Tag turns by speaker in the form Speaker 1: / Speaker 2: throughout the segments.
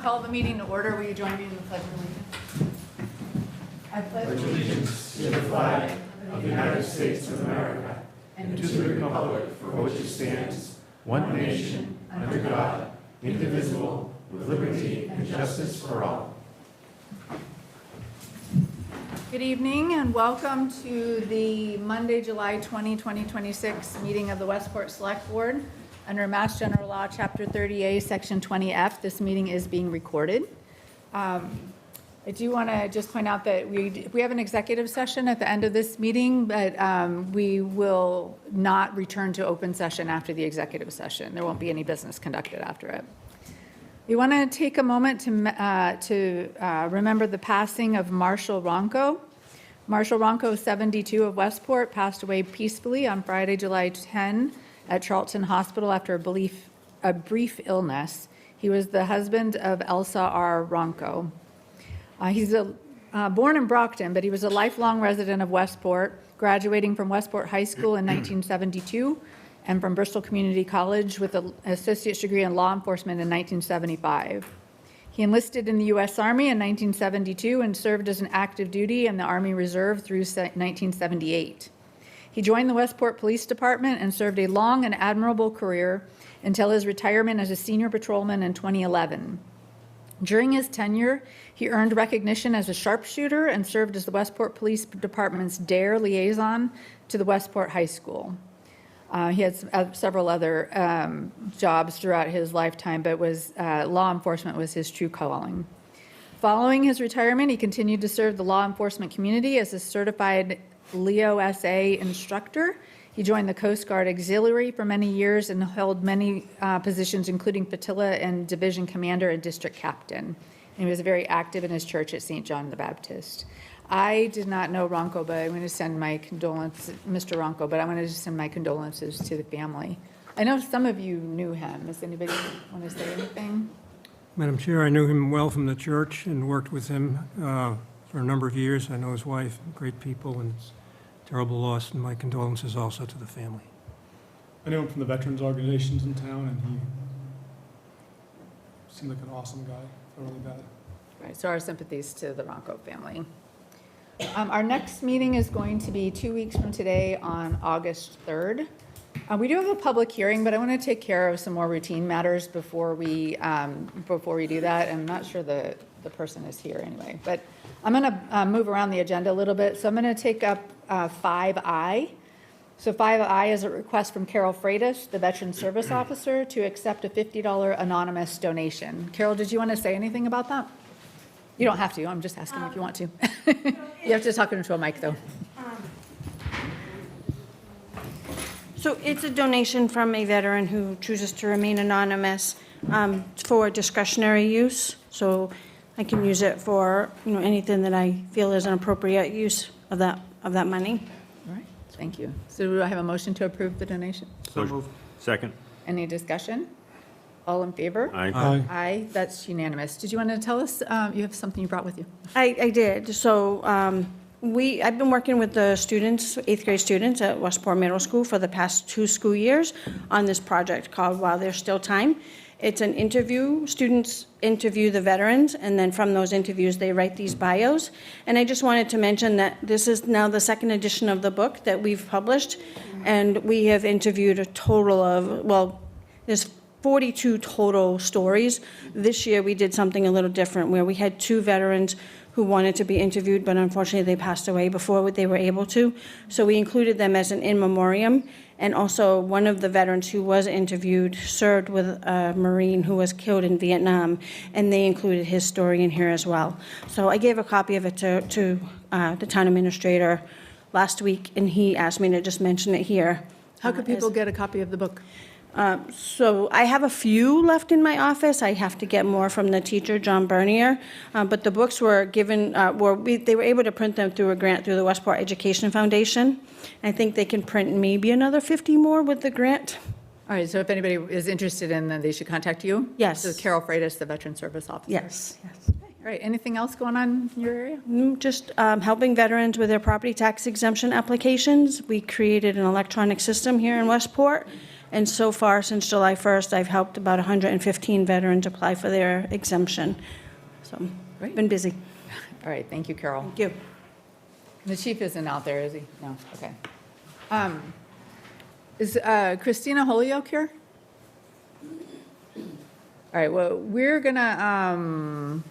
Speaker 1: call the meeting to order. Will you join me in the pledge of allegiance? I pledge
Speaker 2: Allegiance to the flag of the United States of America and to the republic for which it stands, one nation, under God, indivisible, with liberty and justice for all.
Speaker 1: Good evening and welcome to the Monday, July 20, 2026 meeting of the Westport Select Board. Under Mass General Law, Chapter 30A, Section 20F, this meeting is being recorded. I do want to just point out that we have an executive session at the end of this meeting, but we will not return to open session after the executive session. There won't be any business conducted after it. We want to take a moment to remember the passing of Marshall Ronco. Marshall Ronco, 72, of Westport, passed away peacefully on Friday, July 10 at Charlton Hospital after a brief illness. He was the husband of Elsa R. Ronco. He's born in Brockton, but he was a lifelong resident of Westport, graduating from Westport High School in 1972 and from Bristol Community College with an associate's degree in law enforcement in 1975. He enlisted in the U.S. Army in 1972 and served as an active duty in the Army Reserve through 1978. He joined the Westport Police Department and served a long and admirable career until his retirement as a senior patrolman in 2011. During his tenure, he earned recognition as a sharpshooter and served as the Westport Police Department's DARE liaison to the Westport High School. He had several other jobs throughout his lifetime, but law enforcement was his true calling. Following his retirement, he continued to serve the law enforcement community as a certified LEO SA instructor. He joined the Coast Guard Auxiliary for many years and held many positions, including flotilla and division commander and district captain. And he was very active in his church at St. John the Baptist. I did not know Ronco, but I'm going to send my condolences, Mr. Ronco, but I'm going to just send my condolences to the family. I know some of you knew him. Does anybody want to say anything?
Speaker 3: Madam Chair, I knew him well from the church and worked with him for a number of years. I know his wife, great people, and it's a terrible loss, and my condolences also to the family.
Speaker 4: I know him from the veterans organizations in town, and he seemed like an awesome guy. Really bad.
Speaker 1: Right, so our sympathies to the Ronco family. Our next meeting is going to be 2 weeks from today on August 3rd. We do have a public hearing, but I want to take care of some more routine matters before we do that. I'm not sure the person is here anyway, but I'm going to move around the agenda a little bit. So I'm going to take up 5I. So 5I is a request from Carol Freitas, the Veteran Service Officer, to accept a $50 anonymous donation. Carol, did you want to say anything about that? You don't have to. I'm just asking if you want to. You have to talk into a mic, though.
Speaker 5: So it's a donation from a veteran who chooses to remain anonymous for discretionary use. So I can use it for anything that I feel is an appropriate use of that money.
Speaker 1: All right. Thank you. So do I have a motion to approve the donation?
Speaker 3: So moved.
Speaker 6: Second.
Speaker 1: Any discussion? All in favor?
Speaker 6: Aye.
Speaker 1: Aye. That's unanimous. Did you want to tell us, you have something you brought with you?
Speaker 5: I did. So I've been working with the students, 8th grade students at Westport Middle School for the past 2 school years on this project called While There's Still Time. It's an interview. Students interview the veterans, and then from those interviews, they write these bios. And I just wanted to mention that this is now the 2nd edition of the book that we've published, and we have interviewed a total of, there's 42 total stories. This year, we did something a little different, where we had 2 veterans who wanted to be interviewed, but unfortunately, they passed away before they were able to. So we included them as an in memoriam. And also, one of the veterans who was interviewed served with a Marine who was killed in Vietnam, and they included his story in here as well. So I gave a copy of it to the town administrator last week, and he asked me to just mention it here.
Speaker 1: How could people get a copy of the book?
Speaker 5: So I have a few left in my office. I have to get more from the teacher, John Bernier. But the books were given, they were able to print them through a grant through the Westport Education Foundation. I think they can print maybe another 50 more with the grant.
Speaker 1: All right, so if anybody is interested in them, they should contact you?
Speaker 5: Yes.
Speaker 1: This is Carol Freitas, the Veteran Service Officer.
Speaker 5: Yes.
Speaker 1: All right, anything else going on in your area?
Speaker 5: Just helping veterans with their property tax exemption applications. We created an electronic system here in Westport, And so far, since July 1st, I've helped about 115 veterans apply for their exemption. So,
Speaker 1: Great.
Speaker 5: been busy.
Speaker 1: All right, thank you, Carol.
Speaker 5: Thank you.
Speaker 1: The chief isn't out there, is he? No, okay. Is Christina Holyoke here? All right, well, we're gonna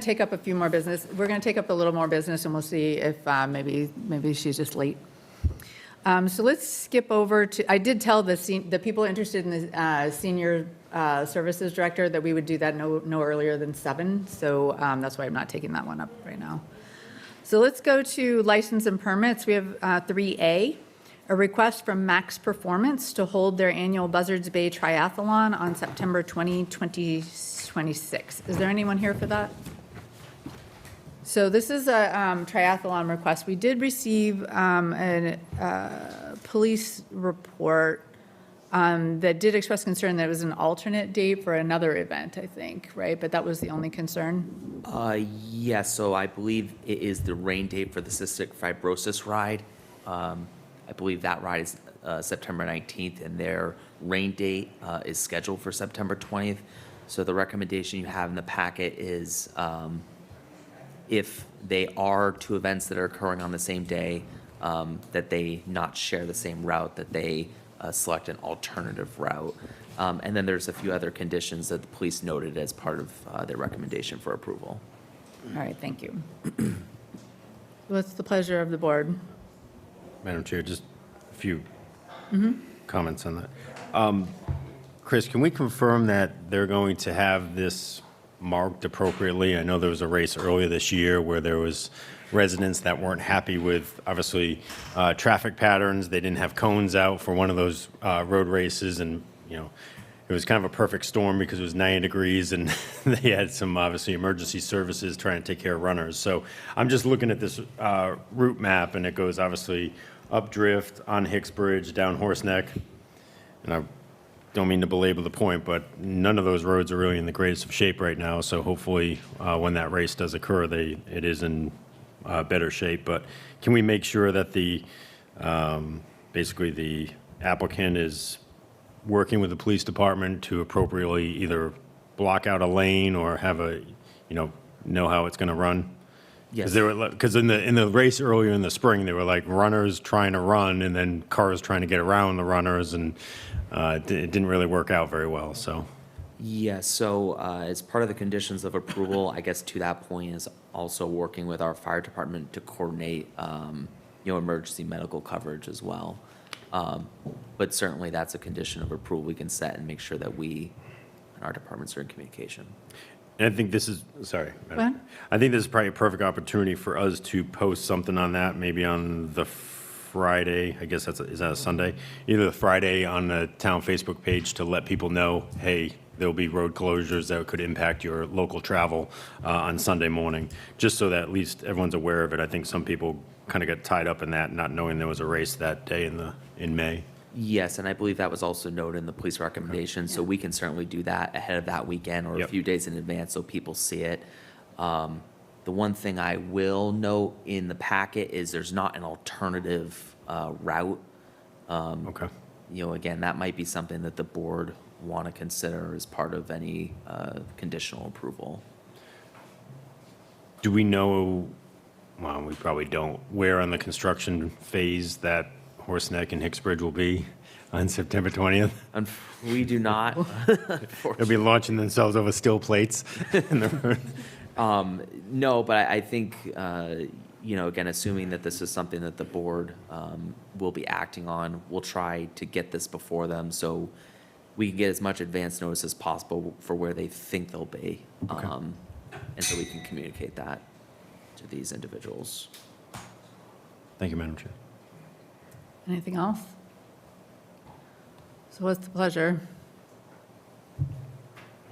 Speaker 1: take up a few more business. We're gonna take up a little more business, and we'll see if maybe she's just late. So let's skip over to, I did tell the people interested in the senior services director that we would do that no earlier than 7, so that's why I'm not taking that one up right now. So let's go to license and permits. We have 3A, a request from Max Performance to hold their annual Buzzards Bay Triathlon on September 2026. Is there anyone here for that? So this is a triathlon request. We did receive a police report that did express concern that it was an alternate date for another event, I think, right? But that was the only concern?
Speaker 6: Yes, so I believe it is the rain date for the cystic fibrosis ride. I believe that ride is September 19th, and their rain date is scheduled for September 20th. So the recommendation you have in the packet is if they are two events that are occurring on the same day, that they not share the same route, that they select an alternative route. And then there's a few other conditions that the police noted as part of their recommendation for approval.
Speaker 1: All right, thank you. What's the pleasure of the board?
Speaker 2: Madam Chair, just a few comments on that. Chris, can we confirm that they're going to have this marked appropriately? I know there was a race earlier this year where there was residents that weren't happy with, obviously, traffic patterns. They didn't have cones out for one of those road races, and, you know, it was kind of a perfect storm because it was 90 degrees, and they had some, obviously, emergency services trying to take care of runners. So I'm just looking at this route map, and it goes, obviously, up Drift, on Hicks Bridge, down Horse Neck, and I don't mean to belabor the point, but none of those roads are really in the greatest of shape right now, so hopefully when that race does occur, it is in better shape. But can we make sure that basically the applicant is working with the police department to appropriately either block out a lane or have know how it's going to run?
Speaker 6: Yes.
Speaker 2: Because in the race earlier in the spring, they were like runners trying to run and then cars trying to get around the runners, and it didn't really work out very well. So.
Speaker 6: Yes, so as part of the conditions of approval, I guess to that point is also working with our fire department to coordinate, emergency medical coverage as well. But certainly that's a condition of approval we can set and make sure that we and our departments are in communication.
Speaker 2: And I think this is, sorry,
Speaker 1: Go ahead.
Speaker 2: I think this is probably a perfect opportunity for us to post something on that, maybe on the Friday, I guess is that a Sunday? Either the Friday on the town Facebook page to let people know, hey, there'll be road closures that could impact your local travel on Sunday morning, just so that at least everyone's aware of it. I think some people kind of got tied up in that, not knowing there was a race that day in May.
Speaker 6: Yes, and I believe that was also noted in the police recommendation, so we can certainly do that ahead of that weekend or a
Speaker 2: Yep.
Speaker 6: few days in advance so people see it. The one thing I will note in the packet is there's not an alternative route.
Speaker 2: Okay.
Speaker 6: Again, that might be something that the board want to consider as part of any conditional approval.
Speaker 2: Do we know, well, we probably don't, where on the construction phase that Horse Neck and Hicks Bridge will be on September 20th?
Speaker 6: We do not.
Speaker 2: They'll be launching themselves over steel plates in the road.
Speaker 6: No, but I think, again, assuming that this is something that the board will be acting on, we'll try to get this before them so we can get as much advance notice as possible for where they think they'll be. And so we can communicate that to these individuals.
Speaker 2: Thank you, Madam Chair.
Speaker 1: Anything else? So what's the pleasure?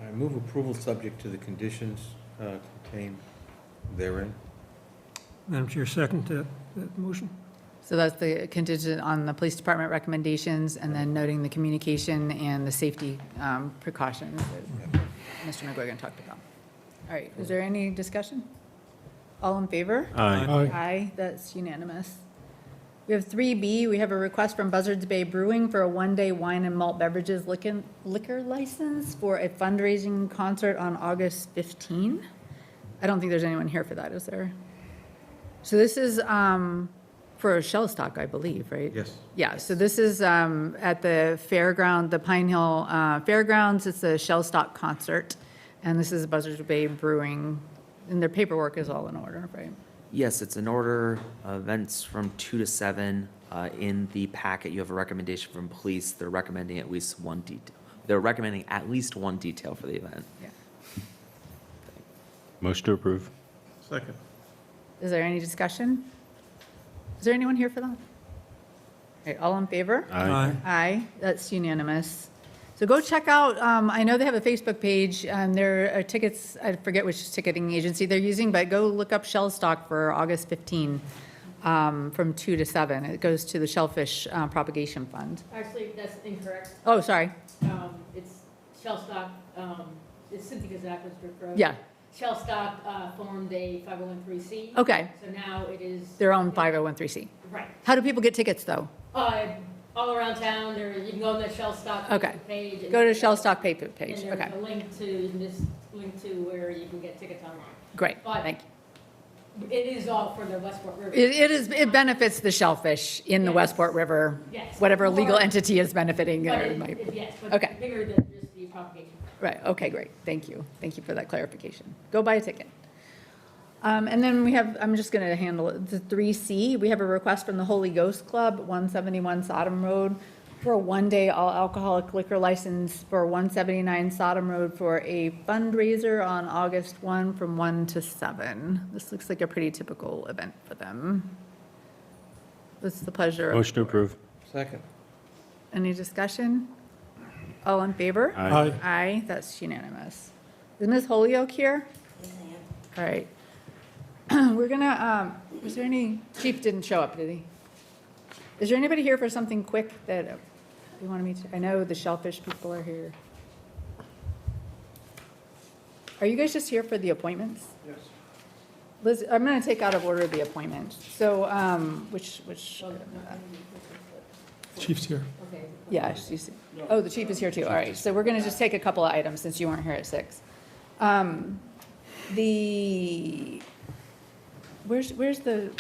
Speaker 7: I move approval subject to the conditions contained therein.
Speaker 3: Madam Chair, second that motion?
Speaker 1: So that's the contingent on the police department recommendations and then noting the communication and the safety precautions that Mr. McGuigan talked about. All right, is there any discussion? All in favor?
Speaker 2: Aye.
Speaker 4: Aye.
Speaker 1: Aye, that's unanimous. We have 3B, we have a request from Buzzards Bay Brewing for a one-day wine and malt beverages liquor license for a fundraising concert on August 15. I don't think there's anyone here for that, is there? So this is for Shell Stock, I believe, right?
Speaker 7: Yes.
Speaker 1: Yeah, so this is at the fairground, the Pine Hill Fairgrounds. It's a Shell Stock concert, and this is Buzzards Bay Brewing, and their paperwork is all in order, right?
Speaker 6: Yes, it's an order, events from 2 to 7. In the packet, you have a recommendation from police. They're recommending at least one detail. They're recommending at least one detail for the event.
Speaker 1: Yeah.
Speaker 2: Motion to approve.
Speaker 7: Second.
Speaker 1: Is there any discussion? Is there anyone here for that? All right, all in favor? Aye, that's unanimous. So go check out, I know they have a Facebook page, and there are tickets, I forget which ticketing agency they're using, but go look up Shell Stock for August 15, from 2 to 7. It goes to the Shellfish Propagation Fund.
Speaker 8: Actually, that's incorrect.
Speaker 1: Oh, sorry,
Speaker 8: It's Shell Stock, it's Cynthia Zach was referred.
Speaker 1: yeah,
Speaker 8: Shell Stock formed a 501(c)(3).
Speaker 1: okay,
Speaker 8: So now it is.
Speaker 1: their own 501(c)(3).
Speaker 8: Right.
Speaker 1: How do people get tickets, though?
Speaker 8: All around town, you can go on the Shell Stock
Speaker 1: Okay.
Speaker 8: page. and-
Speaker 1: Go to Shell Stock page,
Speaker 8: And
Speaker 1: okay,
Speaker 8: there's a link to, you can just link to where you can get tickets online.
Speaker 1: great,
Speaker 8: But-
Speaker 1: thank you.
Speaker 8: It is all for the Westport River.
Speaker 1: It benefits the shellfish in the
Speaker 8: Yes.
Speaker 1: Westport River,
Speaker 8: Yes.
Speaker 1: whatever legal
Speaker 8: Or-
Speaker 1: entity is benefiting.
Speaker 8: But
Speaker 1: or
Speaker 8: it-
Speaker 1: might-
Speaker 8: yes, but
Speaker 1: Okay.
Speaker 8: bigger than just the propagation.
Speaker 1: Right, okay, great, thank you. Thank you for that clarification. Go buy a ticket. And then we have, I'm just going to handle it, the 3C, we have a request from the Holy Ghost Club, 171 Sodom Road, for a one-day all-alcoholic liquor license for 179 Sodom Road for a fundraiser on August 1 from 1 to 7. This looks like a pretty typical event for them. What's the pleasure of?
Speaker 2: Motion to approve.
Speaker 7: Second.
Speaker 1: Any discussion? All in favor?
Speaker 4: Aye.
Speaker 1: Aye, that's unanimous. Is Ms. Holyoke here? All right. We're gonna, was there any, Chief didn't show up, did he? Is there anybody here for something quick that you wanted me to, I know the Shellfish people are here. Are you guys just here for the appointments?
Speaker 4: Yes.
Speaker 1: Liz, I'm gonna take out of order the appointments. So, which,
Speaker 4: Chief's here.
Speaker 8: Okay.
Speaker 1: yeah, she's, oh, the chief is here too. All right, so we're going to just take a couple of items since you weren't here at 6. Where's the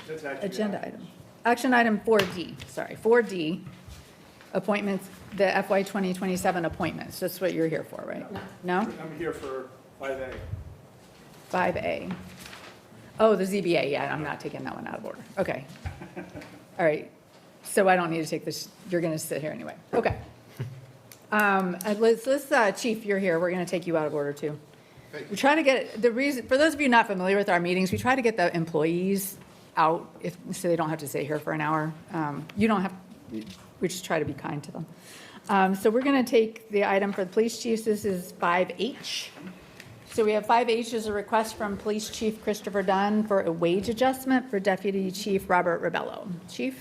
Speaker 1: agenda item? Action item 4D, sorry, 4D, appointments, the FY 2027 appointments. That's what you're here for, right? No?
Speaker 4: I'm here for 5A.
Speaker 1: 5A. Oh, the ZBA, yeah, I'm not taking that one out of order. Okay. All right, so I don't need to take this, you're going to sit here anyway. Okay. Chief, you're here, we're going to take you out of order too. We try to get, the reason, for those of you not familiar with our meetings, we try to get the employees out so they don't have to stay here for an hour. You don't have, we just try to be kind to them. So we're going to take the item for the police chiefs, this is 5H. So we have 5H is a request from Police Chief Christopher Dunn for a wage adjustment for Deputy Chief Robert Rebello. Chief?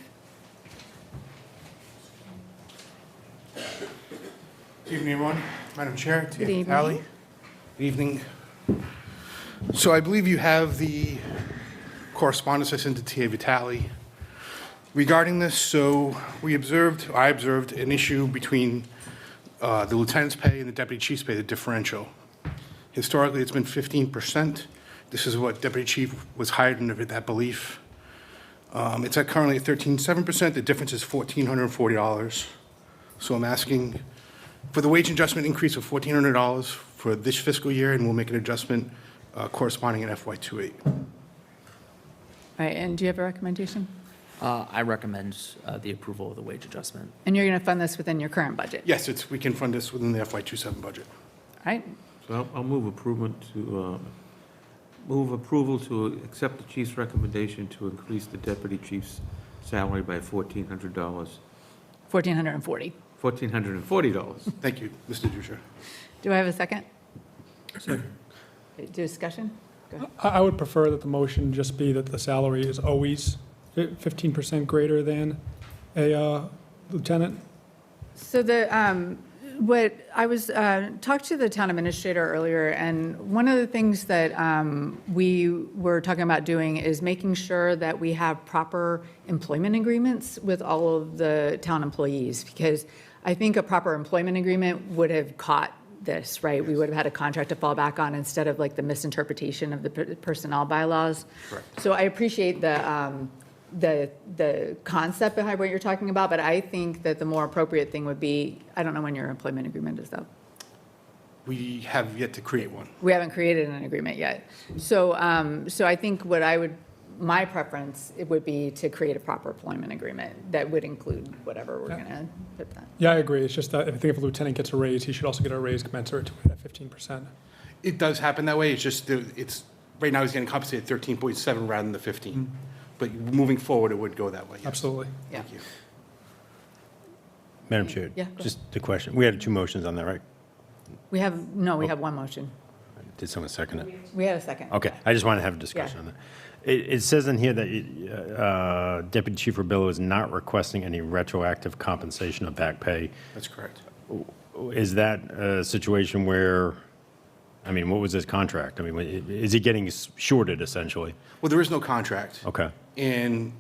Speaker 9: Good evening, everyone. Madam Chair,
Speaker 1: Good evening.
Speaker 9: Tally. Good evening. So I believe you have the correspondence I sent to Tia Vitale regarding this. So I observed an issue between the lieutenant's pay and the deputy chief's pay, the differential. Historically, it's been 15%. This is what deputy chief was hired under that belief. It's currently at 13.7%. The difference is $1,440. So I'm asking for the wage adjustment increase of $1,400 for this fiscal year, and we'll make an adjustment corresponding in FY '28.
Speaker 1: All right, and do you have a recommendation?
Speaker 6: I recommend the approval of the wage adjustment.
Speaker 1: And you're going to fund this within your current budget?
Speaker 9: Yes, we can fund this within the FY '27 budget.
Speaker 1: All right,
Speaker 10: So I'll move approval to accept the chief's recommendation to increase the deputy chief's salary by $1,400,
Speaker 1: $1,440.
Speaker 10: $1,440.
Speaker 9: Thank you, Mr. Dusha.
Speaker 1: Do I have a second? Discussion? Go ahead.
Speaker 4: I would prefer that the motion just be that the salary is always 15% greater than a lieutenant.
Speaker 1: So the, what I was, talked to the town administrator earlier, and one of the things that we were talking about doing is making sure that we have proper employment agreements with all of the town employees, because I think a proper employment agreement would have caught this, right? We would have had a contract to fall back on instead of like the misinterpretation of the personnel bylaws.
Speaker 9: Correct.
Speaker 1: So I appreciate the concept behind what you're talking about, but I think that the more appropriate thing would be, I don't know when your employment agreement is though.
Speaker 9: We have yet to create one.
Speaker 1: We haven't created an agreement yet. So, so I think my preference, it would be to create a proper employment agreement that would include whatever we're gonna put that.
Speaker 4: Yeah, I agree. It's just that I think if a lieutenant gets a raise, he should also get a raise commensurate to that 15%.
Speaker 9: It does happen that way, it's just, right now he's getting compensated 13.7 rather than the 15. But moving forward, it would go that way, yes.
Speaker 4: Absolutely.
Speaker 1: Yeah.
Speaker 9: Thank you.
Speaker 2: Madam Chair,
Speaker 1: Yeah, go
Speaker 2: just the question. We had 2 motions on that, right?
Speaker 1: We have one motion.
Speaker 2: Did someone second it?
Speaker 1: We had a second.
Speaker 2: Okay, I just want to have a discussion on that. It says in here that Deputy Chief Rebello is not requesting any retroactive compensation of back pay.
Speaker 9: That's correct.
Speaker 2: Is that a situation where, I mean, what was his contract? I mean, is he getting shorted essentially?
Speaker 9: Well, there is no contract.
Speaker 2: Okay,
Speaker 9: And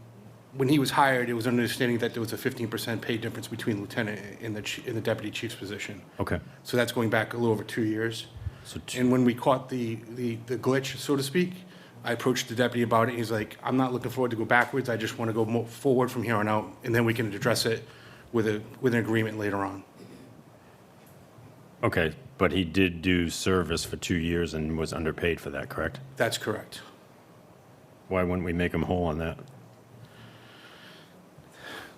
Speaker 9: when he was hired, it was understanding that there was a 15% pay difference between lieutenant and the deputy chief's position.
Speaker 2: okay.
Speaker 9: So that's going back a little over 2 years.
Speaker 2: So
Speaker 9: And when we caught the glitch, so to speak, I approached the deputy about it. He's like, I'm not looking forward to go backwards. I just want to go more forward from here on out, and then we can address it with an agreement later on.
Speaker 2: Okay, but he did do service for 2 years and was underpaid for that, correct?
Speaker 9: That's correct.
Speaker 2: Why wouldn't we make him whole on that?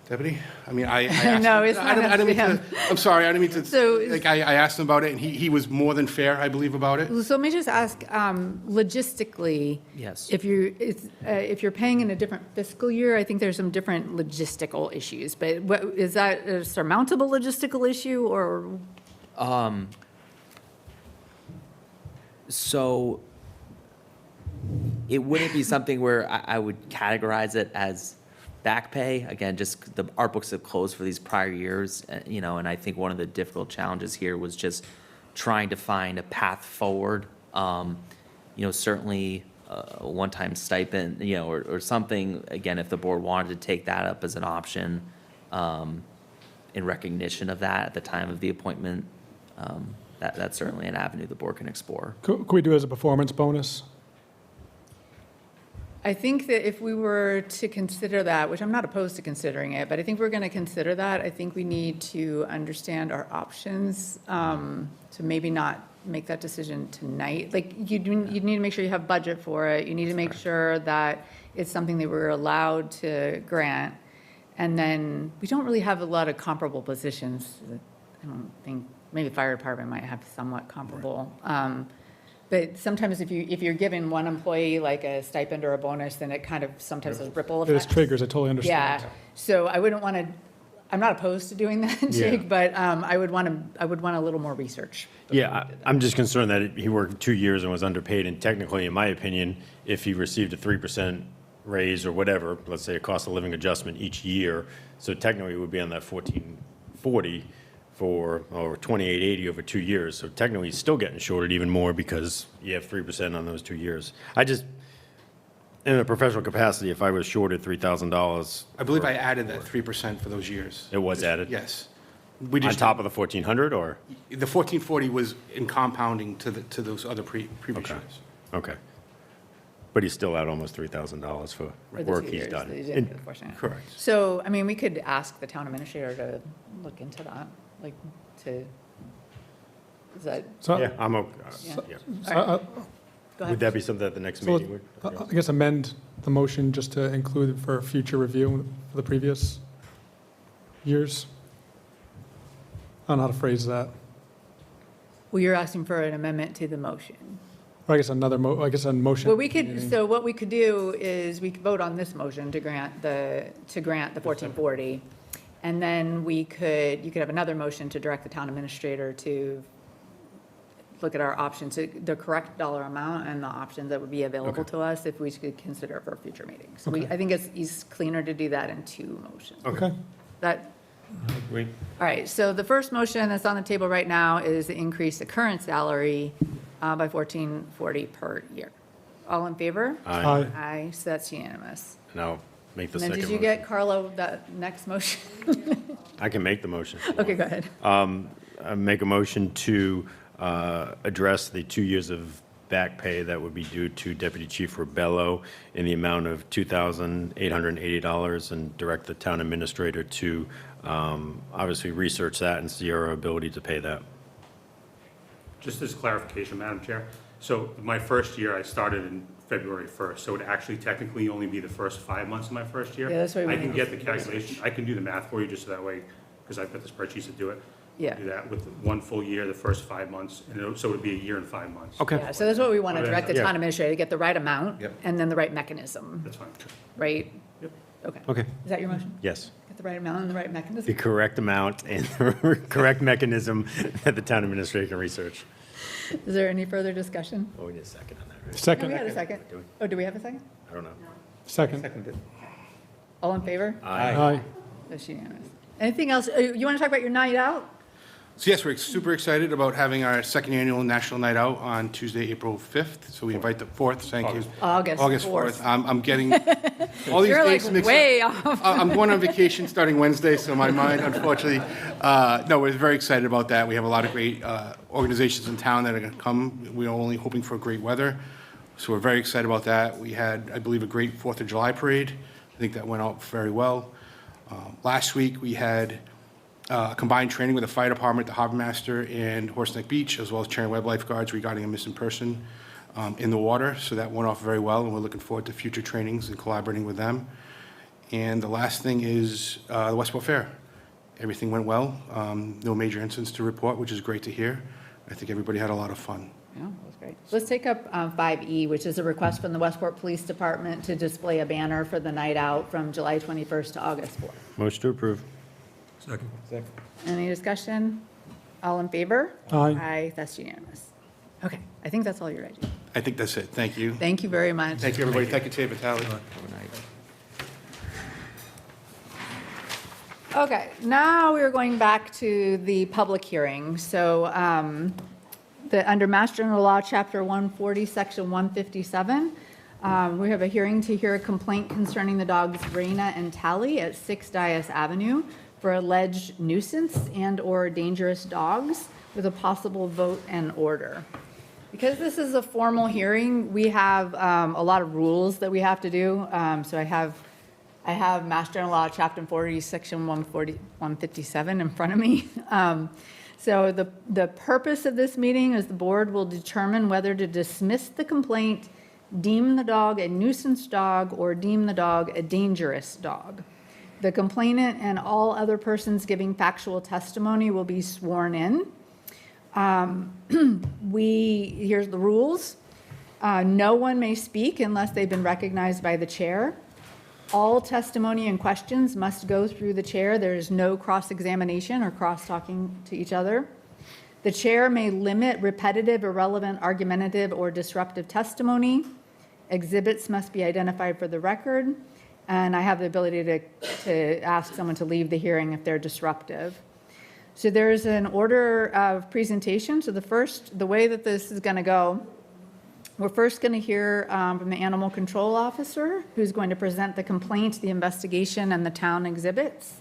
Speaker 9: Deputy? I mean, I asked
Speaker 1: No,
Speaker 9: him-
Speaker 1: it's not
Speaker 9: I didn't mean
Speaker 1: up to
Speaker 9: to, I'm sorry, I didn't mean to,
Speaker 1: So-
Speaker 9: like, I asked him about it, and he was more than fair, I believe, about it.
Speaker 1: So let me just ask, logistically.
Speaker 6: Yes.
Speaker 1: If you're paying in a different fiscal year, I think there's some different logistical issues, but is that a surmountable logistical issue or?
Speaker 6: So it wouldn't be something where I would categorize it as back pay. Again, just our books have closed for these prior years, and I think one of the difficult challenges here was just trying to find a path forward. Certainly a one-time stipend, or something, again, if the board wanted to take that up as an option in recognition of that at the time of the appointment, that's certainly an avenue the board can explore.
Speaker 4: Could we do it as a performance bonus?
Speaker 1: I think that if we were to consider that, which I'm not opposed to considering it, but I think we're going to consider that, I think we need to understand our options, to maybe not make that decision tonight. Like, you need to make sure you have budget for it. You need to make sure that it's something that we're allowed to grant. And then, we don't really have a lot of comparable positions. I don't think, maybe the fire department might have somewhat comparable. But sometimes if you're giving one employee like a stipend or a bonus, then it kind of sometimes has ripple
Speaker 4: There's
Speaker 1: effects.
Speaker 4: triggers, I totally understand.
Speaker 1: Yeah, so I wouldn't want to, I'm not opposed to doing that, Jake, but I would want a little more research.
Speaker 2: Yeah, I'm just concerned that he worked 2 years and was underpaid, and technically, in my opinion, if he received a 3% raise or whatever, let's say a cost of living adjustment each year, so technically it would be on that 1440 or 2880 over 2 years, so technically he's still getting shorted even more because you have 3% on those 2 years. I just, in a professional capacity, if I was shorted $3,000.
Speaker 9: I believe I added that 3% for those years.
Speaker 2: It was added?
Speaker 9: Yes.
Speaker 2: On top of the 1,400, or?
Speaker 9: The 1440 was in compounding to those other previous
Speaker 2: Okay.
Speaker 9: years.
Speaker 2: Okay. But he's still out almost $3,000 for
Speaker 1: For the
Speaker 2: work
Speaker 1: 2
Speaker 2: he's
Speaker 1: years
Speaker 2: done.
Speaker 1: that you didn't get the portion.
Speaker 9: Correct.
Speaker 1: So, I mean, we could ask the town administrator to look into that, like, is that,
Speaker 4: So,
Speaker 2: Yeah, I'm okay.
Speaker 1: Yeah.
Speaker 2: Yeah.
Speaker 4: so,
Speaker 1: go
Speaker 2: Would
Speaker 1: ahead.
Speaker 2: that be something at the next
Speaker 4: So,
Speaker 2: meeting? would-
Speaker 4: I guess amend the motion just to include it for future review for the previous years. I don't know how to phrase that.
Speaker 1: Well, you're asking for an amendment to the motion.
Speaker 4: Or I guess a motion.
Speaker 1: Well, we could, so what we could do is we could vote on this motion to grant the 1440. And then you could have another motion to direct the town administrator to look at our options, the correct dollar amount and the options that would be available to us if we could consider it for future meetings. So I think it's cleaner to do that in 2 motions.
Speaker 4: Okay.
Speaker 1: That,
Speaker 2: Wait,
Speaker 1: All right, so the first motion that's on the table right now is to increase the current salary by $14.40 per year. All in favor?
Speaker 4: Aye.
Speaker 1: Aye, so that's unanimous.
Speaker 2: now make the
Speaker 1: And then
Speaker 2: second
Speaker 1: did you
Speaker 2: motion.
Speaker 1: get, Carlo, that next motion?
Speaker 2: I can make the motion.
Speaker 1: Okay, go ahead.
Speaker 2: I make a motion to address the 2 years of back pay that would be due to Deputy Chief Rebello in the amount of $2,880 and direct the town administrator to obviously research that and see our ability to pay that.
Speaker 11: Just as clarification, Madam Chair, so my first year, I started in February 1st, so it would actually technically only be the first 5 months of my first year.
Speaker 1: Yeah, that's why we
Speaker 11: I can
Speaker 1: want-
Speaker 11: get the calculation, I can do the math for you just so that way, because I've got the spreadsheets to do it.
Speaker 1: Yeah.
Speaker 11: Do that with one full year, the first 5 months, and so it would be a year and 5 months.
Speaker 2: Okay.
Speaker 1: Yeah, so that's what we want to
Speaker 11: Okay.
Speaker 1: direct the
Speaker 2: Yeah.
Speaker 1: town administrator to get the right amount
Speaker 7: Yep.
Speaker 1: and then the right mechanism,
Speaker 11: That's fine.
Speaker 1: right?
Speaker 11: Yep.
Speaker 1: Okay.
Speaker 2: Okay.
Speaker 1: Is that your motion?
Speaker 2: Yes.
Speaker 1: Get the right amount and the right
Speaker 2: The
Speaker 1: mechanism?
Speaker 2: correct amount and the correct mechanism that the town administrator can research.
Speaker 1: Is there any further discussion?
Speaker 2: Oh, we need a second on that, right?
Speaker 1: No,
Speaker 4: Second.
Speaker 1: we had a second.
Speaker 2: Do we?
Speaker 1: Oh, do we have a second?
Speaker 2: I don't know.
Speaker 4: Second.
Speaker 7: Seconded.
Speaker 1: All in favor?
Speaker 4: Aye.
Speaker 1: That's unanimous. Anything else? You want to talk about your night out?
Speaker 9: So yes, we're super excited about having our second annual National Night Out on Tuesday, April 5th. So we invite the 4th, thank you.
Speaker 1: August
Speaker 9: August
Speaker 1: 4th.
Speaker 9: 4th. I'm getting all these
Speaker 1: You're like
Speaker 9: dates mixed up.
Speaker 1: way off.
Speaker 9: I'm going on vacation starting Wednesday, so my mind, unfortunately, no, we're very excited about that. We have a lot of great organizations in town that are going to come. We're only hoping for great weather, so we're very excited about that. We had, I believe, a great 4th of July parade. I think that went out very well. Last week, we had combined training with the fire department, the harbor master, and Horseneck Beach, as well as Charing Webb lifeguards regarding a missing person in the water. So that went off very well, and we're looking forward to future trainings and collaborating with them. And the last thing is the Westport Fair. Everything went well. No major incidents to report, which is great to hear. I think everybody had a lot of fun.
Speaker 1: Yeah, that was great. Let's take up 5E, which is a request from the Westport Police Department to display a banner for the night out from July 21st to August 4th.
Speaker 2: Motion to approve.
Speaker 3: Second.
Speaker 7: Second.
Speaker 1: Any discussion? All in favor?
Speaker 4: Aye.
Speaker 1: Aye, that's unanimous. Okay, I think that's all you're ready.
Speaker 9: I think that's it. Thank you.
Speaker 1: Thank you very much.
Speaker 9: Thank you, everybody. Thank you, Tia Vitale.
Speaker 1: Okay, now we're going back to the public hearing. So under Mass General Law, Chapter 140, Section 157, we have a hearing to hear a complaint concerning the dogs Raina and Tally at 6 Dias Avenue for alleged nuisance and/or dangerous dogs with a possible vote and order. Because this is a formal hearing, we have a lot of rules that we have to do. So I have Mass General Law, Chapter 40, Section 157 in front of me. So the purpose of this meeting is the board will determine whether to dismiss the complaint, deem the dog a nuisance dog, or deem the dog a dangerous dog. The complainant and all other persons giving factual testimony will be sworn in. Here's the rules. No one may speak unless they've been recognized by the chair. All testimony and questions must go through the chair. There is no cross-examination or cross-talking to each other. The chair may limit repetitive, irrelevant, argumentative, or disruptive testimony. Exhibits must be identified for the record, and I have the ability to ask someone to leave the hearing if they're disruptive. So there's an order of presentation. So the way that this is going to go, we're first going to hear from the animal control officer, who's going to present the complaint, the investigation, and the town exhibits.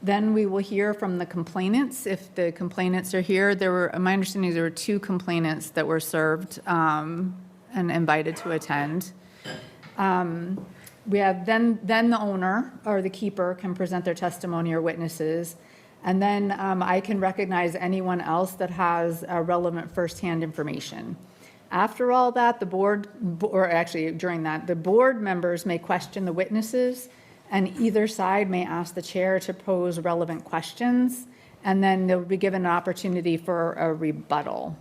Speaker 1: Then we will hear from the complainants, if the complainants are here. My understanding is there were 2 complainants that were served and invited to attend. We have then the owner or the keeper can present their testimony or witnesses. And then I can recognize anyone else that has relevant firsthand information. After all that, the board, or actually during that, the board members may question the witnesses, and either side may ask the chair to pose relevant questions, and then they'll be given an opportunity for a rebuttal.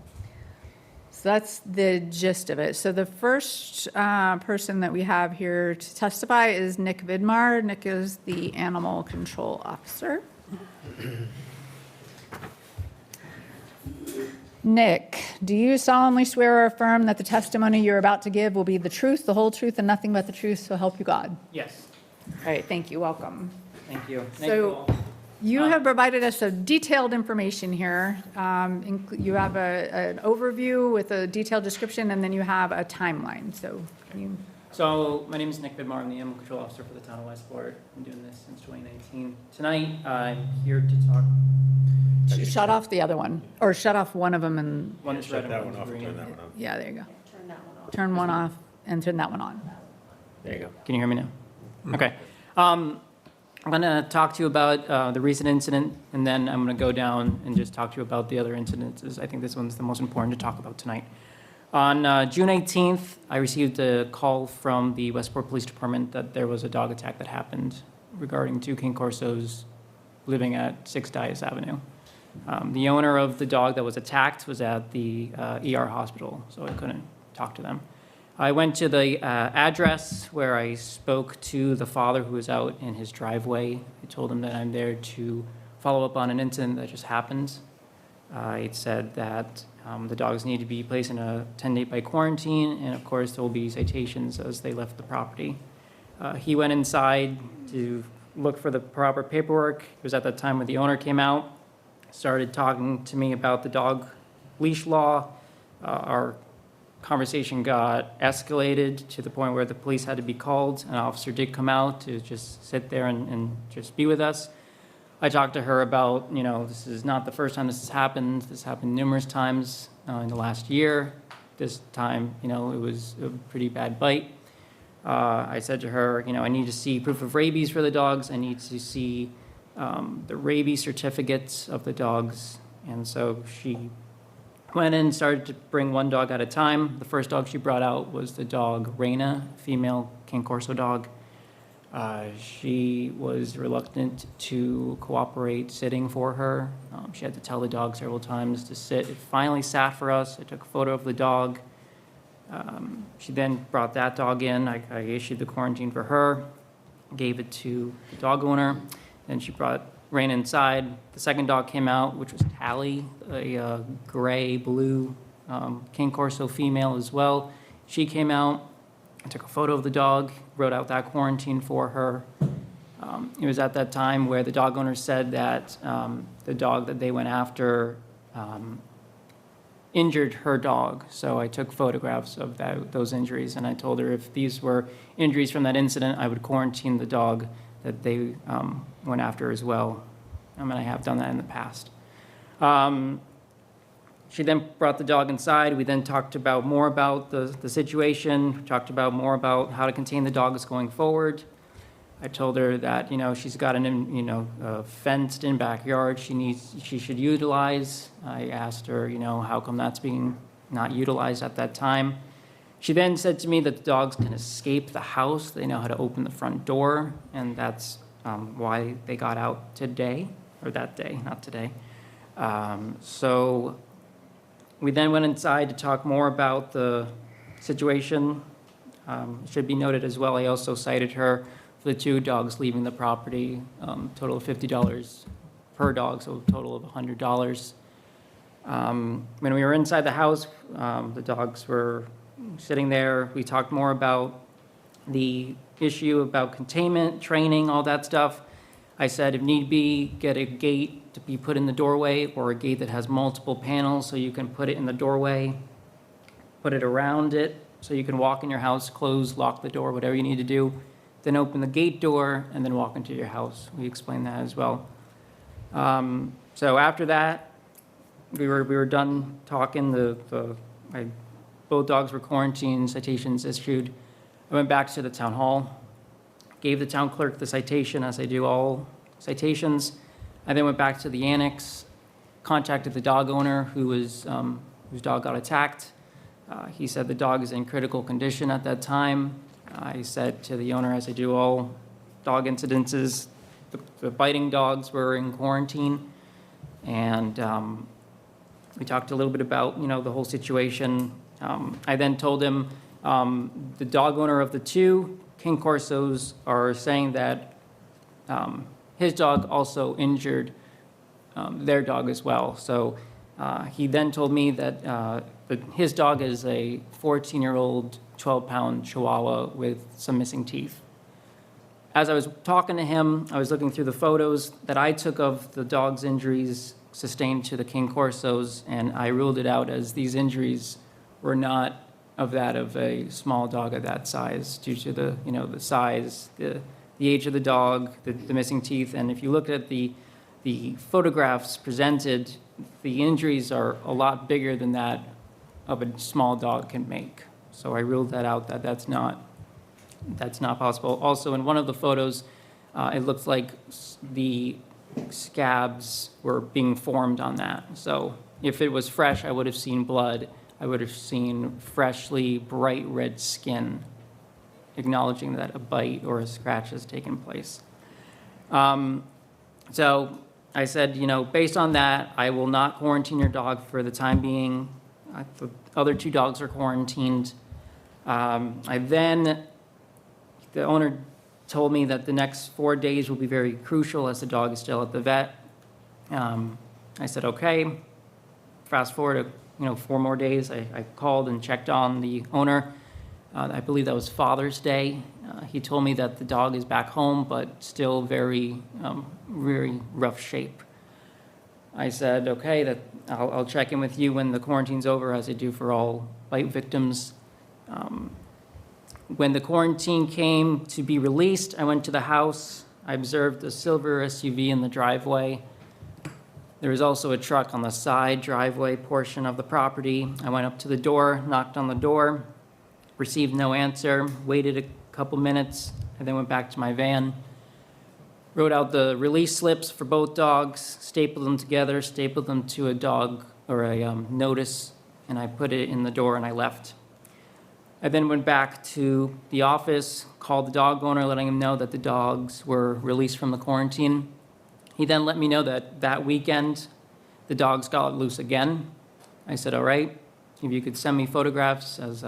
Speaker 1: So that's the gist of it. So the first person that we have here to testify is Nick Vidmar. Nick is the animal control officer. Nick, do you solemnly swear or affirm that the testimony you're about to give will be the truth, the whole truth, and nothing but the truth, so help you God?
Speaker 12: Yes,
Speaker 1: All right, thank you, welcome.
Speaker 12: thank you. Thank you
Speaker 1: So
Speaker 12: all.
Speaker 1: You have provided us some detailed information here. You have an overview with a detailed description, and then you have a timeline. So can you?
Speaker 12: So my name is Nick Bidmar. I'm the animal control officer for the town of Westport. I've been doing this since 2019. Tonight, I'm here to talk.
Speaker 1: Shut off the other one, or shut off one of them and,
Speaker 12: One's red and one's green.
Speaker 1: yeah, there you go. Turn one off and turn that one on.
Speaker 12: There you go. Can you hear me now? Okay. I'm going to talk to you about the recent incident, and then I'm going to go down and just talk to you about the other incidences. I think this one's the most important to talk about tonight. On June 18th, I received a call from the Westport Police Department that there was a dog attack that happened regarding 2 King Corsos living at 6 Dias Avenue. The owner of the dog that was attacked was at the ER hospital, so I couldn't talk to them. I went to the address where I spoke to the father who was out in his driveway. I told him that I'm there to follow up on an incident that just happened. It said that the dogs need to be placed in a 10-day by quarantine, and of course, there will be citations as they left the property. He went inside to look for the proper paperwork. It was at that time when the owner came out, started talking to me about the dog leash law. Our conversation got escalated to the point where the police had to be called. An officer did come out to just sit there and just be with us. I talked to her about, you know, this is not the first time this has happened. This happened numerous times in the last year. This time, you know, it was a pretty bad bite. I said to her, you know, I need to see proof of rabies for the dogs. I need to see the rabies certificates of the dogs. And so she went in and started to bring one dog at a time. The first dog she brought out was the dog Reina, female King Corso dog. She was reluctant to cooperate sitting for her. She had to tell the dog several times to sit. It finally sat for us. I took a photo of the dog. She then brought that dog in. I issued the quarantine for her, gave it to the dog owner. Then she brought Rain inside. The second dog came out, which was Tally, a gray-blue King Corso female as well. She came out. I took a photo of the dog, wrote out that quarantine for her. It was at that time where the dog owner said that the dog that they went after injured her dog. So I took photographs of those injuries, and I told her if these were injuries from that incident, I would quarantine the dog that they went after as well. And I have done that in the past. She then brought the dog inside. We then talked about more about the situation. We talked about more about how to contain the dogs going forward. I told her that, you know, she's got a fenced-in backyard she should utilize. I asked her, you know, how come that's being not utilized at that time. She then said to me that the dogs can escape the house. They know how to open the front door, and that's why they got out today, or that day, not today. So we then went inside to talk more about the situation. It should be noted as well, I also cited her for the 2 dogs leaving the property, total of $50 per dog, so a total of $100. When we were inside the house, the dogs were sitting there. We talked more about the issue about containment, training, all that stuff. I said, if need be, get a gate to be put in the doorway, or a gate that has multiple panels so you can put it in the doorway, put it around it so you can walk in your house, close, lock the door, whatever you need to do, then open the gate door and then walk into your house. We explained that as well. So after that, we were done talking. Both dogs were quarantined, citations issued. I went back to the town hall, gave the town clerk the citation, as I do all citations. I then went back to the annex, contacted the dog owner whose dog got attacked. He said the dog is in critical condition at that time. I said to the owner, as I do all dog incidences, the biting dogs were in quarantine. And we talked a little bit about, you know, the whole situation. I then told him the dog owner of the 2 King Corsos are saying that his dog also injured their dog as well. So he then told me that his dog is a 14-year-old, 12-pound Chihuahua with some missing teeth. As I was talking to him, I was looking through the photos that I took of the dog's injuries sustained to the King Corsos, and I ruled it out as these injuries were not of that of a small dog of that size due to the, the size, the age of the dog, the missing teeth. And if you look at the photographs presented, the injuries are a lot bigger than that of a small dog can make. So I ruled that out, that's not possible. Also, in one of the photos, it looks like the scabs were being formed on that. So if it was fresh, I would have seen blood. I would have seen freshly bright red skin, acknowledging that a bite or a scratch has taken place. So I said, based on that, I will not quarantine your dog for the time being. The other 2 dogs are quarantined. The owner told me that the next 4 days will be very crucial as the dog is still at the vet. I said, okay. Fast forward 4 more days. I called and checked on the owner. I believe that was Father's Day. He told me that the dog is back home, but still very rough shape. I said, okay, that I'll check in with you when the quarantine's over, as I do for all bite victims. When the quarantine came to be released, I went to the house. I observed a silver SUV in the driveway. There was also a truck on the side driveway portion of the property. I went up to the door, knocked on the door, received no answer, waited a couple minutes, and then went back to my van. Wrote out the release slips for both dogs, stapled them together, stapled them to a dog or a notice, and I put it in the door and I left. I then went back to the office, called the dog owner, letting him know that the dogs were released from the quarantine. He then let me know that that weekend, the dogs got loose again. I said, all right, if you could send me photographs, as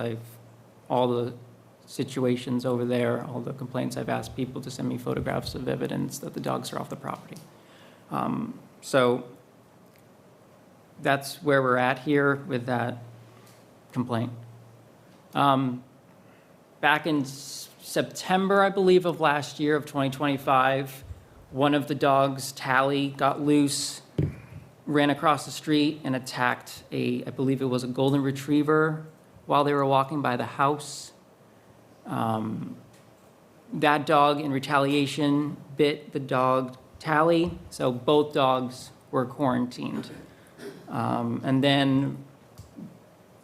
Speaker 12: all the situations over there, all the complaints, I've asked people to send me photographs of evidence that the dogs are off the property. So that's where we're at here with that complaint. Back in September, I believe, of last year, of 2025, one of the dogs, Tally, got loose, ran across the street and attacked I believe it was a golden retriever while they were walking by the house. That dog, in retaliation, bit the dog, Tally, so both dogs were quarantined. And then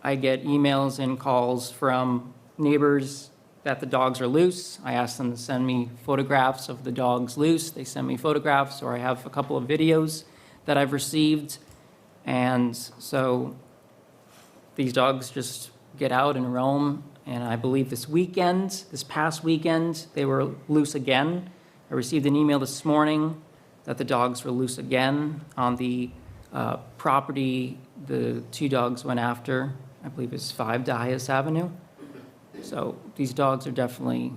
Speaker 12: I get emails and calls from neighbors that the dogs are loose. I ask them to send me photographs of the dogs loose. They send me photographs, or I have a couple of videos that I've received. And so these dogs just get out and roam. And I believe this past weekend, they were loose again. I received an email this morning that the dogs were loose again on the property the 2 dogs went after. I believe it's 5 Dahlias Avenue. So these dogs are definitely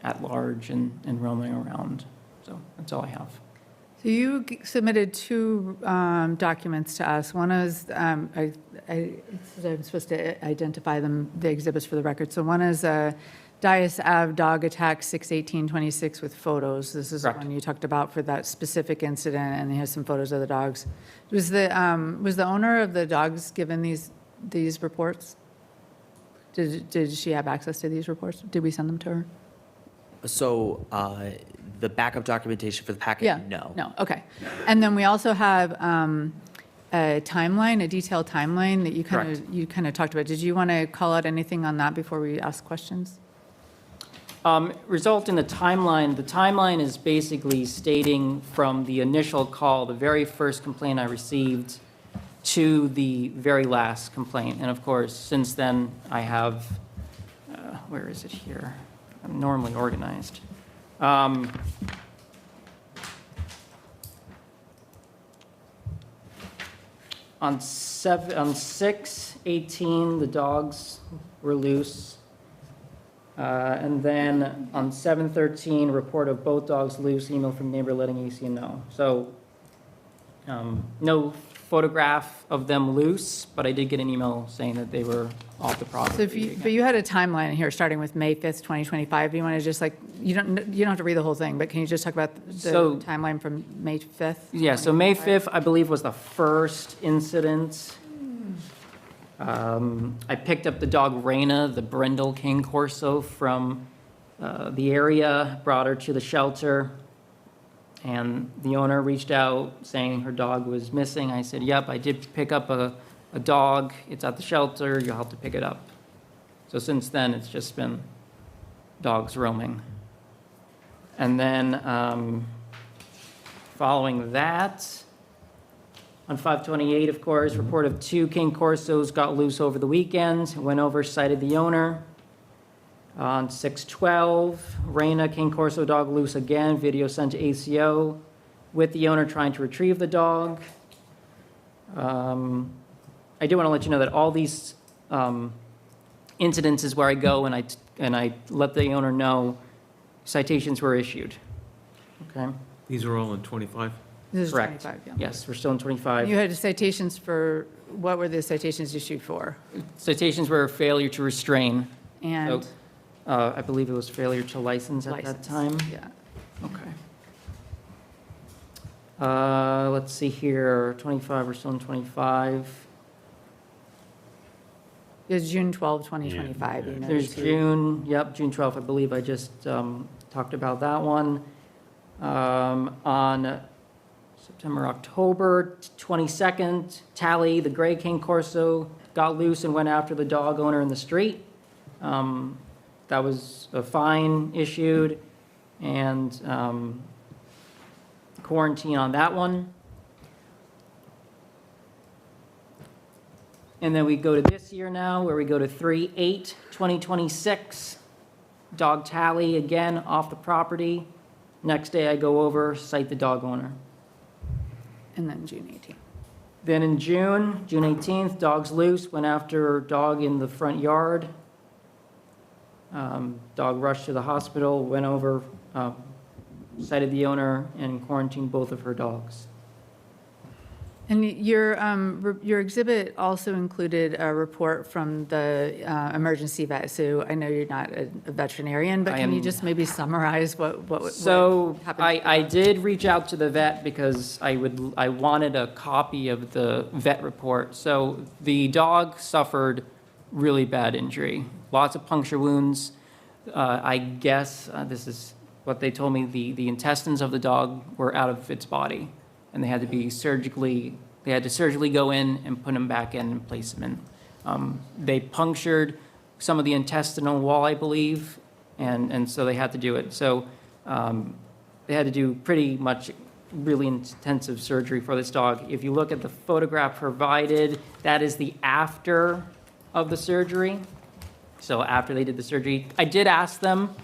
Speaker 12: at large and roaming around. So that's all I have.
Speaker 1: So you submitted 2 documents to us. One is, I'm supposed to identify them, the exhibits for the record. So one is Dias Ave dog attack 6/18/26 with photos. This is the one you talked about for that specific incident, and he has some photos of the dogs. Was the owner of the dogs given these reports? Did she have access to these reports? Did we send them to her?
Speaker 6: So the backup documentation for the packet,
Speaker 1: Yeah. No, okay. And then we also have a timeline, a detailed timeline that you kind of talked about. Did you want to call out anything on that before we ask questions?
Speaker 12: Result in the timeline is basically stating from the initial call, the very first complaint I received, to the very last complaint. And of course, since then, I have, where is it here? I'm normally organized. On 6/18, the dogs were loose. And then on 7/13, report of both dogs loose, email from neighbor letting ACN know. So no photograph of them loose, but I did get an email saying that they were off the property.
Speaker 1: So if you, but you had a timeline here, starting with May 5th, 2025. Do you want to just like, you don't have to read the whole thing, but can you just talk about the
Speaker 12: So-
Speaker 1: timeline from May 5th?
Speaker 12: Yeah, so May
Speaker 1: 2025?
Speaker 12: 5th, I believe, was the first incident. I picked up the dog Raina, the Brindle King Corso, from the area, brought her to the shelter, and the owner reached out saying her dog was missing. I said, yep, I did pick up a dog. It's at the shelter. You'll have to pick it up. So since then, it's just been dogs roaming. And then following that, on 5/28, of course, report of 2 King Corsos got loose over the weekend, went over, cited the owner. On 6/12, Raina, King Corso dog loose again, video sent to ACO with the owner trying to retrieve the dog. I do want to let you know that all these incidences where I go and I let the owner know citations were issued. Okay?
Speaker 10: These are all in 25?
Speaker 1: This is
Speaker 12: Correct.
Speaker 1: 25, yeah.
Speaker 12: Yes, we're still in 25.
Speaker 1: You had citations for, what were the citations issued for?
Speaker 12: Citations were failure to restrain.
Speaker 1: And
Speaker 12: I believe it was failure to license at that
Speaker 1: license.
Speaker 12: time.
Speaker 1: Yeah.
Speaker 12: Okay. Let's see here, 25, we're still in 25.
Speaker 1: It was June 12, 2025. you
Speaker 12: There's
Speaker 1: noticed.
Speaker 12: June, yep, June 12th, I believe I just talked about that one. On September, October 22nd, Tally, the Gray King Corso, got loose and went after the dog owner in the street. That was a fine issued and quarantine on that one. And then we go to this year now, where we go to 3/8/2026. Dog Tally, again, off the property. Next day, I go over, cite the dog owner.
Speaker 1: And then June 18.
Speaker 12: Then in June, June 18th, dogs loose, went after dog in the front yard. Dog rushed to the hospital, went over, cited the owner, and quarantined both of her dogs.
Speaker 1: And your exhibit also included a report from the emergency vet. So I know you're not a veterinarian, but
Speaker 12: I
Speaker 1: can you
Speaker 12: am-
Speaker 1: just maybe summarize what
Speaker 12: So
Speaker 1: happened?
Speaker 12: I did reach out to the vet because I wanted a copy of the vet report. So the dog suffered really bad injury, lots of puncture wounds. I guess, this is what they told me, the intestines of the dog were out of its body, and they had to surgically go in and put him back in and place him in. They punctured some of the intestinal wall, I believe, and so they had to do it. So they had to do pretty much really intensive surgery for this dog. If you look at the photograph provided, that is the after of the surgery. So after they did the surgery, I did ask them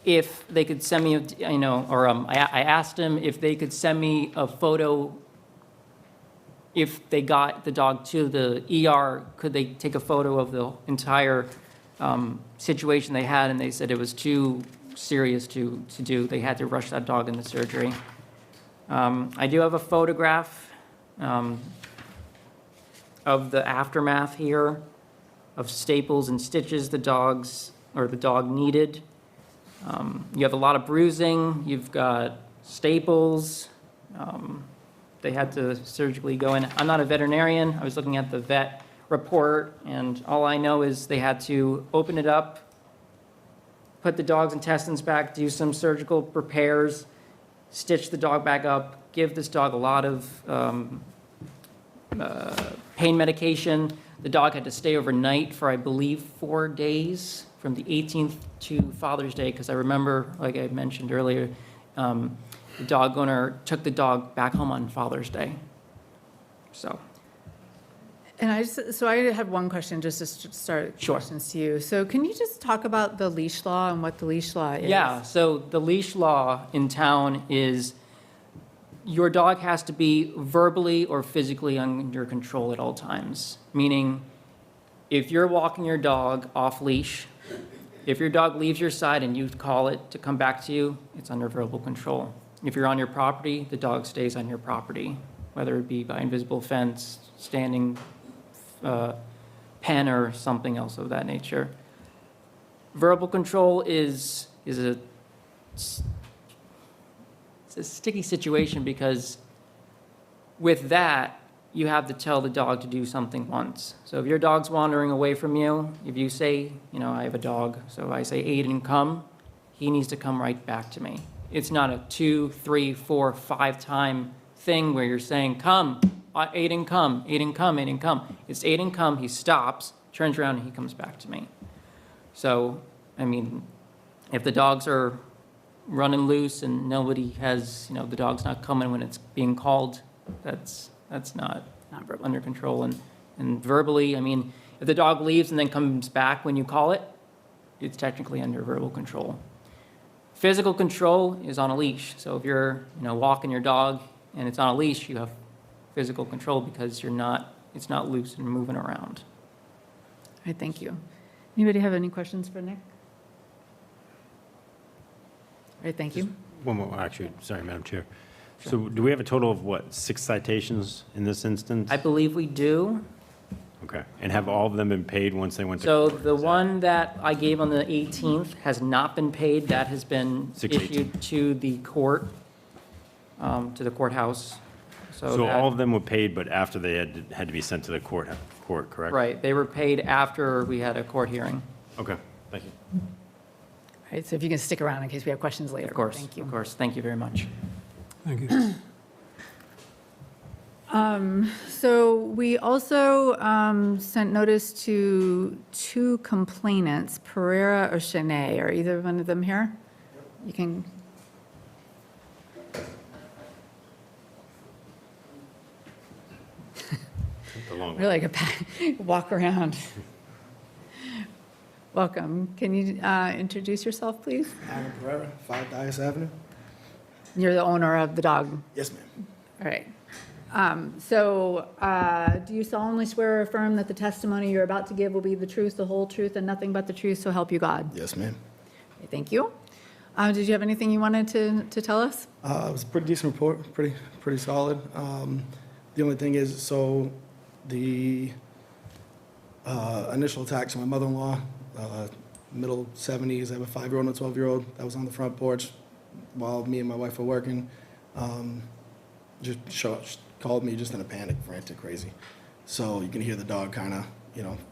Speaker 12: if they could send me, I asked them if they could send me a photo. If they got the dog to the ER, could they take a photo of the entire situation they had? And they said it was too serious to do. They had to rush that dog into surgery. I do have a photograph of the aftermath here of staples and stitches the dog needed. You have a lot of bruising. You've got staples. They had to surgically go in. I'm not a veterinarian. I was looking at the vet report, and all I know is they had to open it up, put the dog's intestines back, do some surgical repairs, stitch the dog back up, give this dog a lot of pain medication. The dog had to stay overnight for, I believe, 4 days, from the 18th to Father's Day, because I remember, like I mentioned earlier, the dog owner took the dog back home on Father's Day. So,
Speaker 1: And I have one question just to start
Speaker 12: Sure.
Speaker 1: questions to you. So can you just talk about the leash law and what the leash law is?
Speaker 12: yeah, so the leash law in town is your dog has to be verbally or physically under control at all times. Meaning, if you're walking your dog off leash, if your dog leaves your side and you call it to come back to you, it's under verbal control. If you're on your property, the dog stays on your property. whether it be by invisible fence, standing pen, or something else of that nature. Verbal control is it's a sticky situation, because with that, you have to tell the dog to do something once. So if your dog's wandering away from you, if you say, I have a dog, so I say, Aiden, come, he needs to come right back to me. It's not a 2, 3, 4, 5 time thing where you're saying, come, Aiden, come, Aiden, come, Aiden, come. It's Aiden, come, he stops, turns around, and he comes back to me. So, if the dogs are running loose and nobody has, the dog's not coming when it's being called, that's not under control. And verbally, if the dog leaves and then comes back when you call it, it's technically under verbal control. Physical control is on a leash. So if you're, walking your dog and it's on a leash, you have physical control because it's not loose and moving around.
Speaker 1: All right, thank you. Anybody have any questions for Nick? All right, thank you.
Speaker 2: One more, actually, sorry, Madam Chair. So do we have a total of, 6 citations in this instance?
Speaker 12: I believe we do.
Speaker 2: Okay. And have all of them been paid once they went to
Speaker 12: So
Speaker 2: court?
Speaker 12: the one that I gave on the 18th has not been paid. That has been
Speaker 2: 6/18.
Speaker 12: issued to the court, to the courthouse.
Speaker 2: So
Speaker 12: that-
Speaker 2: all of them were paid, but after they had to be sent to the court, correct?
Speaker 12: Right, they were paid after we had a court hearing.
Speaker 2: Okay, thank you.
Speaker 1: All right, so if you can stick around in case we have questions later.
Speaker 12: Of course,
Speaker 1: Thank you.
Speaker 12: of course. Thank you very much.
Speaker 3: Thank you.
Speaker 1: So we also sent notice to 2 complainants, Pereira or Shanae. Are either one of them here? You can.
Speaker 2: The long one.
Speaker 1: We're like walk around. Welcome. Can you introduce yourself, please?
Speaker 13: Aaron Pereira, 5 Dias Avenue.
Speaker 1: You're the owner of the dog.
Speaker 13: Yes, ma'am.
Speaker 1: All right. Do you solemnly swear or affirm that the testimony you're about to give will be the truth, the whole truth, and nothing but the truth, so help you God?
Speaker 13: Yes, ma'am.
Speaker 1: Okay, thank you. Did you have anything you wanted to tell us?
Speaker 13: It was a pretty decent report, pretty solid. The only thing is, so the initial attacks on my mother-in-law, middle 70s, I have a 5-year-old and a 12-year-old that was on the front porch while me and my wife were working. Just called me just in a panic, frantic, crazy. So you can hear the dog kind of,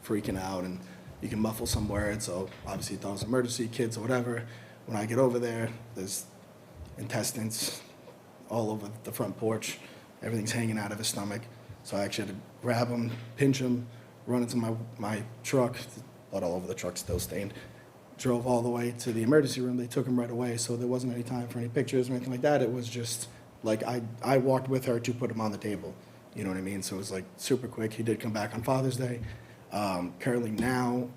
Speaker 13: freaking out, and you can muffle some words. So obviously thought it was an emergency, kids or whatever. When I get over there, there's intestines all over the front porch. Everything's hanging out of his stomach. So I actually had to grab him, pinch him, run into my truck, blood all over the truck, still stained. Drove all the way to the emergency room. They took him right away, so there wasn't any time for any pictures or anything like that. It was just like I walked with her to put him on the table. You know what I mean? So it was like super quick. He did come back on Father's Day. Currently now,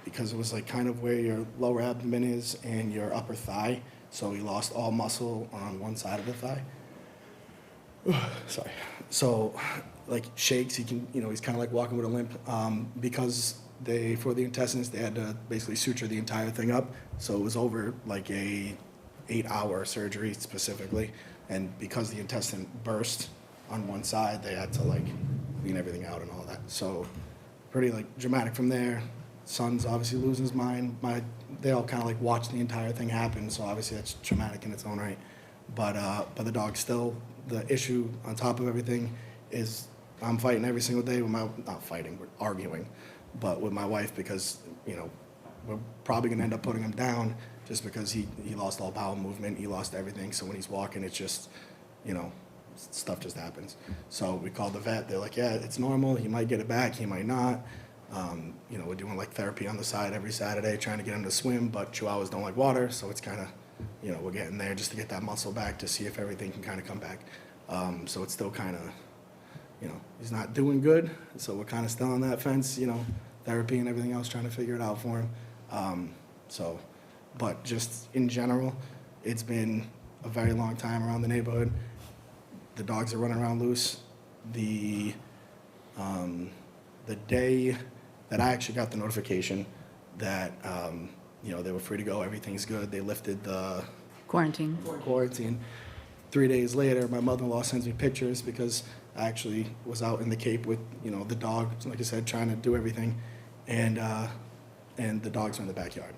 Speaker 13: because it was like kind of where your lower abdomen is and your upper thigh, so he lost all muscle on one side of the thigh. Sorry. So like shakes, he can, he's kind of like walking with a limp. Because for the intestines, they had to basically suture the entire thing up. So it was over like a 8-hour surgery specifically. And because the intestine burst on one side, they had to like clean everything out and all that. So pretty like dramatic from there. Son's obviously losing his mind. They all kind of like watched the entire thing happen. So obviously that's traumatic in its own right. But the dog still, the issue on top of everything is I'm fighting every single day with not fighting, we're arguing, but with my wife because, we're probably gonna end up putting him down just because he lost all bowel movement, he lost everything. So when he's walking, it's just, stuff just happens. So we called the vet. They're like, yeah, it's normal. He might get it back. He might not. We're doing like therapy on the side every Saturday, trying to get him to swim, but Chihuahuas don't like water. So it's kind of, we're getting there just to get that muscle back to see if everything can kind of come back. So it's still kind of, he's not doing good. So we're kind of still on that fence, therapy and everything else, trying to figure it out for him. But just in general, it's been a very long time around the neighborhood. The dogs are running around loose. The day that I actually got the notification that, they were free to go, everything's good, they lifted the
Speaker 1: Quarantine.
Speaker 13: quarantine. 3 days later, my mother-in-law sends me pictures because I actually was out in the Cape with, the dog, like I said, trying to do everything, and the dogs were in the backyard.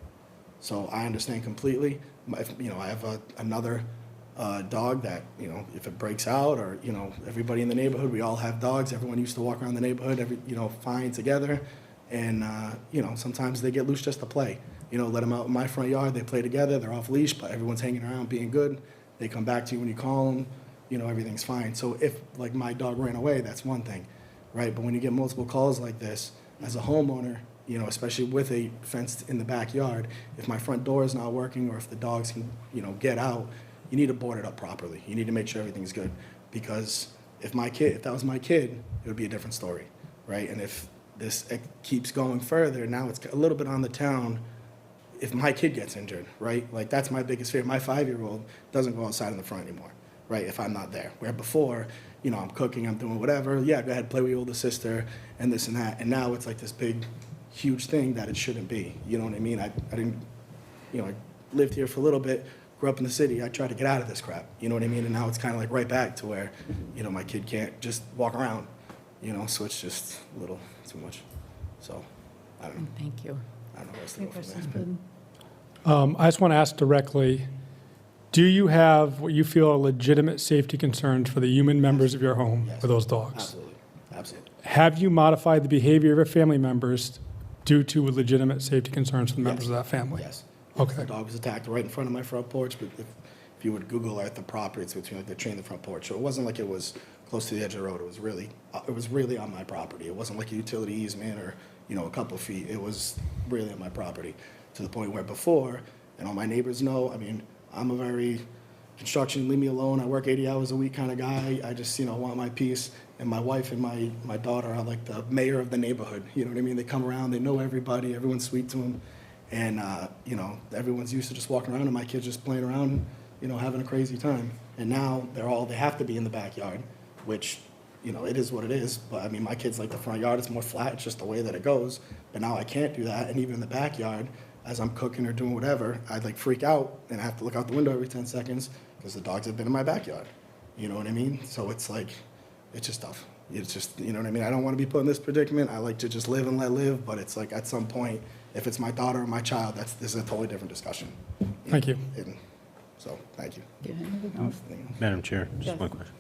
Speaker 13: So I understand completely. I have another dog that, if it breaks out, or, everybody in the neighborhood, we all have dogs. Everyone used to walk around the neighborhood, fine together. And, sometimes they get loose just to play. Let them out in my front yard, they play together, they're off leash, but everyone's hanging around, being good. They come back to you when you call them, everything's fine. So if, like, my dog ran away, that's one thing, right? But when you get multiple calls like this, as a homeowner, especially with a fence in the backyard, if my front door is not working, or if the dogs can, get out, you need to board it up properly. You need to make sure everything's good. Because if that was my kid, it would be a different story, right? And if this keeps going further, now it's a little bit on the town if my kid gets injured, right? Like, that's my biggest fear. My 5-year-old doesn't go outside in the front anymore, right, if I'm not there. Where before, I'm cooking, I'm doing whatever. Yeah, go ahead, play with your older sister and this and that. And now it's like this big, huge thing that it shouldn't be. You know what I mean? I didn't, I lived here for a little bit, grew up in the city. I tried to get out of this crap. You know what I mean? And now it's kind of like right back to where, my kid can't just walk around, so it's just a little too much. So, I don't know.
Speaker 1: Thank you.
Speaker 13: I don't know what's the
Speaker 1: Any
Speaker 13: go from
Speaker 1: questions?
Speaker 13: there.
Speaker 1: Good.
Speaker 4: I just want to ask directly, do you have what you feel are legitimate safety concerns for the human members of your home
Speaker 13: Yes.
Speaker 4: with those dogs?
Speaker 13: Absolutely, absolutely.
Speaker 4: Have you modified the behavior of your family members due to legitimate safety concerns for the members
Speaker 13: Yes.
Speaker 4: of that family?
Speaker 13: Yes.
Speaker 4: Okay.
Speaker 13: The dog was attacked right in front of my front porch, but if you would Google Earth the property, it's between like the tree and the front porch. So it wasn't like it was close to the edge of the road. It was really on my property. It wasn't like a utility easement or, a couple feet. It was really on my property, to the point where before, and all my neighbors know, I'm a very construction, leave me alone. I work 80 hours a week kind of guy. I just, want my peace. And my wife and my daughter are like the mayor of the neighborhood. You know what I mean? They come around, they know everybody, everyone's sweet to them. And, everyone's used to just walking around and my kids just playing around, having a crazy time. And now they have to be in the backyard, which, it is what it is. But my kids like the front yard, it's more flat, it's just the way that it goes. But now I can't do that. And even in the backyard, as I'm cooking or doing whatever, I'd like freak out and I have to look out the window every 10 seconds because the dogs have been in my backyard. You know what I mean? So it's like, it's just tough. It's just, you know what I mean? I don't want to be put in this predicament. I like to just live and let live. But it's like at some point, if it's my daughter or my child, this is a totally different discussion.
Speaker 4: Thank you.
Speaker 13: And so, thank you.
Speaker 1: Do you have anything else?
Speaker 2: Madam Chair, just
Speaker 1: Yes.
Speaker 2: one question.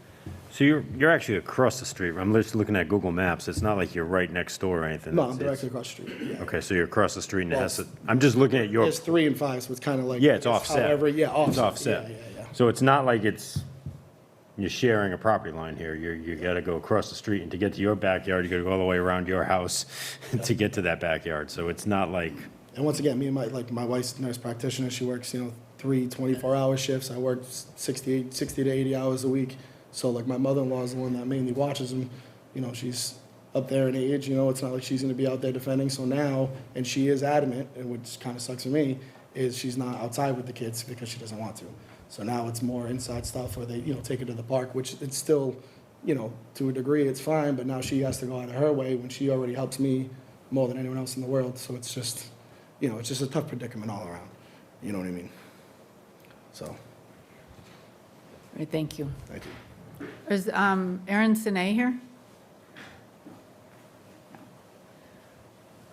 Speaker 2: So you're actually across the street. I'm just looking at Google Maps. It's not like you're right next door or anything.
Speaker 13: No, I'm
Speaker 2: It's-
Speaker 13: directly across the street. Yeah.
Speaker 2: Okay, so you're across the street and it
Speaker 13: Well,
Speaker 2: has to, I'm just looking at your,
Speaker 13: There's 3 and 5, so it's kind of like.
Speaker 2: yeah, it's offset.
Speaker 13: However, yeah, offset.
Speaker 2: It's offset.
Speaker 13: Yeah.
Speaker 2: So it's not like you're sharing a property line here. You gotta go across the street, and to get to your backyard, you gotta go all the way around your house to get to that backyard. So it's not like,
Speaker 13: And once again, me and my wife's a nurse practitioner. She works, 3 24-hour shifts. I work 60 to 80 hours a week. So like my mother-in-law is the one that mainly watches them. She's up there in age. It's not like she's going to be out there defending. So now, and she is adamant, and which kind of sucks for me, is she's not outside with the kids because she doesn't want to. So now it's more inside stuff where they, take her to the park, which it's still, to a degree it's fine. But now she has to go out of her way when she already helps me more than anyone else in the world. So it's just, it's just a tough predicament all around. You know what I mean? So,
Speaker 1: All right, thank you.
Speaker 13: thank you.
Speaker 1: Is Aaron Sine here?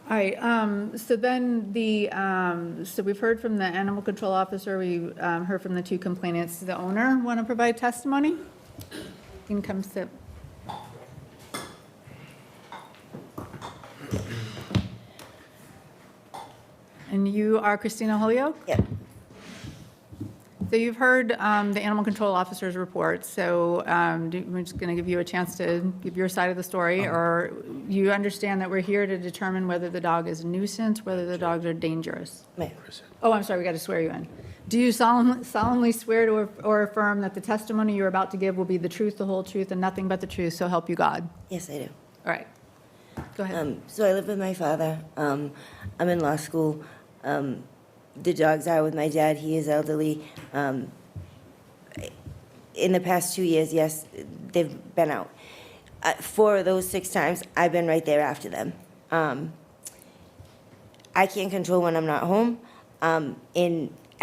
Speaker 1: All right, so then so we've heard from the animal control officer, we heard from the 2 complainants. Does the owner want to provide testimony? You can come sit. And you are Christina Holyoke?
Speaker 14: Yeah.
Speaker 1: So you've heard the animal control officer's report, so I'm just going to give you a chance to give your side of the story, or you understand that we're here to determine whether the dog is a nuisance, whether the dogs are dangerous?
Speaker 14: Ma'am.
Speaker 1: Oh, I'm sorry, we got to swear you in. Do you solemnly swear to or affirm that the testimony you're about to give will be the truth, the whole truth, and nothing but the truth, so help you God?
Speaker 14: Yes, I do.
Speaker 1: All right, go ahead.
Speaker 14: So I live with my father. I'm in law school. The dogs are with my dad. He is elderly. In the past 2 years, yes, they've been out. 4 of those 6 times, I've been right there after them. I can't control when I'm not home.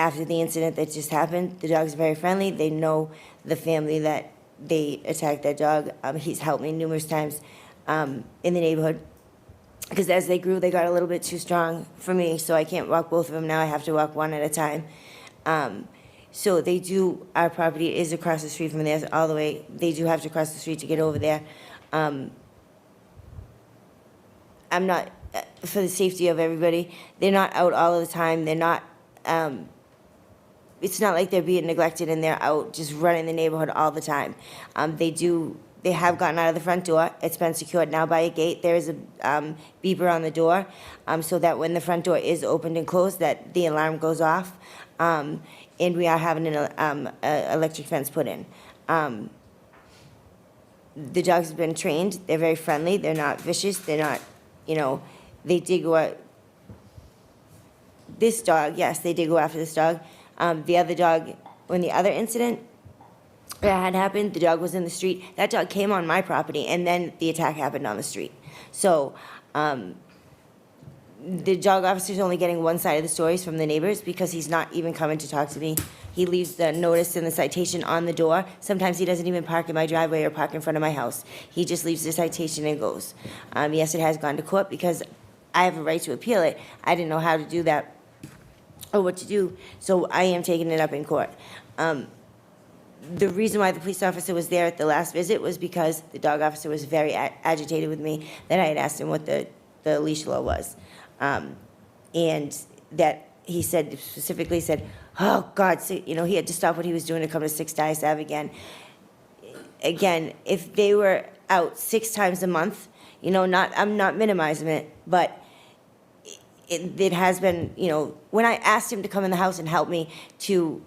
Speaker 14: after the incident that just happened. The dog's very friendly. They know the family that they attacked that dog. He's helped me numerous times in the neighborhood. Because as they grew, they got a little bit too strong for me, so I can't walk both of them now. I have to walk one at a time. So they do, our property is across the street from theirs all the way. They do have to cross the street to get over there. I'm not, for the safety of everybody, they're not out all of the time. They're not, it's not like they're being neglected and they're out just running the neighborhood all the time. They have gotten out of the front door. It's been secured now by a gate. There is a beeper on the door, so that when the front door is opened and closed, that the alarm goes off. And we are having an electric fence put in. The dogs have been trained. They're very friendly. They're not vicious. They're not, they did go out. This dog, yes, they did go after this dog. The other dog, when the other incident that had happened, the dog was in the street. That dog came on my property, and then the attack happened on the street. So the dog officer's only getting one side of the stories from the neighbors because he's not even coming to talk to me. He leaves the notice and the citation on the door. Sometimes he doesn't even park in my driveway or park in front of my house. He just leaves the citation and goes. Yes, it has gone to court because I have a right to appeal it. I didn't know how to do that or what to do, so I am taking it up in court. The reason why the police officer was there at the last visit was because the dog officer was very agitated with me, that I had asked him what the leash law was. And that he said, specifically said, oh, God, so, he had to stop what he was doing to come to 6 Dias Ave again. Again, if they were out 6 times a month, I'm not minimizing it, but it has been, when I asked him to come in the house and help me to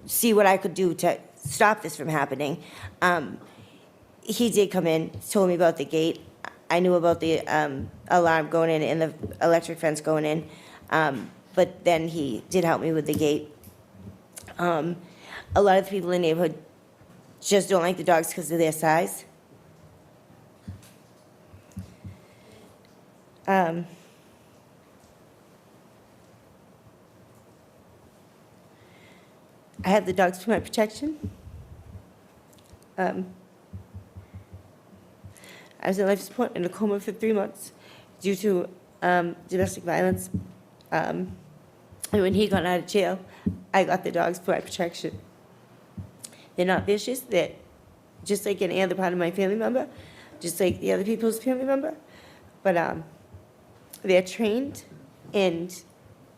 Speaker 14: see what I could do to stop this from happening, he did come in, told me about the gate. I knew about the alarm going in and the electric fence going in, but then he did help me with the gate. A lot of the people in the neighborhood just don't like the dogs because of their size. I have the dogs for my protection. I was in life support in a coma for 3 months due to domestic violence. And when he got out of jail, I got the dogs for my protection. They're not vicious. They're just like any other part of my family member, just like the other people's family member. But they're trained, and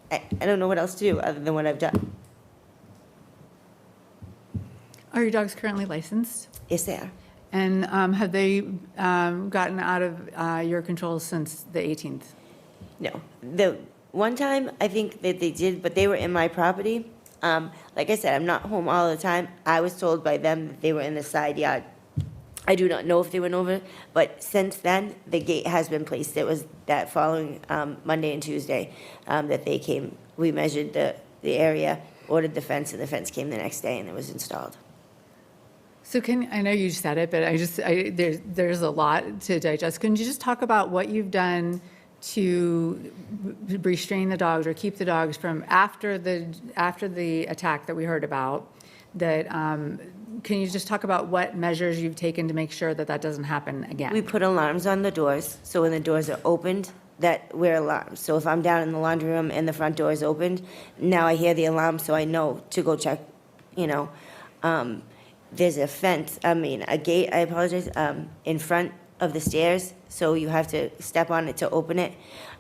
Speaker 14: I don't know what else to do other than what I've done.
Speaker 1: Are your dogs currently licensed?
Speaker 14: Yes, they are.
Speaker 1: And have they gotten out of your control since the 18th?
Speaker 14: No. The one time, I think that they did, but they were in my property. Like I said, I'm not home all the time. I was told by them that they were in the side yard. I do not know if they went over, but since then, the gate has been placed. It was that following Monday and Tuesday that they came. We measured the area, ordered the fence, and the fence came the next day, and it was installed.
Speaker 1: So I know you said it, but there's a lot to digest. Can you just talk about what you've done to restrain the dogs or keep the dogs from after the attack that we heard about? Can you just talk about what measures you've taken to make sure that doesn't happen again?
Speaker 14: We put alarms on the doors, so when the doors are opened, that we're alarmed. So if I'm down in the laundry room and the front door is opened, now I hear the alarm, so I know to go check, There's a a gate, I apologize, in front of the stairs, so you have to step on it to open it,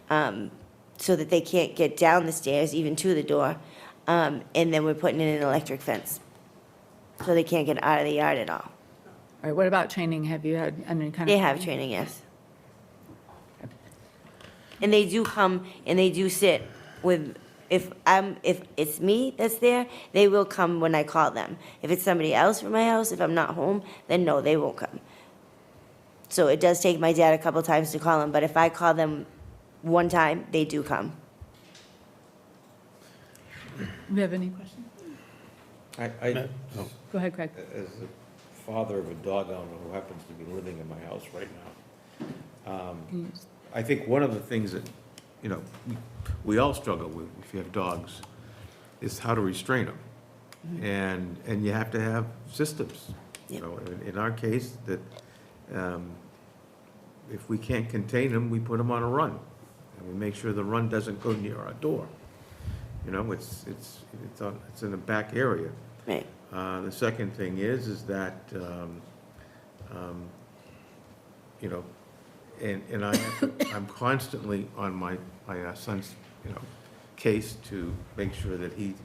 Speaker 14: so that they can't get down the stairs, even to the door. And then we're putting in an electric fence, so they can't get out of the yard at all.
Speaker 1: All right, what about training? Have you had any kind of?
Speaker 14: They have training, yes. And they do come and they do sit with, if it's me that's there, they will come when I call them. If it's somebody else from my house, if I'm not home, then no, they won't come. So it does take my dad a couple times to call them, but if I call them one time, they do come.
Speaker 1: Do you have any questions? Go ahead, Craig.
Speaker 7: As a father of a dog owner who happens to be living in my house right now, I think one of the things that, we all struggle with if you have dogs
Speaker 10: is how to restrain them. And you have to have systems. You know, in our case, that if we can't contain them, we put them on a run. And we make sure the run doesn't go near our door. You know, it's in the back area.
Speaker 14: Right.
Speaker 10: The second thing is that, you know, and I'm constantly on my son's, you know, case to make sure that he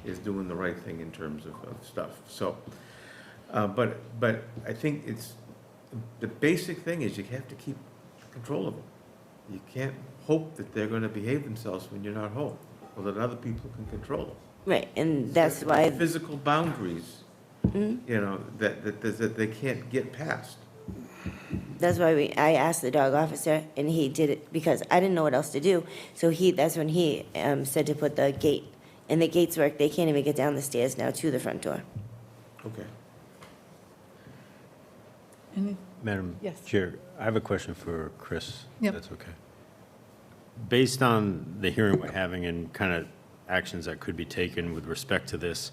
Speaker 10: is doing the right thing in terms of stuff. So, but I think the basic thing is you have to keep control of them. You can't hope that they're going to behave themselves when you're not home, or that other people can control them.
Speaker 14: Right, and that's why,
Speaker 10: Physical boundaries, you know, that they can't get past.
Speaker 14: that's why I asked the dog officer, and he did it, because I didn't know what else to do. So that's when he said to put the gate, and the gates work, they can't even get down the stairs now to the front door.
Speaker 10: Okay.
Speaker 2: Madam
Speaker 1: Yes.
Speaker 2: Chair, I have a question for Chris.
Speaker 1: Yep.
Speaker 2: That's okay. Based on the hearing we're having and kind of actions that could be taken with respect to this,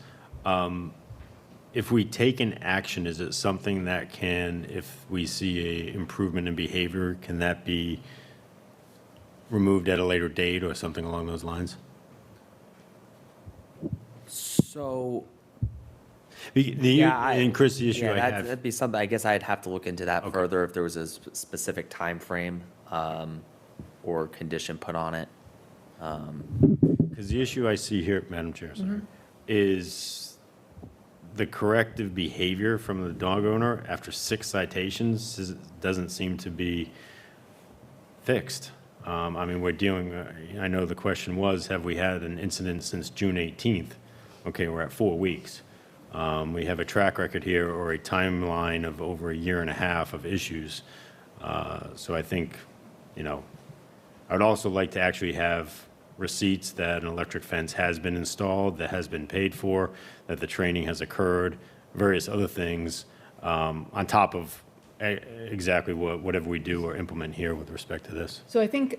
Speaker 2: if we take an action, is it something that can, if we see a improvement in behavior, can that be removed at a later date or something along those lines?
Speaker 6: So,
Speaker 2: And Chris, the issue
Speaker 6: yeah,
Speaker 2: I have.
Speaker 6: that'd be something, I guess I'd have to look into that further if there was a specific timeframe or condition put on it.
Speaker 2: Because the issue I see here, Madam Chair, sorry, is the corrective behavior from the dog owner after 6 citations doesn't seem to be fixed. I mean, we're dealing, I know the question was, have we had an incident since June 18th? Okay, we're at 4 weeks. We have a track record here or a timeline of over a year and a half of issues. So I think, you know, I'd also like to actually have receipts that an electric fence has been installed, that has been paid for, that the training has occurred, various other things, on top of exactly whatever we do or implement here with respect to this.
Speaker 1: So I think,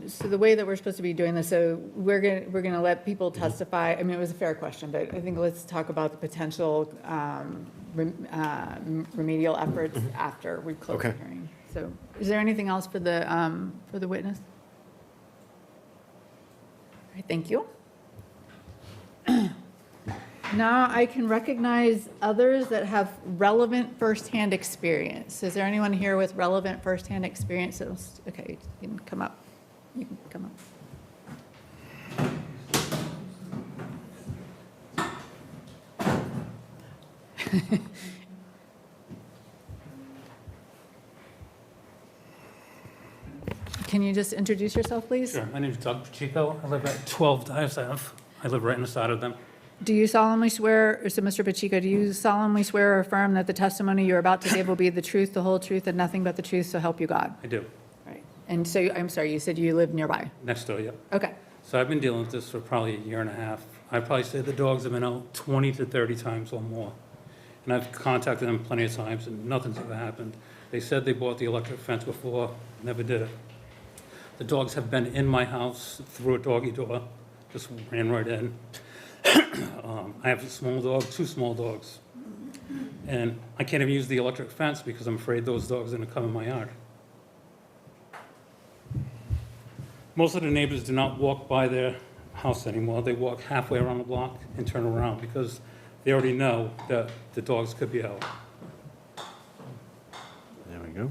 Speaker 1: so the way that we're supposed to be doing this, so we're going to let people testify. I mean, it was a fair question, but I think let's talk about the potential remedial efforts after we close the
Speaker 2: Okay.
Speaker 1: hearing. So is there anything else for the witness? All right, thank you. Now I can recognize others that have relevant firsthand experience. Is there anyone here with relevant firsthand experience? Okay, you can come up. You can come up. Can you just introduce yourself, please?
Speaker 15: Sure. My name is Doug Pacheco. I live at 12 Dives Ave. I live right in the side of them.
Speaker 1: Do you solemnly swear, so Mr. Pacheco, do you solemnly swear or affirm that the testimony you're about to give will be the truth, the whole truth, and nothing but the truth, so help you God?
Speaker 15: I do.
Speaker 1: Right. And so, I'm sorry, you said you live nearby?
Speaker 15: Next door, yeah.
Speaker 1: Okay.
Speaker 15: So I've been dealing with this for probably a year and a half. I'd probably say the dogs have been out 20 to 30 times or more. And I've contacted them plenty of times, and nothing's ever happened. They said they bought the electric fence before, never did it. The dogs have been in my house through a doggy door, just ran right in. I have a small dog, 2 small dogs. And I can't even use the electric fence because I'm afraid those dogs are gonna come in my yard. Most of the neighbors do not walk by their house anymore. They walk halfway around the block and turn around because they already know that the dogs could be out.
Speaker 2: There we go.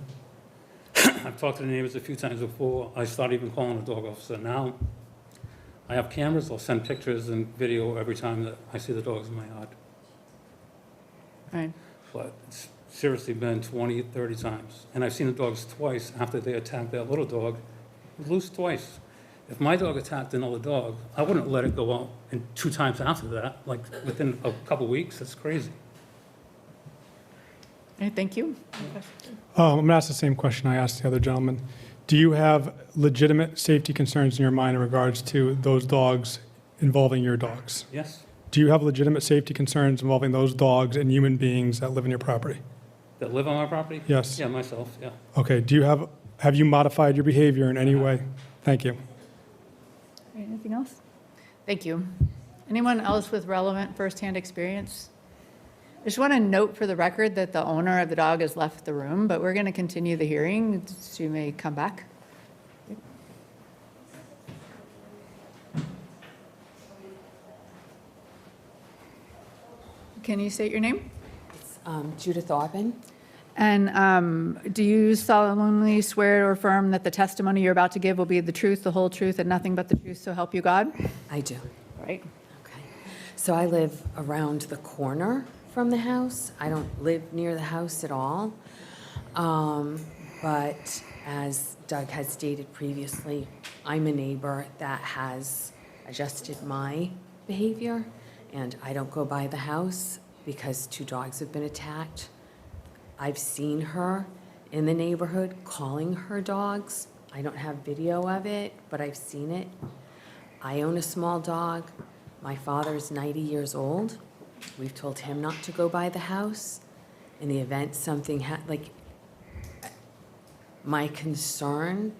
Speaker 15: I've talked to the neighbors a few times before. I started even calling the dog officer. Now, I have cameras. I'll send pictures and video every time that I see the dogs in my yard.
Speaker 1: Right.
Speaker 15: But it's seriously been 20, 30 times. And I've seen the dogs twice after they attacked that little dog. It was loose twice. If my dog attacked another dog, I wouldn't let it go out and 2 times after that, like within a couple weeks. That's crazy.
Speaker 1: All right, thank you.
Speaker 4: I'm going to ask the same question I asked the other gentleman. Do you have legitimate safety concerns in your mind in regards to those dogs involving your dogs?
Speaker 15: Yes?
Speaker 4: Do you have legitimate safety concerns involving those dogs and human beings that live in your property?
Speaker 15: That live on my property?
Speaker 4: Yes.
Speaker 15: Yeah, myself, yeah.
Speaker 4: Okay, have you modified your behavior in any way? Thank you.
Speaker 1: All right, anything else? Thank you. Anyone else with relevant firsthand experience? I just want to note for the record that the owner of the dog has left the room, but we're going to continue the hearing. She may come back. Can you state your name?
Speaker 16: Judith Aubin.
Speaker 1: And do you solemnly swear or affirm that the testimony you're about to give will be the truth, the whole truth, and nothing but the truth, so help you God?
Speaker 16: I do.
Speaker 1: Right.
Speaker 16: Okay. So I live around the corner from the house. I don't live near the house at all. But as Doug has stated previously, I'm a neighbor that has adjusted my behavior, and I don't go by the house because 2 dogs have been attacked. I've seen her in the neighborhood calling her dogs. I don't have video of it, but I've seen it. I own a small dog. My father's 90 years old. We've told him not to go by the house. In the event something my concern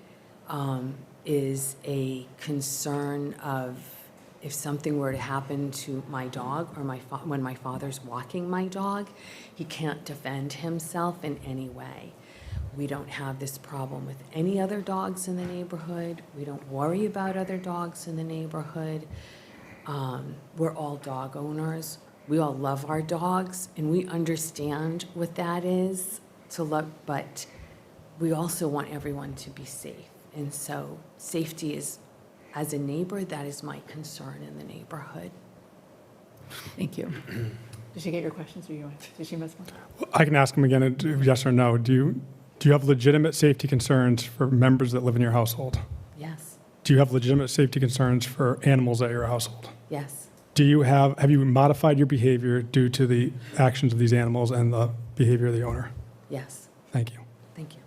Speaker 16: is a concern of if something were to happen to my dog or when my father's walking my dog, he can't defend himself in any way. We don't have this problem with any other dogs in the neighborhood. We don't worry about other dogs in the neighborhood. We're all dog owners. We all love our dogs, and we understand what that is to love, but we also want everyone to be safe. And so safety is, as a neighbor, that is my concern in the neighborhood.
Speaker 1: Thank you. Did she get your questions, or did she miss one?
Speaker 4: I can ask him again, yes or no. Do you have legitimate safety concerns for members that live in your household?
Speaker 16: Yes.
Speaker 4: Do you have legitimate safety concerns for animals at your household?
Speaker 16: Yes.
Speaker 4: Have you modified your behavior due to the actions of these animals and the behavior of the owner?
Speaker 16: Yes.
Speaker 4: Thank you.
Speaker 16: Thank you.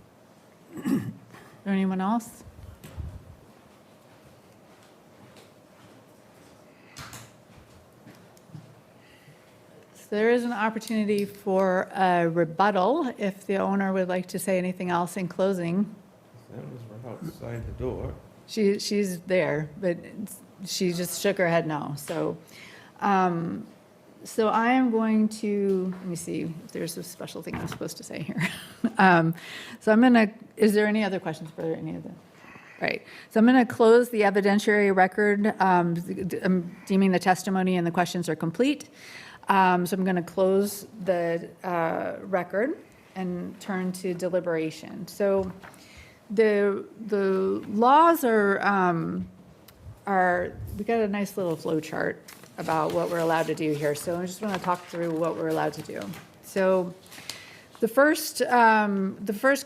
Speaker 1: Is there anyone else? So there is an opportunity for a rebuttal if the owner would like to say anything else in closing.
Speaker 10: That was right outside the door.
Speaker 1: She's there, but she just shook her head no. So, so I am going to, let me see if there's a special thing I'm supposed to say here. So I'm going to, is there any other questions for any of the? Right. So I'm going to close the evidentiary record, I'm deeming the testimony and the questions are complete. So I'm going to close the record and turn to deliberation. So the laws are we got a nice little flow chart about what we're allowed to do here. So I just want to talk through what we're allowed to do. So the first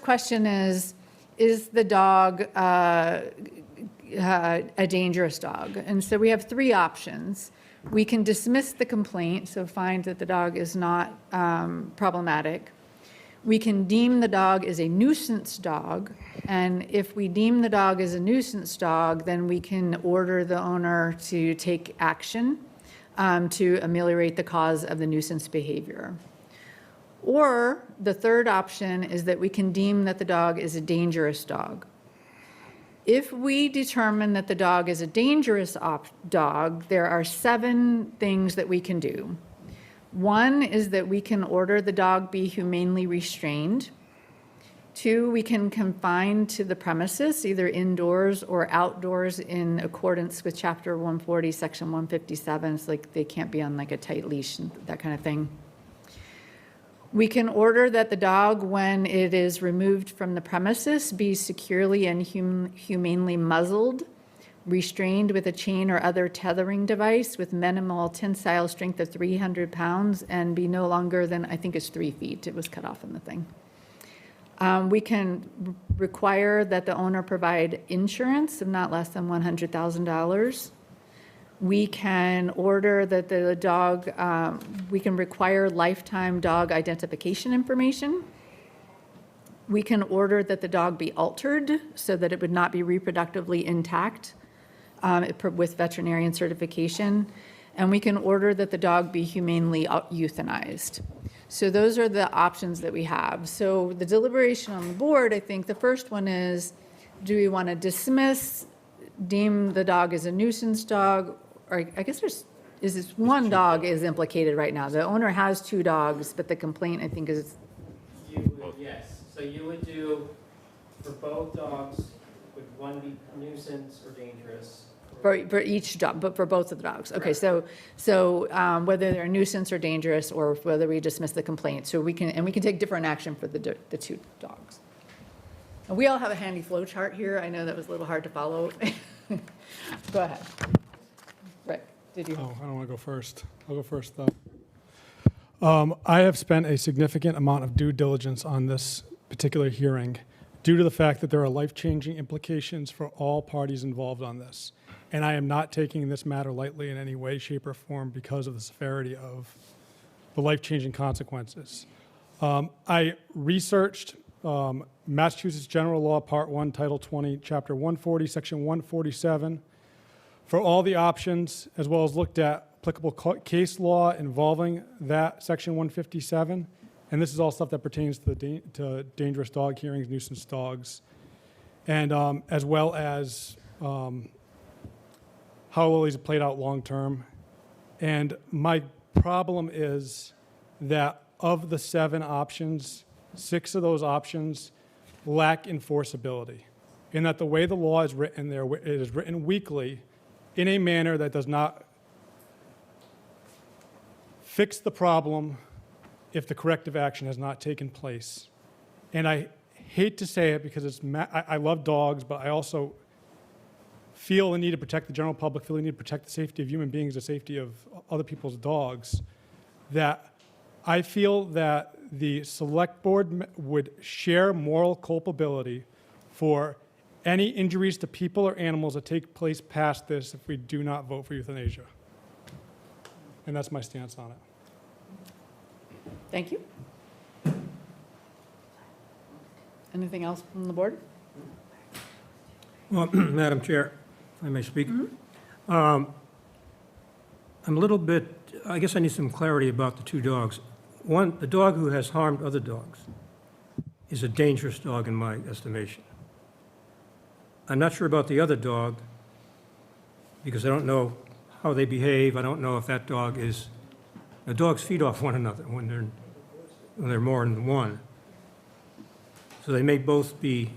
Speaker 1: question is the dog a dangerous dog? And so we have 3 options. We can dismiss the complaint, so find that the dog is not problematic. We can deem the dog as a nuisance dog, and if we deem the dog as a nuisance dog, then we can order the owner to take action to ameliorate the cause of the nuisance behavior. Or the third option is that we can deem that the dog is a dangerous dog. If we determine that the dog is a dangerous dog, there are 7 things that we can do. 1 is that we can order the dog be humanely restrained. 2, we can confine to the premises, either indoors or outdoors in accordance with Chapter 140, Section 157. It's like they can't be on like a tight leash and that kind of thing. We can order that the dog, when it is removed from the premises, be securely and humanely muzzled, restrained with a chain or other tethering device with minimal tensile strength of 300 pounds and be no longer than, I think it's 3 feet. It was cut off in the thing. We can require that the owner provide insurance of not less than $100,000. We can order that the dog, we can require lifetime dog identification information. We can order that the dog be altered so that it would not be reproductively intact with veterinarian certification. And we can order that the dog be humanely euthanized. So those are the options that we have. So the deliberation on the board, I think the first one is, do we want to dismiss, deem the dog as a nuisance dog? Or I guess is is this one dog is implicated right now. The owner has 2 dogs, but the complaint, I think, is,
Speaker 12: Yes, so you would do, for both dogs, would one be nuisance or dangerous?
Speaker 1: for each dog, but for both of the dogs. Okay, so whether they're a nuisance or dangerous, or whether we dismiss the complaint, so we can take different action for the 2 dogs. And we all have a handy flow chart here. I know that was a little hard to follow. Go ahead. Rick, did you?
Speaker 4: Oh, I don't want to go first. I'll go first, though. I have spent a significant amount of due diligence on this particular hearing due to the fact that there are life-changing implications for all parties involved on this. And I am not taking this matter lightly in any way, shape, or form because of the severity of the life-changing consequences. I researched Massachusetts General Law, Part 1, Title 20, Chapter 140, Section 147, for all the options, as well as looked at applicable case law involving that Section 157. And this is all stuff that pertains to dangerous dog hearings, nuisance dogs, and as well as how well these are played out long-term. And my problem is that of the 7 options, 6 of those options lack enforceability, in that the way the law is written there, it is written weakly in a manner that does not fix the problem if the corrective action has not taken place. And I hate to say it because I love dogs, but I also feel the need to protect the general public, feel the need to protect the safety of human beings, the safety of other people's dogs, that I feel that the select board would share moral culpability for any injuries to people or animals that take place past this if we do not vote for euthanasia. And that's my stance on it.
Speaker 1: Thank you. Anything else from the board?
Speaker 3: Well, Madam Chair, if I may speak. I'm a little bit, I guess I need some clarity about the 2 dogs. One, the dog who has harmed other dogs is a dangerous dog in my estimation. I'm not sure about the other dog because I don't know how they behave. I don't know if that dog is, the dogs feed off one another when they're more than one. So they may both be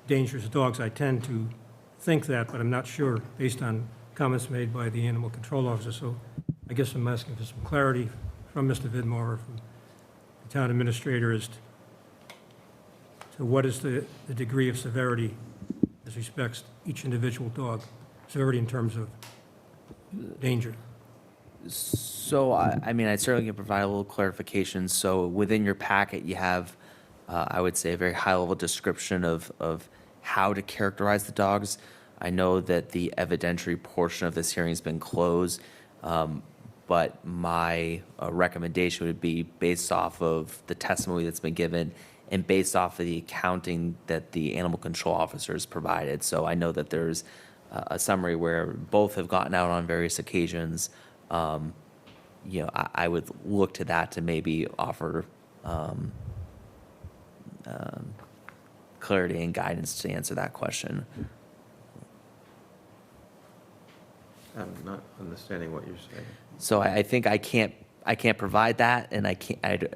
Speaker 3: dangerous dogs. I tend to think that, but I'm not sure based on comments made by the animal control officer. So I guess I'm asking for some clarity from Mr. Vidmore or from the town administrator as to what is the degree of severity as respects each individual dog, severity in terms of danger.
Speaker 6: So, I mean, I certainly can provide a little clarification. So within your packet, you have, I would say, a very high-level description of how to characterize the dogs. I know that the evidentiary portion of this hearing has been closed, but my recommendation would be based off of the testimony that's been given and based off of the accounting that the animal control officers provided. So I know that there's a summary where both have gotten out on various occasions. I would look to that to maybe offer clarity and guidance to answer that question.
Speaker 10: I'm not understanding what you're saying.
Speaker 6: So I think I can't provide that, and I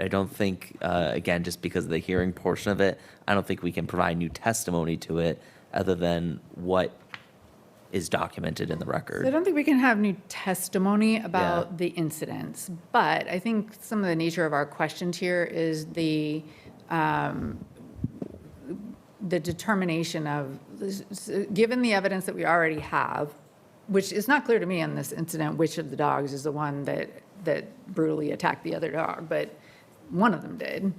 Speaker 6: don't think, again, just because of the hearing portion of it, I don't think we can provide new testimony to it other than what is documented in the record.
Speaker 1: So I don't think we can have new testimony about the incidents, but I think some of the nature of our questions here is the determination of, given the evidence that we already have, which is not clear to me on this incident, which of the dogs is the one that brutally attacked the other dog, but one of them did.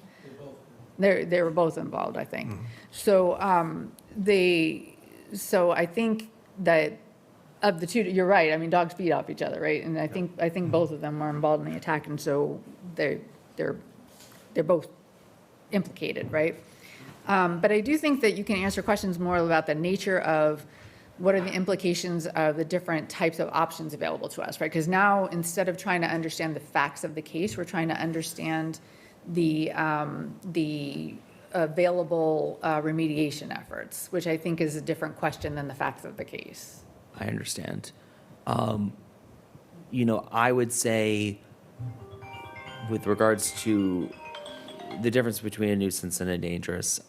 Speaker 1: They were both involved, I think. So so I think that of the 2, you're right. I mean, dogs feed off each other, right? And I think both of them were involved in the attack, and so they're both implicated, right? But I do think that you can answer questions more about the nature of what are the implications of the different types of options available to us, right? Because now, instead of trying to understand the facts of the case, we're trying to understand the available remediation efforts, which I think is a different question than the facts of the case.
Speaker 6: I understand. I would say with regards to the difference between a nuisance and a dangerous,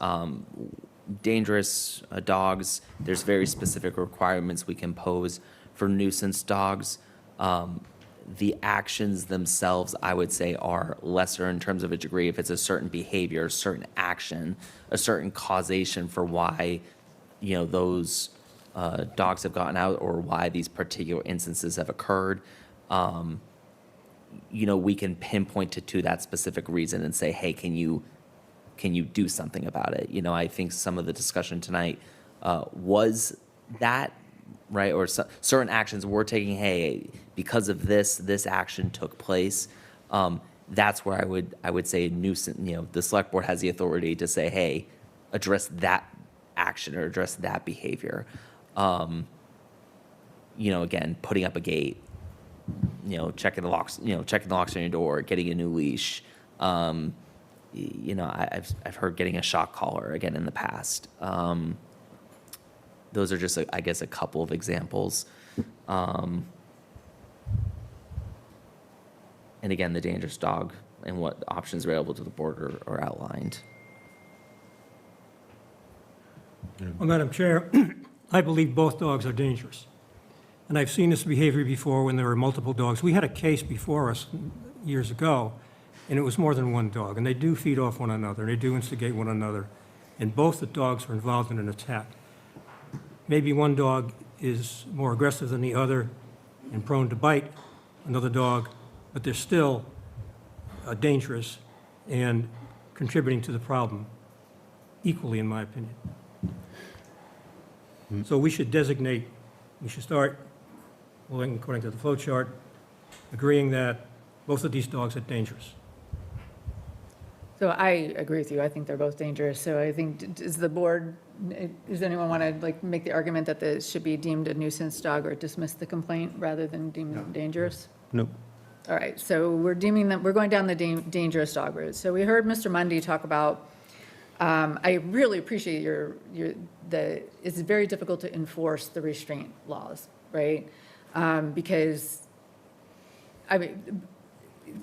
Speaker 6: dangerous dogs, there's very specific requirements we can pose for nuisance dogs. The actions themselves, I would say, are lesser in terms of a degree if it's a certain behavior, a certain action, a certain causation for why, those dogs have gotten out or why these particular instances have occurred. We can pinpoint it to that specific reason and say, hey, can you do something about it? I think some of the discussion tonight was that, right? Or certain actions we're taking, hey, because of this action took place. That's where I would say nuisance, the select board has the authority to say, hey, address that action or address that behavior. Again, putting up a gate, checking the locks on your door, getting a new leash. I've heard getting a shock collar again in the past. Those are just, I guess, a couple of examples. And again, the dangerous dog and what options are available to the board are outlined.
Speaker 3: Well, Madam Chair, I believe both dogs are dangerous. And I've seen this behavior before when there were multiple dogs. We had a case before us years ago, and it was more than one dog. And they do feed off one another, and they do instigate one another. And both the dogs were involved in an attack. Maybe one dog is more aggressive than the other and prone to bite another dog, but they're still dangerous and contributing to the problem equally, in my opinion. So we should start, according to the flow chart, agreeing that both of these dogs are dangerous.
Speaker 1: So I agree with you. I think they're both dangerous. So I think, does anyone want to make the argument that this should be deemed a nuisance dog or dismiss the complaint rather than deem them dangerous?
Speaker 3: Nope.
Speaker 1: All right, so we're going down the dangerous dog route. So we heard Mr. Mundy talk about, I really appreciate it's very difficult to enforce the restraint laws, right? Because,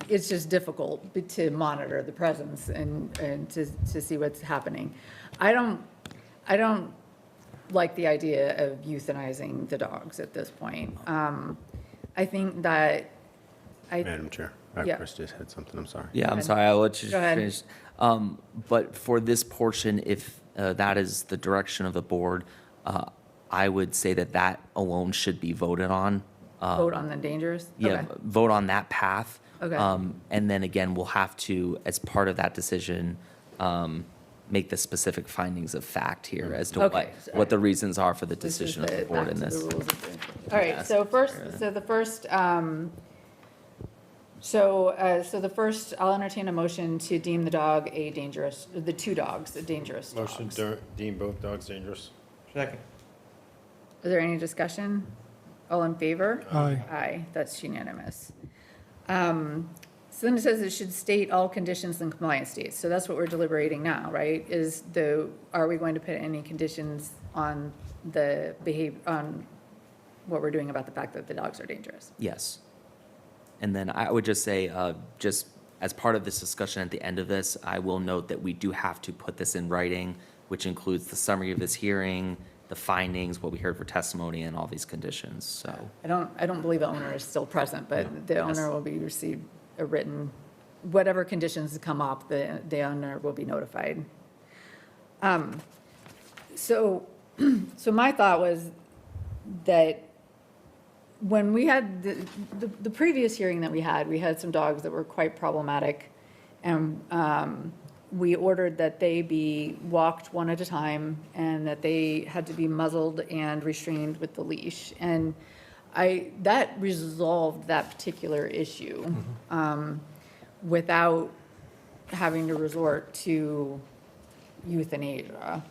Speaker 1: it's just difficult to monitor the presence and to see what's happening. I don't like the idea of euthanizing the dogs at this point. I think that
Speaker 2: Madam Chair,
Speaker 1: Yeah.
Speaker 2: Chris just had something, I'm sorry.
Speaker 6: Yeah, I'm sorry, I'll let you
Speaker 1: Go ahead.
Speaker 6: finish. But for this portion, if that is the direction of the board, I would say that alone should be voted on.
Speaker 1: Vote on the dangerous?
Speaker 6: Yeah,
Speaker 1: Okay.
Speaker 6: vote on that path.
Speaker 1: Okay.
Speaker 6: And then again, we'll have to, as part of that decision, make the specific findings of fact here as to
Speaker 1: Okay.
Speaker 6: what the reasons are for the
Speaker 1: This is
Speaker 6: decision of the board
Speaker 1: back
Speaker 6: in
Speaker 1: to the
Speaker 6: this.
Speaker 1: rules of the- All right,
Speaker 6: Yes.
Speaker 1: so the first, I'll entertain a motion to deem the two dogs, a dangerous dogs.
Speaker 2: Motion to deem both dogs dangerous.
Speaker 7: Second.
Speaker 1: Is there any discussion? All in favor?
Speaker 4: Aye.
Speaker 1: Aye, that's unanimous. So then it says it should state all conditions and compliance dates. So that's what we're deliberating now, right? Are we going to put any conditions on on what we're doing about the fact that the dogs are dangerous?
Speaker 6: Yes. And then I would just say, just as part of this discussion at the end of this, I will note that we do have to put this in writing, which includes the summary of this hearing, the findings, what we heard for testimony, and all these conditions, so.
Speaker 1: I don't believe the owner is still present, but the owner will receive a written, whatever conditions come up, the owner will be notified. So my thought was that when we had the previous hearing that we had some dogs that were quite problematic, and we ordered that they be walked one at a time and that they had to be muzzled and restrained with the leash. And that resolved that particular issue without having to resort to euthanasia.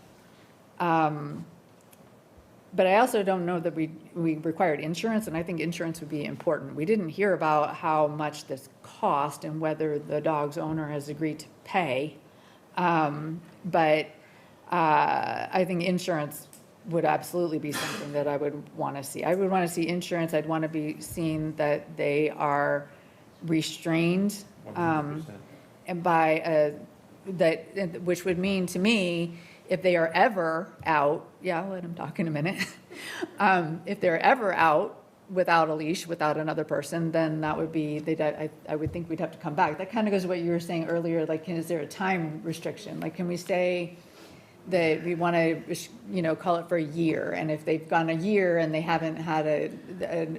Speaker 1: But I also don't know that we required insurance, and I think insurance would be important. We didn't hear about how much this cost and whether the dog's owner has agreed to pay. But I think insurance would absolutely be something that I would want to see. I would want to see insurance, I'd want to be seeing that they are restrained,
Speaker 10: 100%.
Speaker 1: and by, which would mean to me, if they are ever out, yeah, I'll let him talk in a minute. If they're ever out without a leash, without another person, then that would be, I would think we'd have to come back. That kind of goes to what you were saying earlier, like, is there a time restriction? Like, can we say that we want to, call it for a year, and if they've gone a year and they haven't had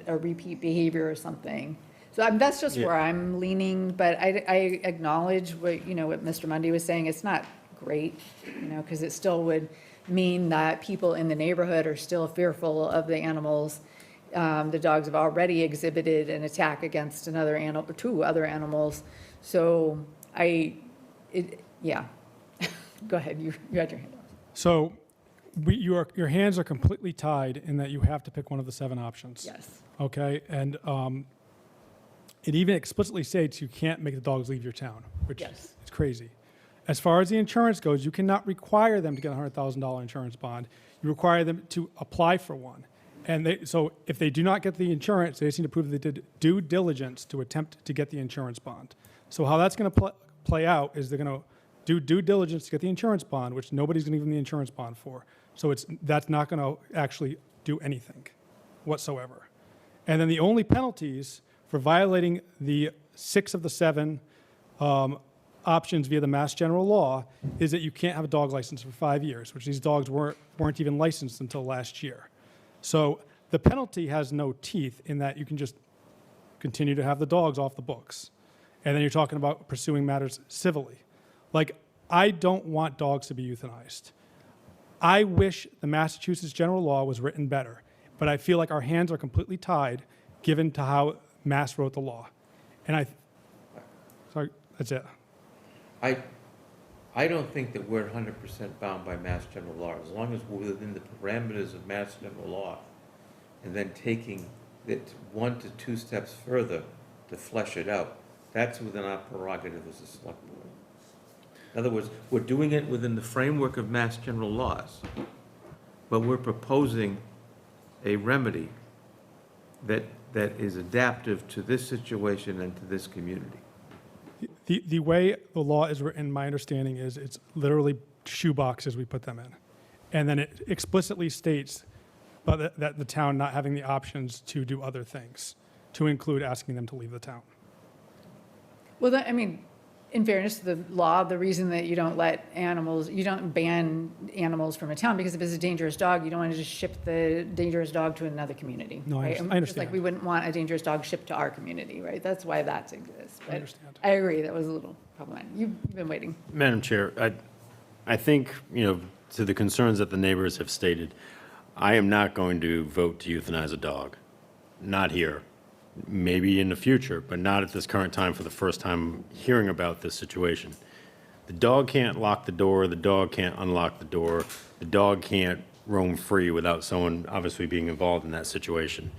Speaker 1: a repeat behavior or something? So that's just where I'm leaning, but I acknowledge what Mr. Mundy was saying. It's not great, because it still would mean that people in the neighborhood are still fearful of the animals. The dogs have already exhibited an attack against another animal, two other animals. So yeah. Go ahead, you had your hand up.
Speaker 4: So your hands are completely tied in that you have to pick one of the 7 options.
Speaker 1: Yes.
Speaker 4: Okay, and it even explicitly states you can't make the dogs leave your town, which is crazy. As far as the insurance goes, you cannot require them to get a $100,000 insurance bond. You require them to apply for one. And so if they do not get the insurance, they just need to prove they did due diligence to attempt to get the insurance bond. So how that's going to play out is they're going to do due diligence to get the insurance bond, which nobody's going to give them the insurance bond for. So that's not going to actually do anything whatsoever. And then the only penalties for violating the 6 of the 7 options via the Mass General Law is that you can't have a dog license for 5 years, which these dogs weren't even licensed until last year. So the penalty has no teeth in that you can just continue to have the dogs off the books. And then you're talking about pursuing matters civilly. Like, I don't want dogs to be euthanized. I wish the Massachusetts general law was written better, but I feel like our hands are completely tied given to how Mass wrote the law. And sorry, that's it.
Speaker 10: I don't think that we're 100% bound by Mass General Law, as long as we're within the parameters of Mass General Law, and then taking it 1 to 2 steps further to flesh it out. That's within our prerogative as a select board. In other words, we're doing it within the framework of Mass General laws, but we're proposing a remedy that is adaptive to this situation and to this community.
Speaker 4: The way the law is written, my understanding is it's literally shoe boxes we put them in. And then it explicitly states that the town not having the options to do other things, to include asking them to leave the town.
Speaker 1: Well, in fairness to the law, the reason that you don't ban animals from a town, because if it's a dangerous dog, you don't want to just ship the dangerous dog to another community.
Speaker 4: No,
Speaker 1: right?
Speaker 4: I understand.
Speaker 1: Just like we wouldn't want a dangerous dog shipped to our community, right? That's why that exists. But
Speaker 4: I understand.
Speaker 1: I agree, that was a little problematic. You've been waiting.
Speaker 2: Madam Chair, I think, to the concerns that the neighbors have stated, I am not going to vote to euthanize a dog. Not here. Maybe in the future, but not at this current time for the first time hearing about this situation. The dog can't lock the door, the dog can't unlock the door, the dog can't roam free without someone obviously being involved in that situation.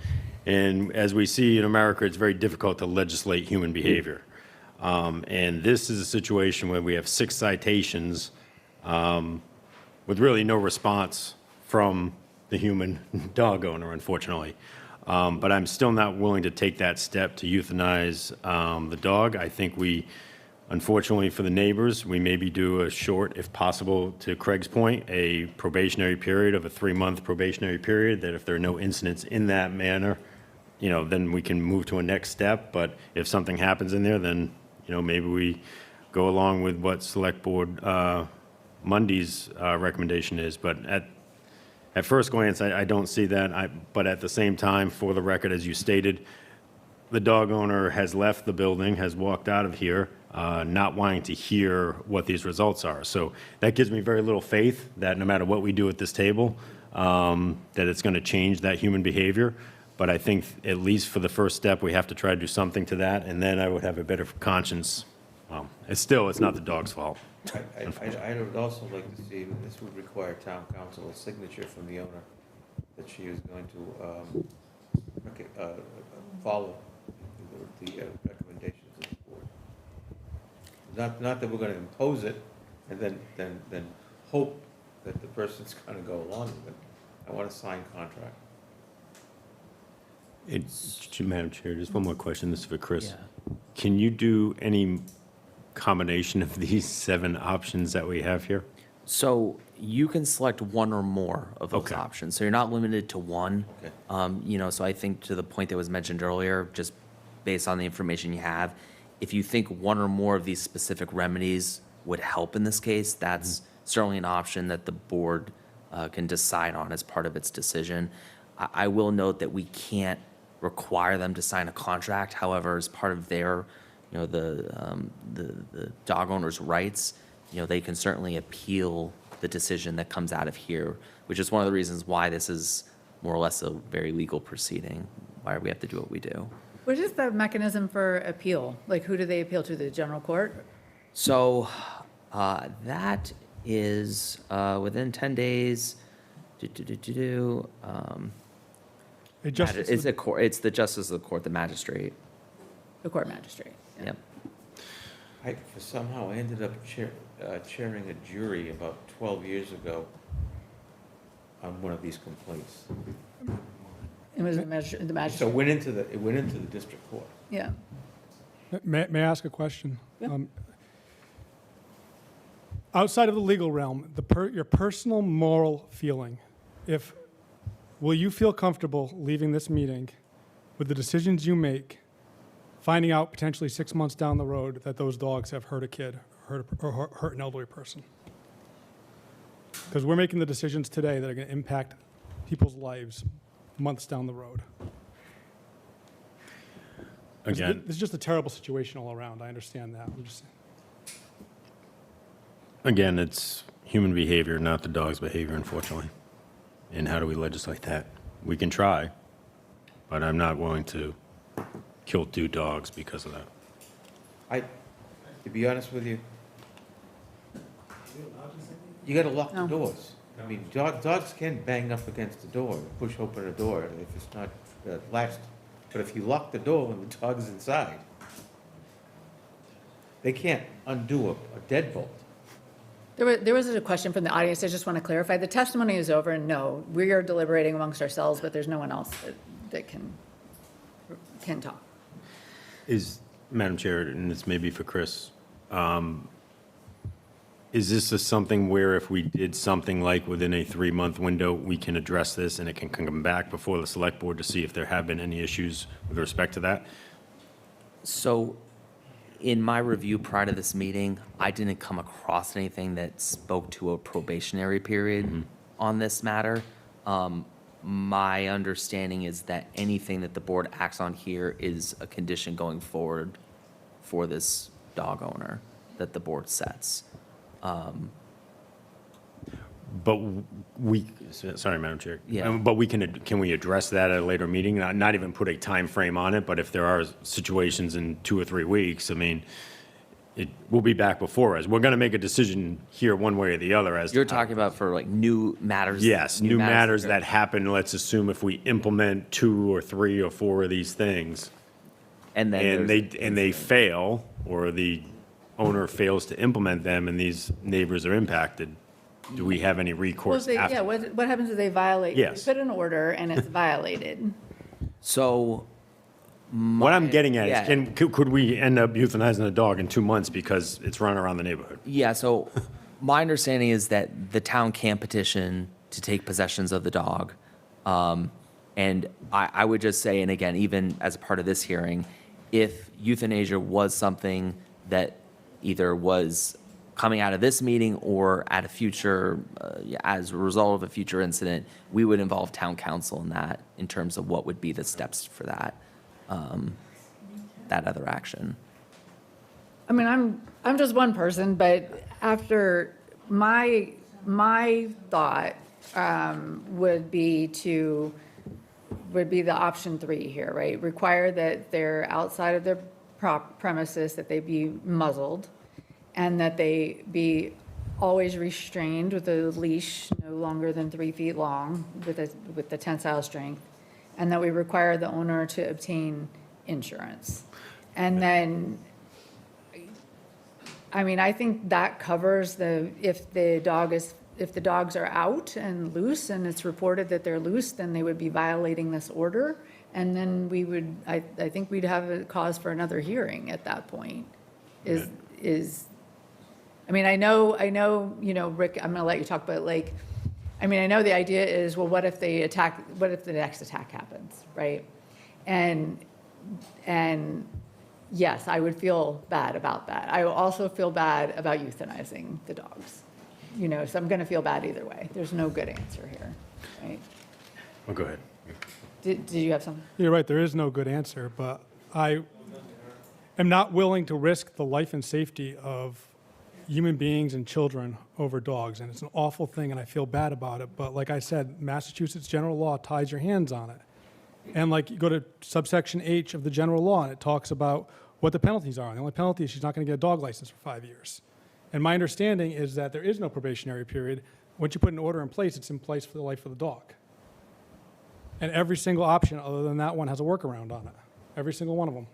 Speaker 2: And as we see in America, it's very difficult to legislate human behavior. And this is a situation where we have 6 citations with really no response from the human dog owner, unfortunately. But I'm still not willing to take that step to euthanize the dog. I think unfortunately for the neighbors, we maybe do a short, if possible, to Craig's point, a probationary period of a 3-month probationary period, that if there are no incidents in that manner, then we can move to a next step. But if something happens in there, then, maybe we go along with what Select Board Mundy's recommendation is. But at first glance, I don't see that. But at the same time, for the record, as you stated, the dog owner has left the building, has walked out of here, not wanting to hear what these results are. So that gives me very little faith that no matter what we do at this table, that it's going to change that human behavior. But I think at least for the first step, we have to try to do something to that, and then I would have a better conscience. Well, it's not the dog's fault.
Speaker 10: I would also like to see, this would require town council a signature from the owner that she is going to follow the recommendations of the board. Not that we're going to impose it and then hope that the person's going to go along with it. I want a signed contract.
Speaker 2: Madam Chair, just one more question. This is for Chris.
Speaker 6: Yeah.
Speaker 2: Can you do any combination of these 7 options that we have here?
Speaker 6: So you can select one or more of those
Speaker 2: Okay.
Speaker 6: options. So you're not limited to one.
Speaker 10: Okay.
Speaker 6: So I think to the point that was mentioned earlier, just based on the information you have, if you think one or more of these specific remedies would help in this case, that's certainly an option that the board can decide on as part of its decision. I will note that we can't require them to sign a contract. However, as part of their, the dog owner's rights, they can certainly appeal the decision that comes out of here, which is one of the reasons why this is more or less a very legal proceeding, why we have to do what we do.
Speaker 1: What is the mechanism for appeal? Like, who do they appeal to, the general court?
Speaker 6: So that is within 10 days. It's the justice of the court, the magistrate.
Speaker 1: The court magistrate.
Speaker 6: Yep.
Speaker 10: I somehow ended up chairing a jury about 12 years ago on one of these complaints.
Speaker 1: It was the magistrate.
Speaker 10: So it went into the district court.
Speaker 1: Yeah.
Speaker 4: May I ask a question?
Speaker 1: Yeah.
Speaker 4: Outside of the legal realm, your personal moral feeling, will you feel comfortable leaving this meeting with the decisions you make, finding out potentially 6 months down the road that those dogs have hurt a kid, or hurt an elderly person? Because we're making the decisions today that are going to impact people's lives months down the road.
Speaker 2: Again,
Speaker 4: This is just a terrible situation all around. I understand that. I'm just
Speaker 2: Again, it's human behavior, not the dog's behavior, unfortunately. And how do we legislate that? We can try, but I'm not willing to kill 2 dogs because of that.
Speaker 10: To be honest with you, you gotta lock the doors. I mean, dogs can bang up against the door, push open a door if it's not latched. But if you lock the door when the dog's inside, they can't undo a deadbolt.
Speaker 1: There was a question from the audience. I just want to clarify. The testimony is over, and no, we are deliberating amongst ourselves, but there's no one else that can talk.
Speaker 2: Madam Chair, and this may be for Chris, is this something where if we did something like within a 3-month window, we can address this and it can come back before the select board to see if there have been any issues with respect to that?
Speaker 6: So in my review prior to this meeting, I didn't come across anything that spoke to a probationary period on this matter. My understanding is that anything that the board acts on here is a condition going forward for this dog owner that the board sets.
Speaker 2: But sorry, Madam Chair.
Speaker 6: Yeah.
Speaker 2: But can we address that at a later meeting? Not even put a time frame on it, but if there are situations in 2 or 3 weeks, I mean, it will be back before us. We're going to make a decision here one way or the other as
Speaker 6: You're talking about for like new matters?
Speaker 2: Yes, new matters that happen, let's assume if we implement 2 or 3 or 4 of these things,
Speaker 6: And then
Speaker 2: they fail, or the owner fails to implement them and these neighbors are impacted, do we have any recourse after?
Speaker 1: Yeah, what happens if they violate?
Speaker 2: Yes.
Speaker 1: They put an order and it's violated.
Speaker 6: So
Speaker 2: What I'm getting at
Speaker 6: yeah.
Speaker 2: is, could we end up euthanizing a dog in 2 months because it's running around the neighborhood?
Speaker 6: Yeah, so my understanding is that the town can petition to take possessions of the dog. And I would just say, and again, even as a part of this hearing, if euthanasia was something that either was coming out of this meeting or at a future, as a result of a future incident, we would involve town council in that in terms of what would be the steps for that, that other action.
Speaker 1: I mean, I'm just one person, but after my thought would be the option 3 here, right? Require that they're outside of their premises, that they be muzzled, and that they be always restrained with a leash no longer than 3 feet long with the tensile strength, and that we require the owner to obtain insurance. And then, I mean, I think that covers if the dog is if the dogs are out and loose and it's reported that they're loose, then they would be violating this order. And then we would, I think we'd have a cause for another hearing at that point. I mean, I know, Rick, I'm gonna let you talk, but like, I mean, I know the idea is, well, what if they attack, what if the next attack happens, right? And yes, I would feel bad about that. I will also feel bad about euthanizing the dogs. So I'm gonna feel bad either way. There's no good answer here, right?
Speaker 2: Well, go ahead.
Speaker 1: Did you have something?
Speaker 4: You're right, there is no good answer, but I am not willing to risk the life and safety of human beings and children over dogs, and it's an awful thing, and I feel bad about it, but like I said, Massachusetts general law ties your hands on it. And like, you go to subsection H of the general law, and it talks about what the penalties are. And the only penalty is she's not going to get a dog license for 5 years. And my understanding is that there is no probationary period. Once you put an order in place, it's in place for the life of the dog. And every single option other than that one has a workaround on it. Every single one of them.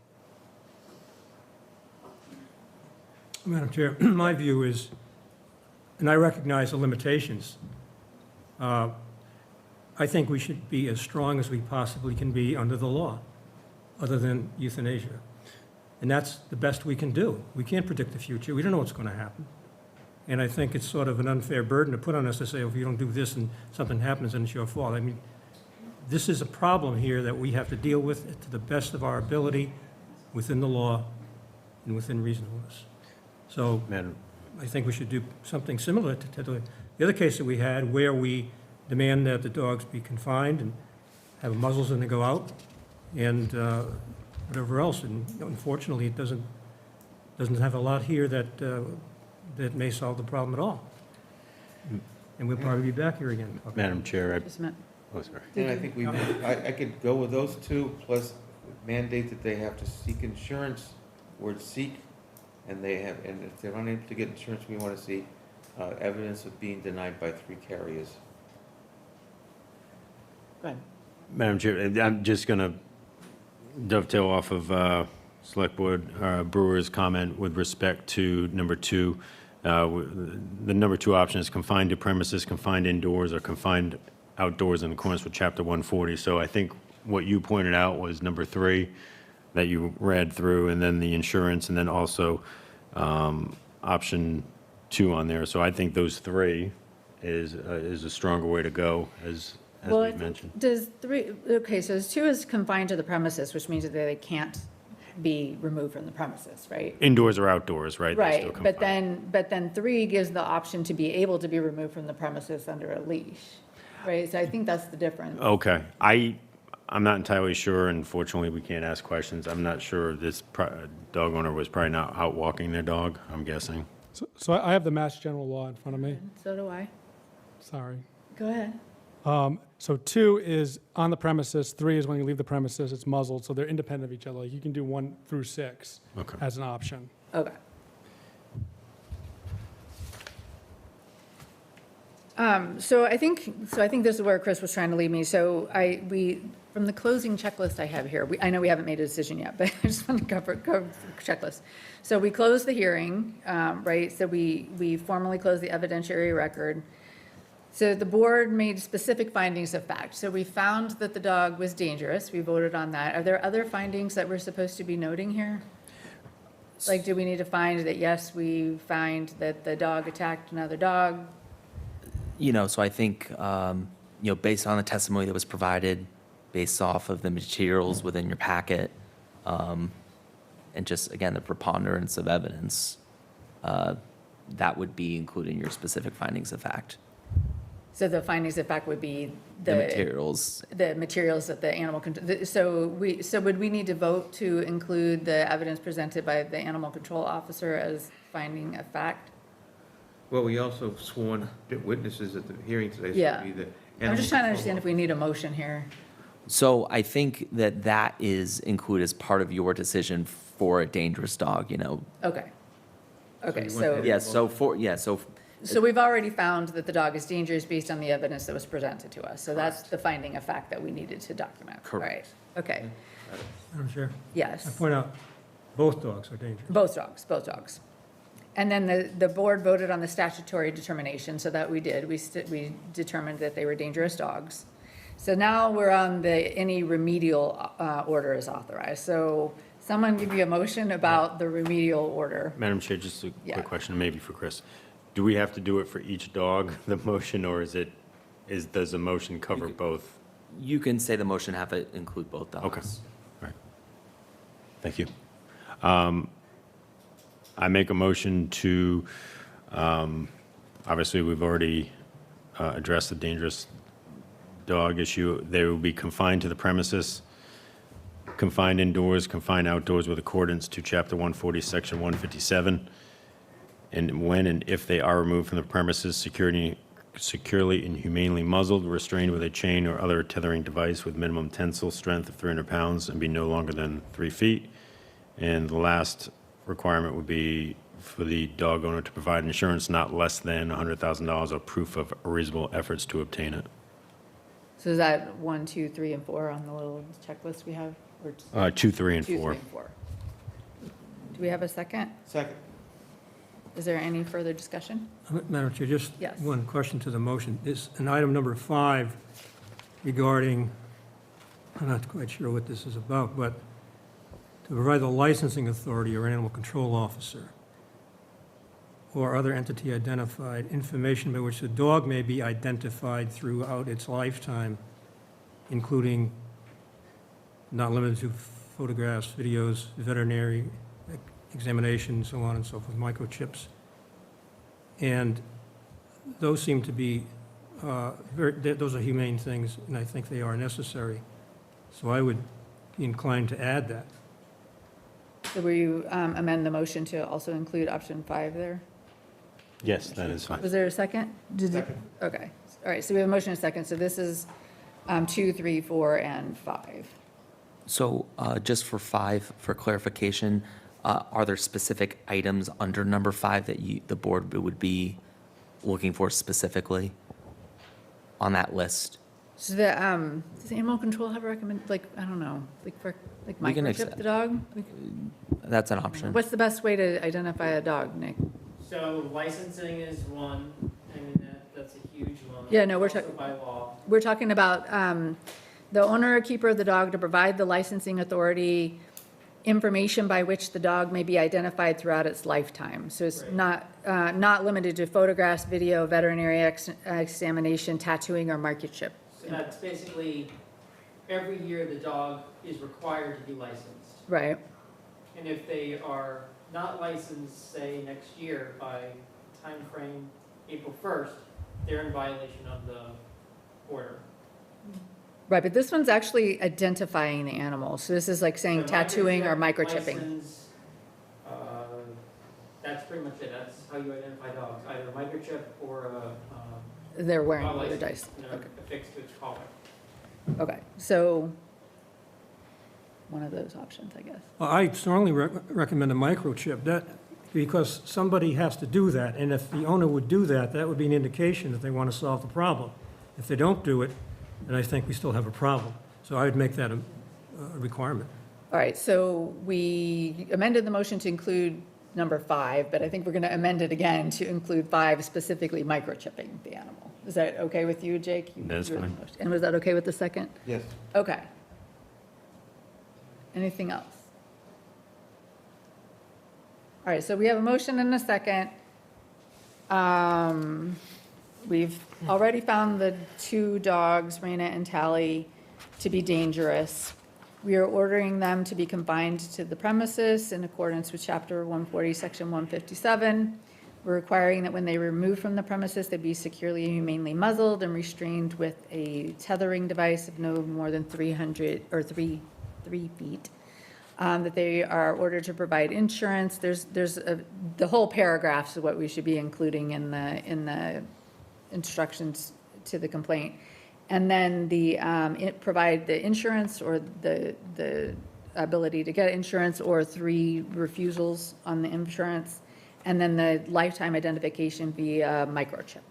Speaker 3: Madam Chair, my view is, and I recognize the limitations, I think we should be as strong as we possibly can be under the law, other than euthanasia. And that's the best we can do. We can't predict the future. We don't know what's going to happen. And I think it's sort of an unfair burden to put on us to say, if you don't do this and something happens, then it's your fault. I mean, this is a problem here that we have to deal with to the best of our ability within the law and within reasonableness. So I think we should do something similar to the other case that we had, where we demand that the dogs be confined and have muzzles when they go out and whatever else. And unfortunately, it doesn't have a lot here that may solve the problem at all. And we'll probably be back here again.
Speaker 2: Madam Chair,
Speaker 1: Just a minute.
Speaker 2: oh, sorry.
Speaker 7: And I think I could go with those two, plus mandate that they have to seek insurance, word seek, and if they're unable to get insurance, we want to see evidence of being denied by 3 carriers.
Speaker 1: Go ahead.
Speaker 2: Madam Chair, I'm just going to dovetail off of Select Board Brewer's comment with respect to number 2. The number 2 option is confined to premises, confined indoors, or confined outdoors in accordance with Chapter 140. So I think what you pointed out was number 3 that you read through, and then the insurance, and then also option 2 on there. So I think those 3 is a stronger way to go, as we mentioned.
Speaker 1: Does 3, okay, so 2 is confined to the premises, which means that they can't be removed from the premises, right?
Speaker 2: Indoors or outdoors, right? They're still
Speaker 1: Right,
Speaker 2: confined.
Speaker 1: but then 3 gives the option to be able to be removed from the premises under a leash, right? So I think that's the difference.
Speaker 2: Okay. I'm not entirely sure. Unfortunately, we can't ask questions. I'm not sure this dog owner was probably not out walking their dog, I'm guessing.
Speaker 4: So I have the Mass General Law in front of me.
Speaker 1: So do I.
Speaker 4: Sorry.
Speaker 1: Go ahead.
Speaker 4: So 2 is on the premises, 3 is when you leave the premises, it's muzzled, so they're independent of each other. Like, you can do 1 through 6 as an option.
Speaker 1: Okay. So I think this is where Chris was trying to lead me. So from the closing checklist I have here, I know we haven't made a decision yet, but I just want to cover the checklist. So we closed the hearing, right? So we formally closed the evidentiary record. So the board made specific findings of fact. So we found that the dog was dangerous. We voted on that. Are there other findings that we're supposed to be noting here? Like, do we need to find that, yes, we find that the dog attacked another dog?
Speaker 6: So I think, based on the testimony that was provided, based off of the materials within your packet, and just, again, the preponderance of evidence, that would be included in your specific findings of fact.
Speaker 1: So the findings of fact would be
Speaker 6: The materials.
Speaker 1: The materials that the animal, so would we need to vote to include the evidence presented by the animal control officer as finding of fact?
Speaker 7: Well, we also sworn witnesses at the hearing today. So
Speaker 1: Yeah.
Speaker 7: it'd be the
Speaker 1: I'm just trying to
Speaker 7: animal
Speaker 1: understand if we need a motion here.
Speaker 6: So I think that is included as part of your decision for a dangerous dog,
Speaker 1: Okay. Okay,
Speaker 7: you
Speaker 1: so.
Speaker 7: want
Speaker 1: So we've already found that the dog is dangerous based on the evidence that was presented to us. So that's the finding of fact that we needed to document.
Speaker 6: Correct.
Speaker 1: Right. Okay,
Speaker 3: Madam Chair, I
Speaker 1: yes.
Speaker 3: point out, both dogs are dangerous.
Speaker 1: Both dogs. And then the board voted on the statutory determination, so that we did. We determined that they were dangerous dogs. So now we're on any remedial order is authorized. So someone give you a motion about the remedial order.
Speaker 2: Madam Chair, just a
Speaker 1: Yeah.
Speaker 2: quick question, maybe for Chris. Do we have to do it for each dog, the motion, or does the motion cover both?
Speaker 6: You can say the motion have it include both dogs.
Speaker 2: Okay. All right. Thank you. I make a motion to, obviously, we've already addressed the dangerous dog issue. They will be confined to the premises, confined indoors, confined outdoors with accordance to Chapter 140, Section 157. And when and if they are removed from the premises, securely and humanely muzzled, restrained with a chain or other tethering device with minimum tensile strength of 300 pounds and be no longer than 3 feet. And the last requirement would be for the dog owner to provide insurance not less than $100,000 or proof of reasonable efforts to obtain it.
Speaker 1: So is that 1, 2, 3, and 4 on the little checklist we have? Or just
Speaker 2: 2, 3, and
Speaker 1: 2,
Speaker 2: 4.
Speaker 1: 3, and 4. Do we have a second?
Speaker 7: Second.
Speaker 1: Is there any further discussion?
Speaker 3: Madam Chair, just
Speaker 1: Yes.
Speaker 3: one question to the motion. Is an item number 5 regarding, I'm not quite sure what this is about, but to provide the licensing authority or animal control officer or other entity identified information by which the dog may be identified throughout its lifetime, including not limited to photographs, videos, veterinary examination, so on and so forth, microchips. And those seem to be, those are humane things, and I think they are necessary. So I would be inclined to add that.
Speaker 1: So will you amend the motion to also include option 5 there?
Speaker 2: Yes, that is fine.
Speaker 1: Was there a second? Second. Okay. All right, so we have a motion and a second. So this is 2, 3, 4, and 5.
Speaker 6: So just for 5, for clarification, are there specific items under number 5 that the board would be looking for specifically on that list?
Speaker 1: So does animal control have a I don't know,
Speaker 6: We can
Speaker 1: microchip
Speaker 6: accept-
Speaker 1: the dog?
Speaker 6: That's an option.
Speaker 1: What's the best way to identify a dog, Nick?
Speaker 12: So licensing is one, I mean, that's a huge one.
Speaker 1: Yeah, no, we're
Speaker 12: Also
Speaker 1: talking-
Speaker 12: by law.
Speaker 1: We're talking about the owner or keeper of the dog to provide the licensing authority information by which the dog may be identified throughout its lifetime. So it's not limited to photographs, video, veterinary examination, tattooing, or microchip.
Speaker 12: So that's basically, every year the dog is required to be licensed.
Speaker 1: Right.
Speaker 12: And if they are not licensed, say, next year by timeframe April 1st, they're in violation of the order.
Speaker 1: Right, but this one's actually identifying the animal. So this is like saying
Speaker 12: The
Speaker 1: tattooing or
Speaker 12: microchip,
Speaker 1: microchipping.
Speaker 12: license, that's pretty much it. That's how you identify dogs, either a microchip or
Speaker 1: They're wearing
Speaker 12: a
Speaker 1: leather
Speaker 12: license,
Speaker 1: dice.
Speaker 12: you know,
Speaker 1: Okay.
Speaker 12: affixed to its collar.
Speaker 1: Okay, so one of those options, I guess.
Speaker 3: Well, I strongly recommend a microchip, because somebody has to do that, and if the owner would do that, that would be an indication that they want to solve the problem. If they don't do it, then I think we still have a problem. So I would make that a requirement.
Speaker 1: All right, so we amended the motion to include number 5, but I think we're going to amend it again to include 5, specifically microchipping the animal. Is that okay with you, Jake?
Speaker 2: That's
Speaker 1: You were the
Speaker 2: fine.
Speaker 1: motion. And was that okay with the second?
Speaker 7: Yes.
Speaker 1: Okay. Anything else? All right, so we have a motion and a second. We've already found the 2 dogs, Raina and Tally, to be dangerous. We are ordering them to be confined to the premises in accordance with Chapter 140, Section 157. We're requiring that when they remove from the premises, they be securely and humanely muzzled and restrained with a tethering device of no more than 300 or 3 feet. That they are ordered to provide insurance. The whole paragraph is what we should be including in the instructions to the complaint. And then provide the insurance or the ability to get insurance or 3 refusals on the insurance. And then the lifetime identification via microchip.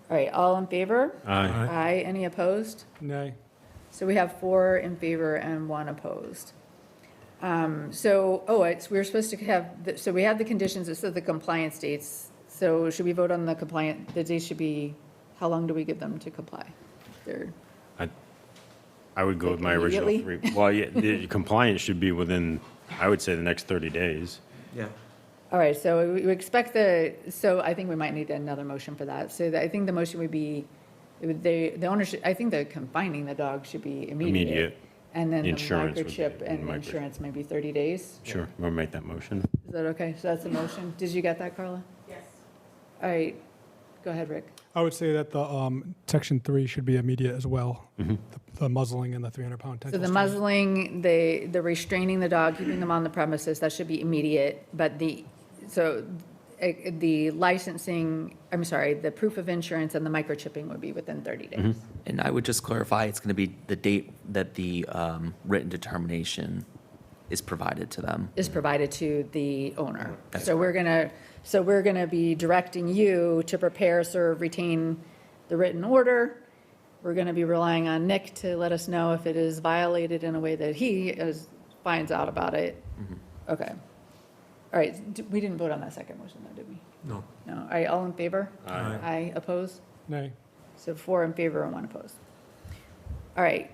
Speaker 1: All right, all in favor?
Speaker 2: Aye.
Speaker 1: Aye. Any opposed?
Speaker 4: Nay.
Speaker 1: So we have 4 in favor and 1 opposed. we're supposed to have, so we have the conditions, it says the compliance dates. So should we vote on the the dates should be, how long do we give them to comply? They're-
Speaker 2: I would go with my
Speaker 1: Like
Speaker 2: original
Speaker 1: immediately?
Speaker 2: 3. Well, yeah, the compliance should be within, I would say, the next 30 days.
Speaker 7: Yeah.
Speaker 1: All right, so we expect so I think we might need another motion for that. So I think the motion would be, the owner should, I think the confining the dog should be immediate.
Speaker 2: Immediate.
Speaker 1: And then the
Speaker 2: Insurance would be-
Speaker 1: microchip and
Speaker 2: microchip.
Speaker 1: insurance maybe 30 days.
Speaker 2: Sure, want to make that motion?
Speaker 1: Is that okay? So that's the motion. Did you get that, Carla?
Speaker 8: Yes.
Speaker 1: All right, go ahead, Rick.
Speaker 4: I would say that the section 3 should be immediate as well. The muzzling and the 300-pound
Speaker 1: So
Speaker 4: tension.
Speaker 1: the muzzling, the restraining the dog, keeping them on the premises, that should be immediate, but the licensing, the proof of insurance and the microchipping would be within 30 days.
Speaker 6: And I would just clarify, it's going to be the date that the written determination is provided to them.
Speaker 1: Is provided to the owner.
Speaker 6: That's
Speaker 1: So we're gonna be directing you to prepare, serve, retain the written order. We're gonna be relying on Nick to let us know if it is violated in a way that finds out about it. Okay. All right, we didn't vote on that second motion though, did we?
Speaker 3: No.
Speaker 1: No, all right, all in favor?
Speaker 3: Aye.
Speaker 1: Aye, opposed?
Speaker 4: Nay.
Speaker 1: So 4 in favor and 1 opposed. All right,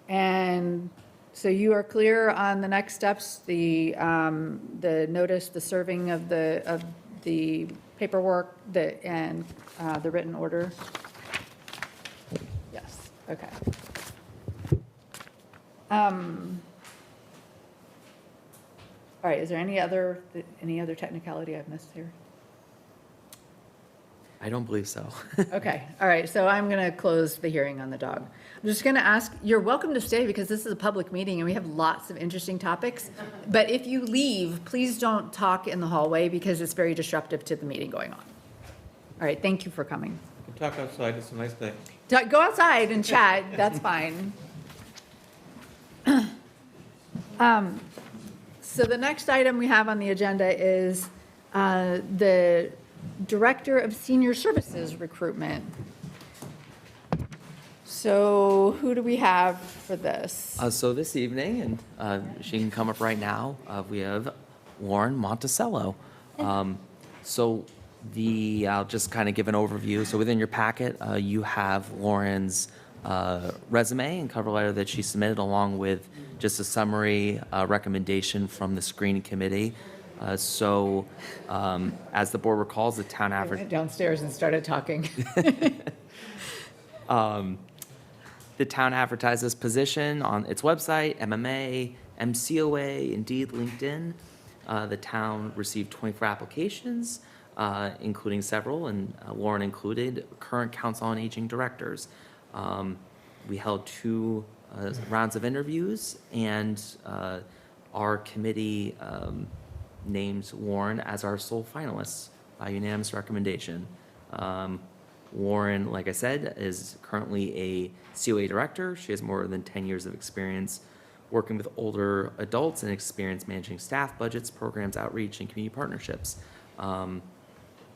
Speaker 1: and so you are clear on the next steps, the notice, the serving of the paperwork, and the written order? Yes, okay. All right, is there any other technicality I've missed here?
Speaker 6: I don't believe so.
Speaker 1: Okay, all right, so I'm going to close the hearing on the dog. I'm just going to ask, you're welcome to stay because this is a public meeting and we have lots of interesting topics. But if you leave, please don't talk in the hallway because it's very disruptive to the meeting going on. All right, thank you for coming.
Speaker 7: We can talk outside, it's a nice day.
Speaker 1: Go outside and chat, that's fine. So the next item we have on the agenda is the Director of Senior Services recruitment. So who do we have for this?
Speaker 6: So this evening, and she can come up right now, we have Lauren Monticello. I'll just kind of give an overview. So within your packet, you have Lauren's resume and cover letter that she submitted, along with just a summary recommendation from the screening committee. As the board recalls, the town
Speaker 1: I
Speaker 6: average.
Speaker 1: went downstairs and started talking.
Speaker 6: The town advertised this position on its website, MMA, MCOA, Indeed, LinkedIn. The town received 24 applications, including several, and Lauren included, current Council on Aging directors. We held 2 rounds of interviews, and our committee named Lauren as our sole finalist by unanimous recommendation. Lauren, like I said, is currently a COA director. She has more than 10 years of experience working with older adults and experience managing staff budgets, programs, outreach, and community partnerships.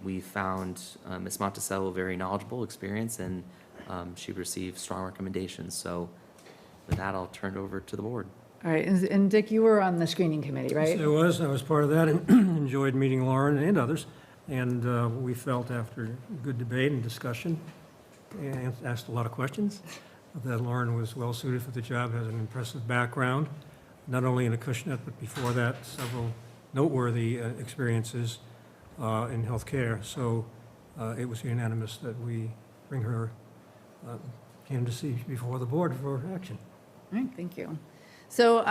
Speaker 6: We found Ms. Monticello very knowledgeable, experienced, and she received strong recommendations. So with that, I'll turn it over to the board.
Speaker 1: All right, and Dick, you were on the screening committee, right?
Speaker 3: Yes, I was part of that and enjoyed meeting Lauren and others. And we felt after good debate and discussion, and asked a lot of questions, that Lauren was well suited for the job, has an impressive background, not only in Acushnet, but before that, several noteworthy experiences in healthcare. So it was unanimous that we bring her candidacy before the board for action.
Speaker 1: All right, thank you. So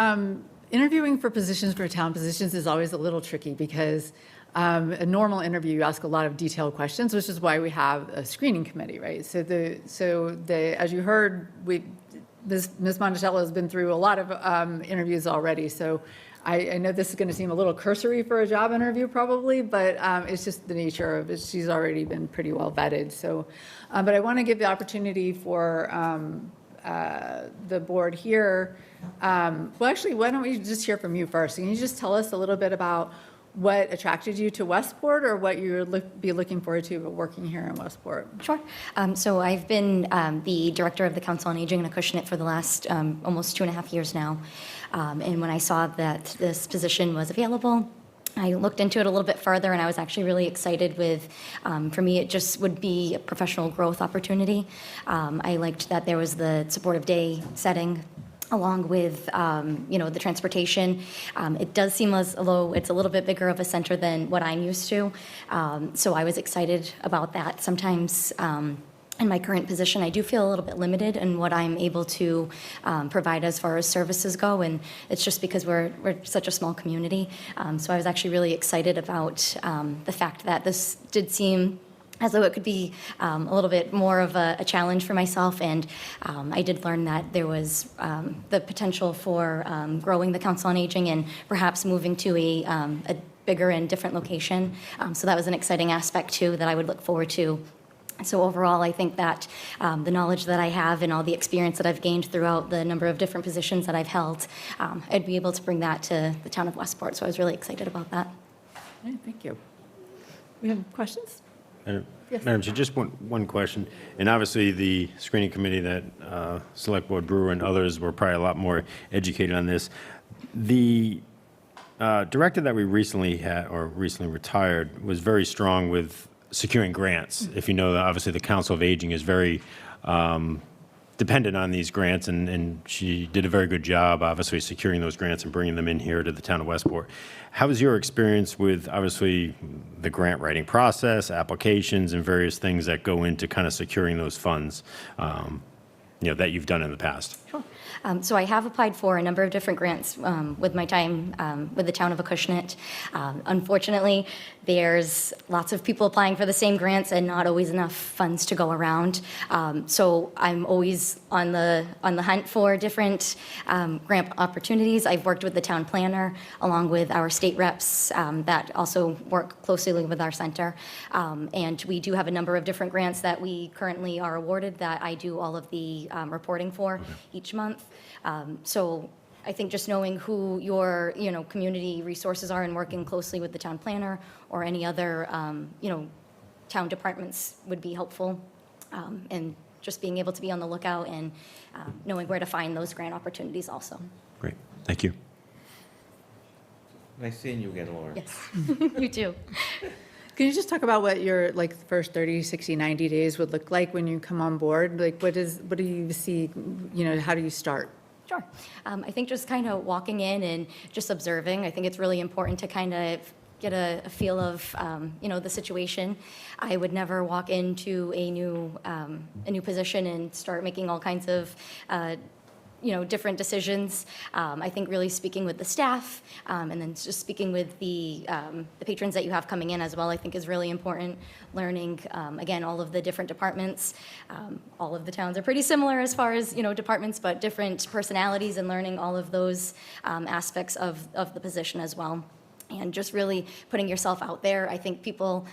Speaker 1: interviewing for positions, for town positions, is always a little tricky because a normal interview, you ask a lot of detailed questions, which is why we have a screening committee, right? So as you heard, Ms. Monticello has been through a lot of interviews already. So I know this is going to seem a little cursory for a job interview probably, but it's just the nature of it. She's already been pretty well vetted. So, but I want to give the opportunity for the board here. Well, actually, why don't we just hear from you first? Can you just tell us a little bit about what attracted you to Westport, or what you would be looking forward to working here in Westport?
Speaker 17: Sure. So I've been the director of the Council on Aging in Acushnet for the last almost 2.5 years now. And when I saw that this position was available, I looked into it a little bit further, and I was actually really excited with, for me, it just would be a professional growth opportunity. I liked that there was the supportive day setting, along with, the transportation. It does seem as though it's a little bit bigger of a center than what I'm used to. So I was excited about that. Sometimes in my current position, I do feel a little bit limited in what I'm able to provide as far as services go, and it's just because we're such a small community. So I was actually really excited about the fact that this did seem as though it could be a little bit more of a challenge for myself, and I did learn that there was the potential for growing the Council on Aging and perhaps moving to a bigger and different location. So that was an exciting aspect too that I would look forward to. So overall, I think that the knowledge that I have and all the experience that I've gained throughout the number of different positions that I've held, I'd be able to bring that to the town of Westport. So I was really excited about that.
Speaker 1: Okay, thank you. We have questions? Yes.
Speaker 18: Madam Chair, just one question. And obviously, the screening committee that Select Board Brewer and others were probably a lot more educated on this. The director that we recently had, or recently retired, was very strong with securing grants. If you know, obviously, the Council of Aging is very dependent on these grants, and she did a very good job, obviously, securing those grants and bringing them in here to the town of Westport. How was your experience with, obviously, the grant writing process, applications, and various things that go into kind of securing those funds, that you've done in the past?
Speaker 17: Sure. So I have applied for a number of different grants with my time with the town of Acushnet. Unfortunately, there's lots of people applying for the same grants and not always enough funds to go around. So I'm always on the hunt for different grant opportunities. I've worked with the town planner along with our state reps that also work closely with our center. And we do have a number of different grants that we currently are awarded that I do all of the reporting for each month. So I think just knowing who your, community resources are and working closely with the town planner or any other, town departments would be helpful. And just being able to be on the lookout and knowing where to find those grant opportunities also.
Speaker 18: Great. Thank you.
Speaker 7: Nice seeing you again, Laura.
Speaker 17: Yes, you too.
Speaker 1: Can you just talk about what your first 30, 60, 90 days would look like when you come on board? What do you see, how do you start?
Speaker 17: Sure. I think just kind of walking in and just observing, I think it's really important to kind of get a feel of, the situation. I would never walk into a new position and start making all kinds of different decisions. I think really speaking with the staff and then just speaking with the patrons that you have coming in as well, I think is really important. Learning, again, all of the different departments. All of the towns are pretty similar as far as, departments, but different personalities, and learning all of those aspects of the position as well. And just really putting yourself out there. I think people,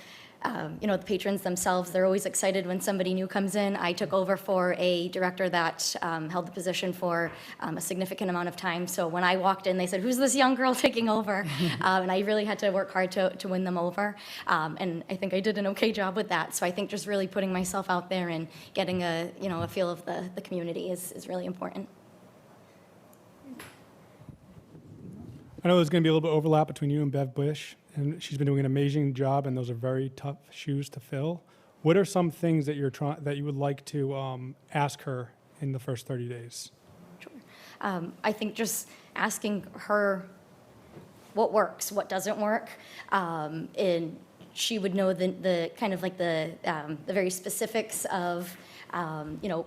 Speaker 17: the patrons themselves, they're always excited when somebody new comes in. I took over for a director that held the position for a significant amount of time. So when I walked in, they said, "Who's this young girl taking over?" And I really had to work hard to win them over. And I think I did an okay job with that. So I think just really putting myself out there and getting a feel of the community is really important.
Speaker 4: I know there's going to be a little bit of overlap between you and Bev Bush, and she's been doing an amazing job, and those are very tough shoes to fill. What are some things that you would like to ask her in the first 30 days?
Speaker 17: Sure. I think just asking her what works, what doesn't work, and she would know the kind of like the very specifics of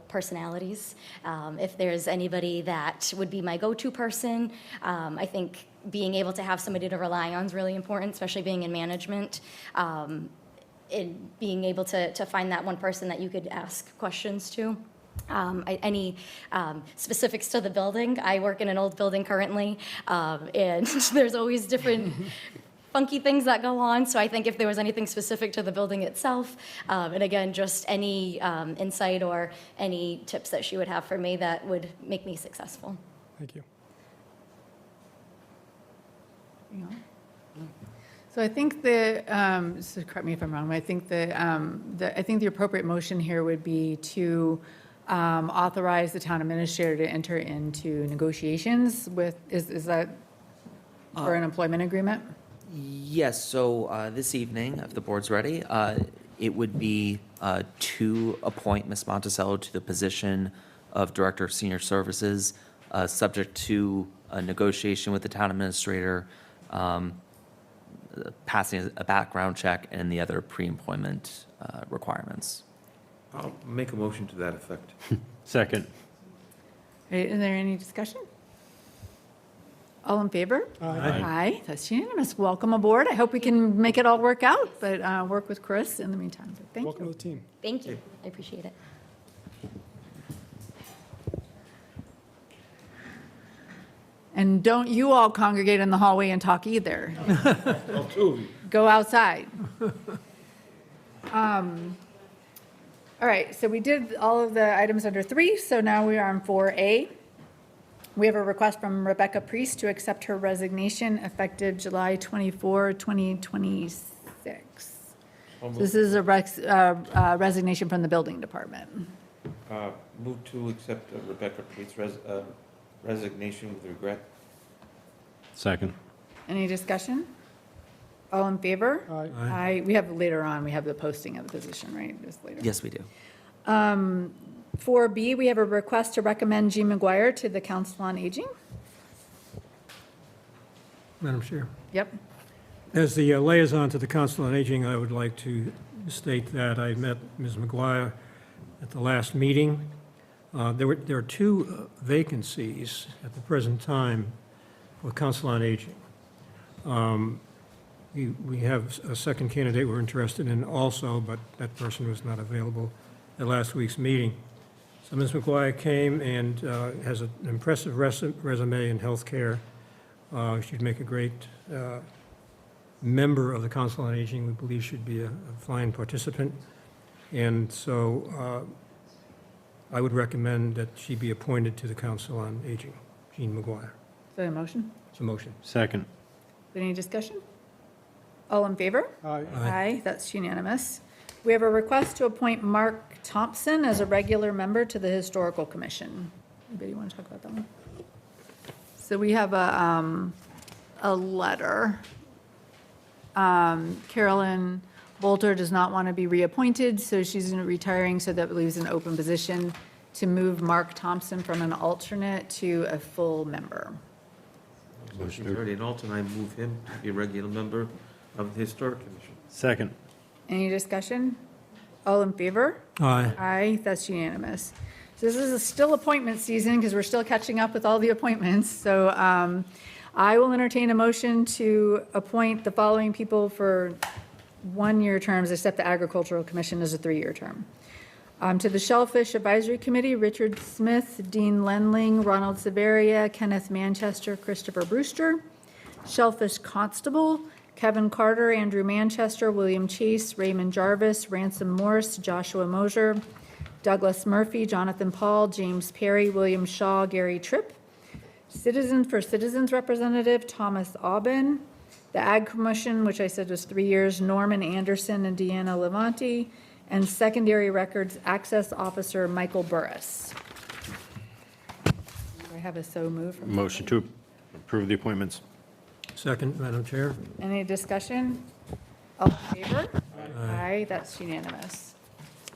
Speaker 17: personalities. If there's anybody that would be my go-to person, I think being able to have somebody to rely on is really important, especially being in management. In being able to find that one person that you could ask questions to. Any specifics to the building? I work in an old building currently, and there's always different funky things that go on. So I think if there was anything specific to the building itself, and again, just any insight or any tips that she would have for me that would make me successful.
Speaker 4: Thank you.
Speaker 1: So I think so correct me if I'm wrong, but I think the appropriate motion here would be to authorize the town administrator to enter into negotiations with, is that for an employment agreement?
Speaker 6: Yes, so this evening, if the board's ready, it would be to appoint Ms. Monticello to the position of Director of Senior Services, subject to a negotiation with the town administrator, passing a background check and the other pre-employment requirements.
Speaker 10: I'll make a motion to that effect.
Speaker 18: Second.
Speaker 1: Is there any discussion? All in favor? Aye, that's unanimous. Welcome aboard. I hope we can make it all work out, but work with Chris in the meantime. But thank
Speaker 4: Welcome
Speaker 1: you.
Speaker 4: to the team.
Speaker 17: Thank you. I appreciate it.
Speaker 1: And don't you all congregate in the hallway and talk either.
Speaker 10: All two of you.
Speaker 1: Go outside. All right, so we did all of the items under 3, so now we are on 4A. We have a request from Rebecca Priest to accept her resignation effective July 24, 2026. This is a resignation from the building department.
Speaker 7: Move to accept Rebecca Priest's resignation with regret.
Speaker 18: Second.
Speaker 1: Any discussion? All in favor?
Speaker 4: Aye.
Speaker 1: Aye. We have later on, we have the posting of the position, right? Just later.
Speaker 6: Yes, we do.
Speaker 1: 4B, we have a request to recommend Jean McGuire to the Council on Aging.
Speaker 3: Madam Chair.
Speaker 1: Yep.
Speaker 3: As the liaison to the Council on Aging, I would like to state that I met Ms. McGuire at the last meeting. There are 2 vacancies at the present time for Council on Aging. We have a second candidate we're interested in also, but that person was not available at last week's meeting. So Ms. McGuire came and has an impressive resume in healthcare. She'd make a great member of the Council on Aging. We believe she'd be a fine participant. And so I would recommend that she be appointed to the Council on Aging, Jean McGuire.
Speaker 1: Is that a motion?
Speaker 3: It's a motion.
Speaker 18: Second.
Speaker 1: Any discussion? All in favor?
Speaker 4: Aye.
Speaker 1: Aye, that's unanimous. We have a request to appoint Mark Thompson as a regular member to the Historical Commission. Anybody want to talk about that one? So we have a letter. Carolyn Bolter does not want to be reappointed, so she's retiring, so that leaves an open position to move Mark Thompson from an alternate to a full member.
Speaker 7: He's already an alternate. I move him to be a regular member of the Historic Commission.
Speaker 18: Second.
Speaker 1: Any discussion? All in favor?
Speaker 3: Aye.
Speaker 1: Aye, that's unanimous. So this is still appointment season because we're still catching up with all the appointments. So I will entertain a motion to appoint the following people for 1-year terms, except the Agricultural Commission is a 3-year term. To the Shellfish Advisory Committee, Richard Smith, Dean Lenling, Ronald Severia, Kenneth Manchester, Christopher Brewster. Shellfish Constable, Kevin Carter, Andrew Manchester, William Chase, Raymond Jarvis, Ransom Morse, Joshua Mosier, Douglas Murphy, Jonathan Paul, James Perry, William Shaw, Gary Tripp. Citizens Representative, Thomas Aubin. The Ag Commission, which I said was 3 years, Norman Anderson and Deanna Levanti. And Secondary Records Access Officer, Michael Burris. Do I have a so move? from
Speaker 18: Motion to approve the appointments.
Speaker 3: Second, Madam Chair.
Speaker 1: Any discussion? All in favor? Aye, that's unanimous.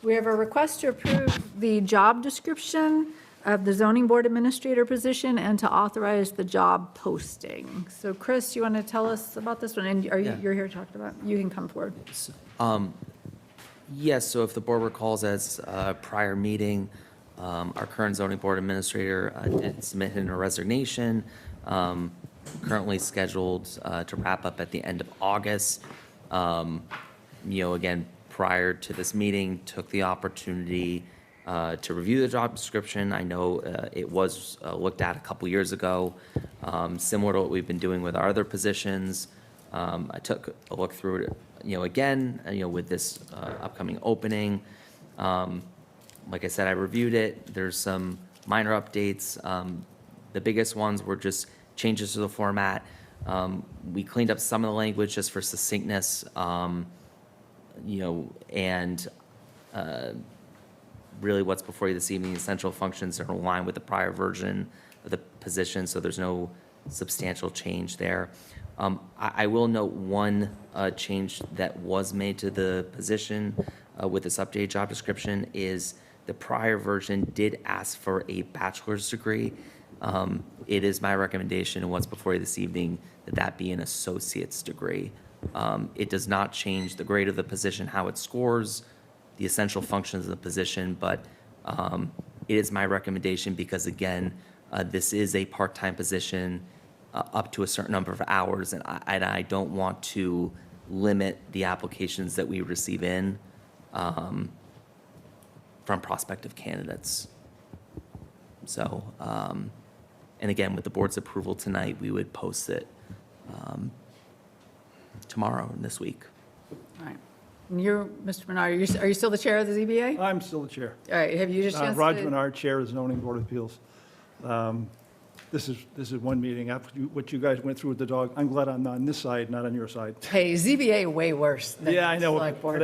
Speaker 1: We have a request to approve the job description of the zoning board administrator position and to authorize the job posting. So Chris, you want to tell us about this one? And you're here to talk about, you can come forward.
Speaker 6: Yes, so if the board recalls, as a prior meeting, our current zoning board administrator did submit in a resignation, currently scheduled to wrap up at the end of August. Again, prior to this meeting, took the opportunity to review the job description. I know it was looked at a couple years ago, similar to what we've been doing with our other positions. I took a look through it, again, with this upcoming opening. Like I said, I reviewed it. There's some minor updates. The biggest ones were just changes to the format. We cleaned up some of the language just for succinctness, and really what's before you this evening, essential functions are in line with the prior version of the position, so there's no substantial change there. I will note one change that was made to the position with this updated job description is the prior version did ask for a bachelor's degree. It is my recommendation, and what's before you this evening, that that be an associate's degree. It does not change the grade of the position, how it scores, the essential functions of the position, but it is my recommendation because, again, this is a part-time position up to a certain number of hours, and I don't want to limit the applications that we receive in from prospective candidates. So, and again, with the board's approval tonight, we would post it tomorrow and this week.
Speaker 1: All right. And you're, Mr. Menard, are you still the chair of the ZBA?
Speaker 19: I'm still the chair.
Speaker 1: All right, have you just chance
Speaker 19: Raj
Speaker 1: to?
Speaker 19: Menard, Chair of the Zoning Board of Appeals. This is one meeting. After what you guys went through with the dog, I'm glad I'm on this side, not on your side.
Speaker 1: Hey, ZBA way worse than
Speaker 19: Yeah, I know.
Speaker 1: Select Board.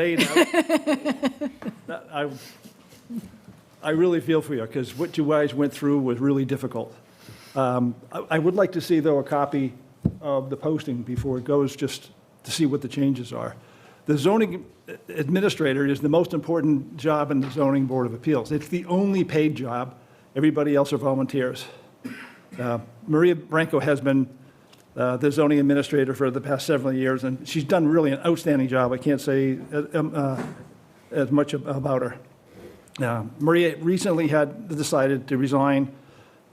Speaker 19: I really feel for you, because what you guys went through was really difficult. I would like to see, though, a copy of the posting before it goes, just to see what the changes are. The zoning administrator is the most important job in the Zoning Board of Appeals. It's the only paid job. Everybody else are volunteers. Maria Branco has been the zoning administrator for the past several years, and she's done really an outstanding job. I can't say as much about her. Maria recently had decided to resign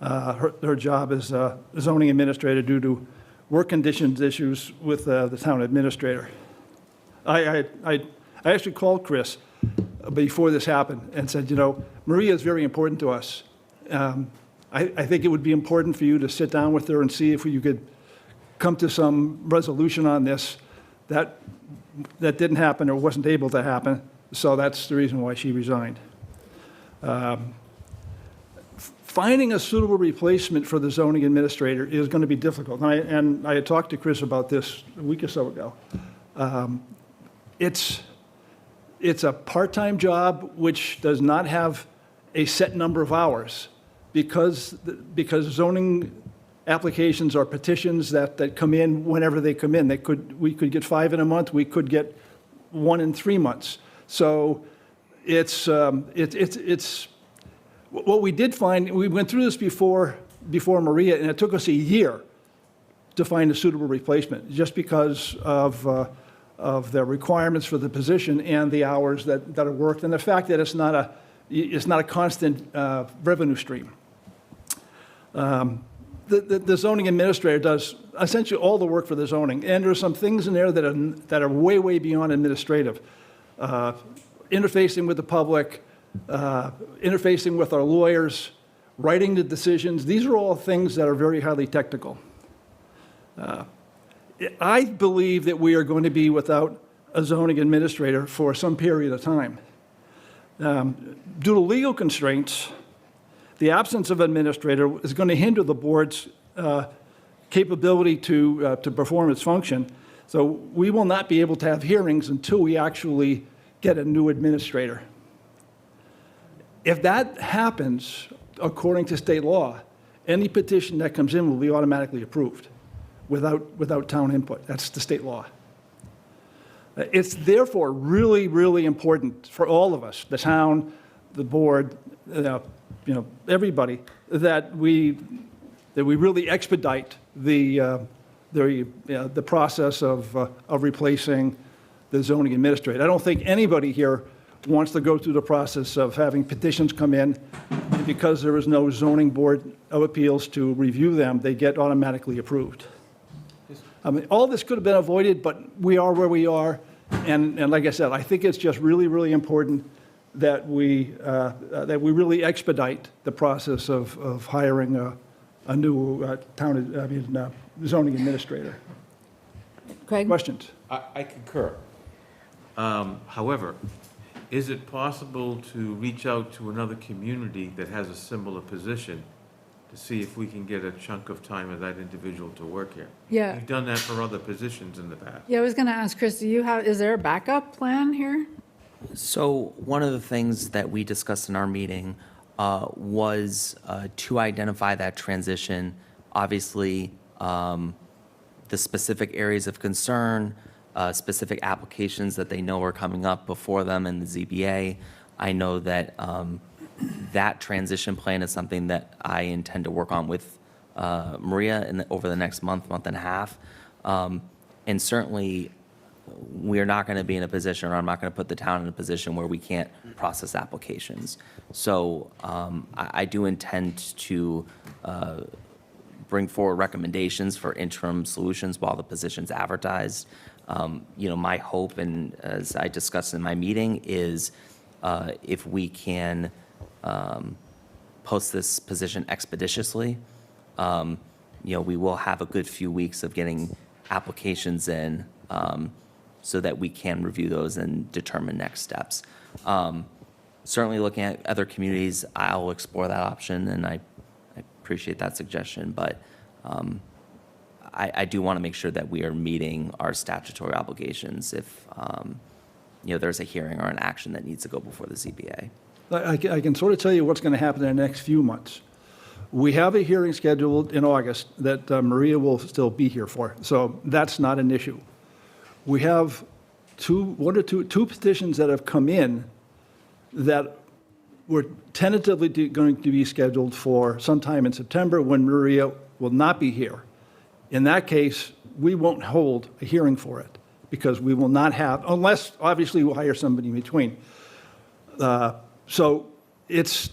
Speaker 19: her job as zoning administrator due to work conditions issues with the town administrator. I actually called Chris before this happened and said, Maria is very important to us. I think it would be important for you to sit down with her and see if you could come to some resolution on this. That didn't happen or wasn't able to happen, so that's the reason why she resigned. Finding a suitable replacement for the zoning administrator is going to be difficult. And I had talked to Chris about this a week or so ago. It's a part-time job which does not have a set number of hours because zoning applications are petitions that come in whenever they come in. We could get 5 in a month. We could get 1 in 3 months. So it's what we did find. We went through this before Maria, and it took us a year to find a suitable replacement, just because of the requirements for the position and the hours that are worked, and the fact that it's not a constant revenue stream. The zoning administrator does essentially all the work for the zoning, and there's some things in there that are way, way beyond administrative. Interfacing with the public, interfacing with our lawyers, writing the decisions. These are all things that are very highly technical. I believe that we are going to be without a zoning administrator for some period of time. Due to legal constraints, the absence of administrator is going to hinder the board's capability to perform its function. So we will not be able to have hearings until we actually get a new administrator. If that happens, according to state law, any petition that comes in will be automatically approved without town input. That's the state law. It's therefore really, really important for all of us, the town, the board, everybody, that we really expedite the process of replacing the zoning administrator. I don't think anybody here wants to go through the process of having petitions come in, and because there is no zoning board of appeals to review them, they get automatically approved. I mean, all this could have been avoided, but we are where we are, and like I said, I think it's just really, really important that we really expedite the process of hiring a new zoning administrator.
Speaker 1: Craig?
Speaker 19: Questions?
Speaker 10: I concur. However, is it possible to reach out to another community that has a similar position to see if we can get a chunk of time of that individual to work here.
Speaker 1: Yeah.
Speaker 10: We've done that for other positions in the past.
Speaker 1: Yeah, I was going to ask, Chris, is there a backup plan here?
Speaker 6: So one of the things that we discussed in our meeting was to identify that transition. Obviously, the specific areas of concern, specific applications that they know are coming up before them in the ZBA. I know that that transition plan is something that I intend to work on with Maria over the next month and a half. And certainly, we're not going to be in a position, or I'm not going to put the town in a position where we can't process applications. So I do intend to bring forward recommendations for interim solutions while the position's advertised. My hope, and as I discussed in my meeting, is if we can post this position expeditiously, we will have a good few weeks of getting applications in so that we can review those and determine next steps. Certainly looking at other communities, I'll explore that option, and I appreciate that suggestion, but I do want to make sure that we are meeting our statutory obligations if there's a hearing or an action that needs to go before the ZBA.
Speaker 19: I can sort of tell you what's going to happen in the next few months. We have a hearing scheduled in August that Maria will still be here for, so that's not an issue. We have two petitions that have come in that were tentatively going to be scheduled for sometime in September when Maria will not be here. In that case, we won't hold a hearing for it because we will not have, unless obviously we'll hire somebody in between. So it's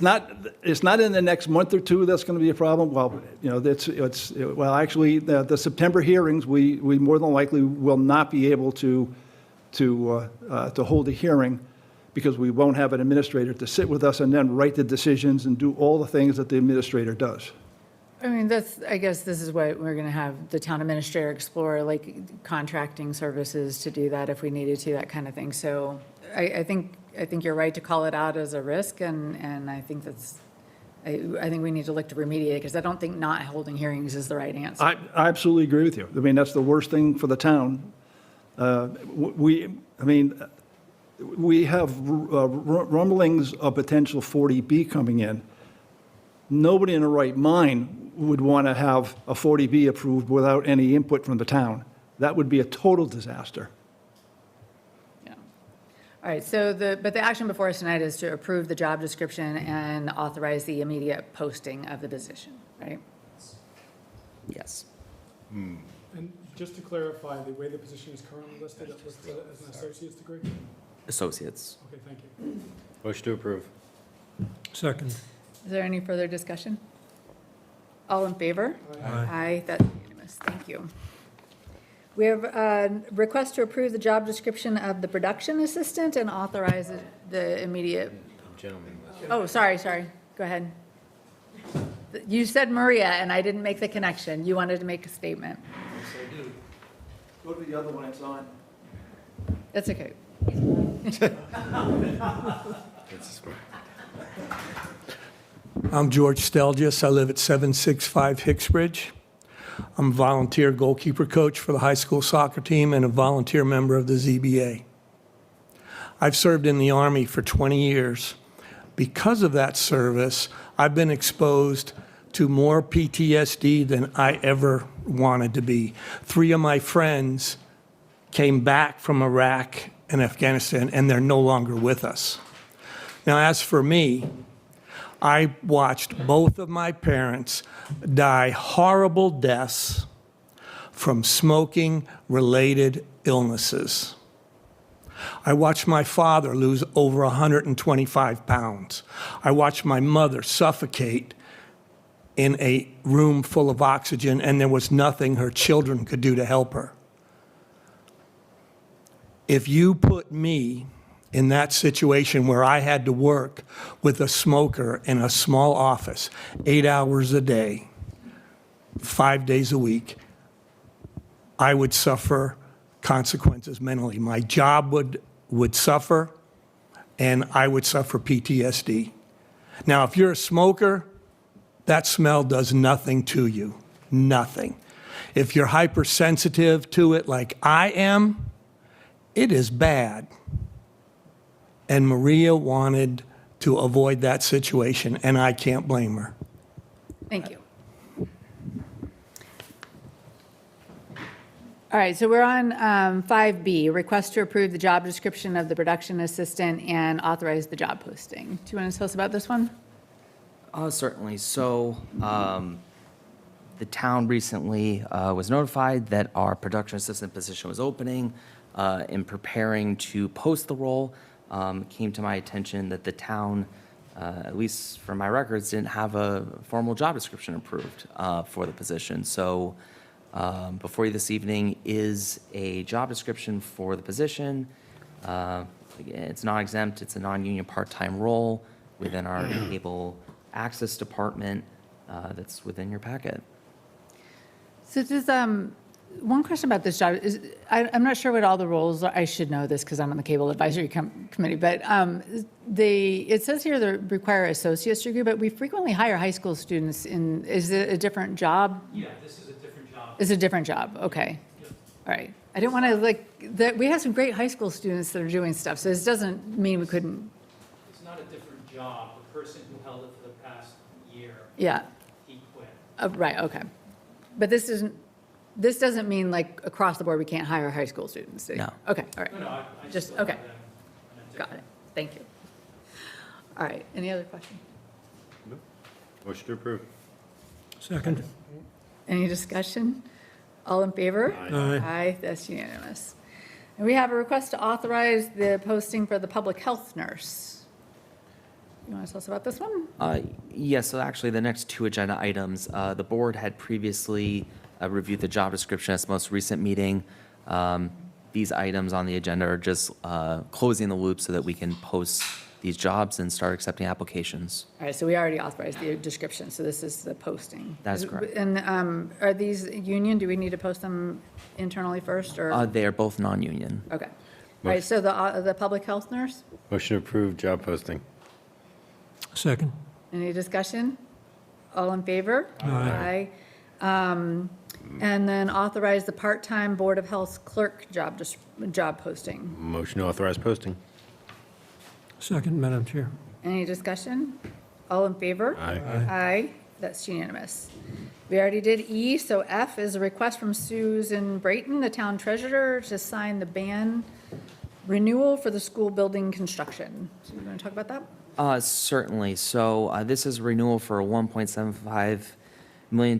Speaker 19: not in the next month or two that's going to be a problem. Well, actually, the September hearings, we more than likely will not be able to hold a hearing because we won't have an administrator to sit with us and then write the decisions and do all the things that the administrator does.
Speaker 1: I mean, I guess this is what we're going to have the town administrator explore, like contracting services to do that if we needed to, that kind of thing. So I think you're right to call it out as a risk, and I think I think we need to look to remediate it because I don't think not holding hearings is the right answer.
Speaker 19: I absolutely agree with you. I mean, that's the worst thing for the town. We have rumblings of potential 40B coming in. Nobody in their right mind would want to have a 40B approved without any input from the town. That would be a total disaster.
Speaker 1: Yeah. All right, but the action before us tonight is to approve the job description and authorize the immediate posting of the position, right?
Speaker 6: Yes.
Speaker 4: And just to clarify, the way the position is currently listed, it's listed as an associate's degree?
Speaker 6: Associates.
Speaker 4: Okay, thank you.
Speaker 18: Motion to approve.
Speaker 3: Second.
Speaker 1: Is there any further discussion? All in favor?
Speaker 3: Aye.
Speaker 1: Aye, that's unanimous. Thank you. We have a request to approve the job description of the production assistant and authorize the immediate.
Speaker 18: Gentlemen.
Speaker 1: Oh, sorry. Go ahead. You said Maria, and I didn't make the connection. You wanted to make a statement.
Speaker 19: Yes, I do. Go to the other one, it's on.
Speaker 1: That's okay.
Speaker 20: I'm George Stelgis. I live at 765 Hicksbridge. I'm a volunteer goalkeeper coach for the high school soccer team and a volunteer member of the ZBA. I've served in the Army for 20 years. Because of that service, I've been exposed to more PTSD than I ever wanted to be. 3 of my friends came back from Iraq and Afghanistan, and they're no longer with us. Now, as for me, I watched both of my parents die horrible deaths from smoking-related illnesses. I watched my father lose over 125 pounds. I watched my mother suffocate in a room full of oxygen, and there was nothing her children could do to help her. If you put me in that situation where I had to work with a smoker in a small office, 8 hours a day, 5 days a week, I would suffer consequences mentally. My job would suffer, and I would suffer PTSD. Now, if you're a smoker, that smell does nothing to you, nothing. If you're hypersensitive to it like I am, it is bad. And Maria wanted to avoid that situation, and I can't blame her.
Speaker 1: Thank you. All right, so we're on 5B, request to approve the job description of the production assistant and authorize the job posting. Do you want to tell us about this one?
Speaker 6: Certainly. So, the town recently was notified that our production assistant position was opening. In preparing to post the role, it came to my attention that the town, at least for my records, didn't have a formal job description approved for the position. So, before you this evening is a job description for the position. Again, it's not exempt, it's a non-union part-time role within our cable access department that's within your packet.
Speaker 1: So just one question about this job is, I'm not sure what all the roles are. I should know this because I'm on the cable advisory committee, but it says here they require associate's degree, but we frequently hire high school students in, is it a different job?
Speaker 15: Yeah, this is a different job.
Speaker 1: It's a different job, okay. All right. I didn't want to, that we have some great high school students that are doing stuff, so this doesn't mean we couldn't,
Speaker 15: It's not a different job. The person who held it for the past year,
Speaker 1: yeah.
Speaker 15: he quit.
Speaker 1: Right, okay. But this doesn't mean like across the board we can't hire high school students?
Speaker 6: No.
Speaker 1: Okay, all right.
Speaker 15: No, I
Speaker 1: Just,
Speaker 15: still
Speaker 1: okay.
Speaker 15: have them.
Speaker 1: Got it. Thank you. All right, any other questions?
Speaker 18: Motion to approve.
Speaker 3: Second.
Speaker 1: Any discussion? All in favor?
Speaker 3: Aye.
Speaker 1: Aye, that's unanimous. And we have a request to authorize the posting for the public health nurse. You want to tell us about this one?
Speaker 6: Yes, so actually, the next two agenda items, the board had previously reviewed the job description at its most recent meeting. These items on the agenda are just closing the loop so that we can post these jobs and start accepting applications.
Speaker 1: All right, so we already authorized the description, so this is the posting.
Speaker 6: That's correct.
Speaker 1: And are these union? Do we need to post them internally first, or?
Speaker 6: They are both non-union.
Speaker 1: Okay. All right, so the public health nurse?
Speaker 18: Motion to approve job posting.
Speaker 3: Second.
Speaker 1: Any discussion? All in favor?
Speaker 3: Aye.
Speaker 1: And then authorize the part-time Board of Health clerk job posting.
Speaker 18: Motion to authorize posting.
Speaker 3: Second, Madam Chair.
Speaker 1: Any discussion? All in favor?
Speaker 18: Aye.
Speaker 1: Aye, that's unanimous. We already did E, so F is a request from Susan Brayton, the town treasurer, to sign the ban renewal for the school building construction. So you want to talk about that?
Speaker 6: Certainly. So this is renewal for a $1.75 million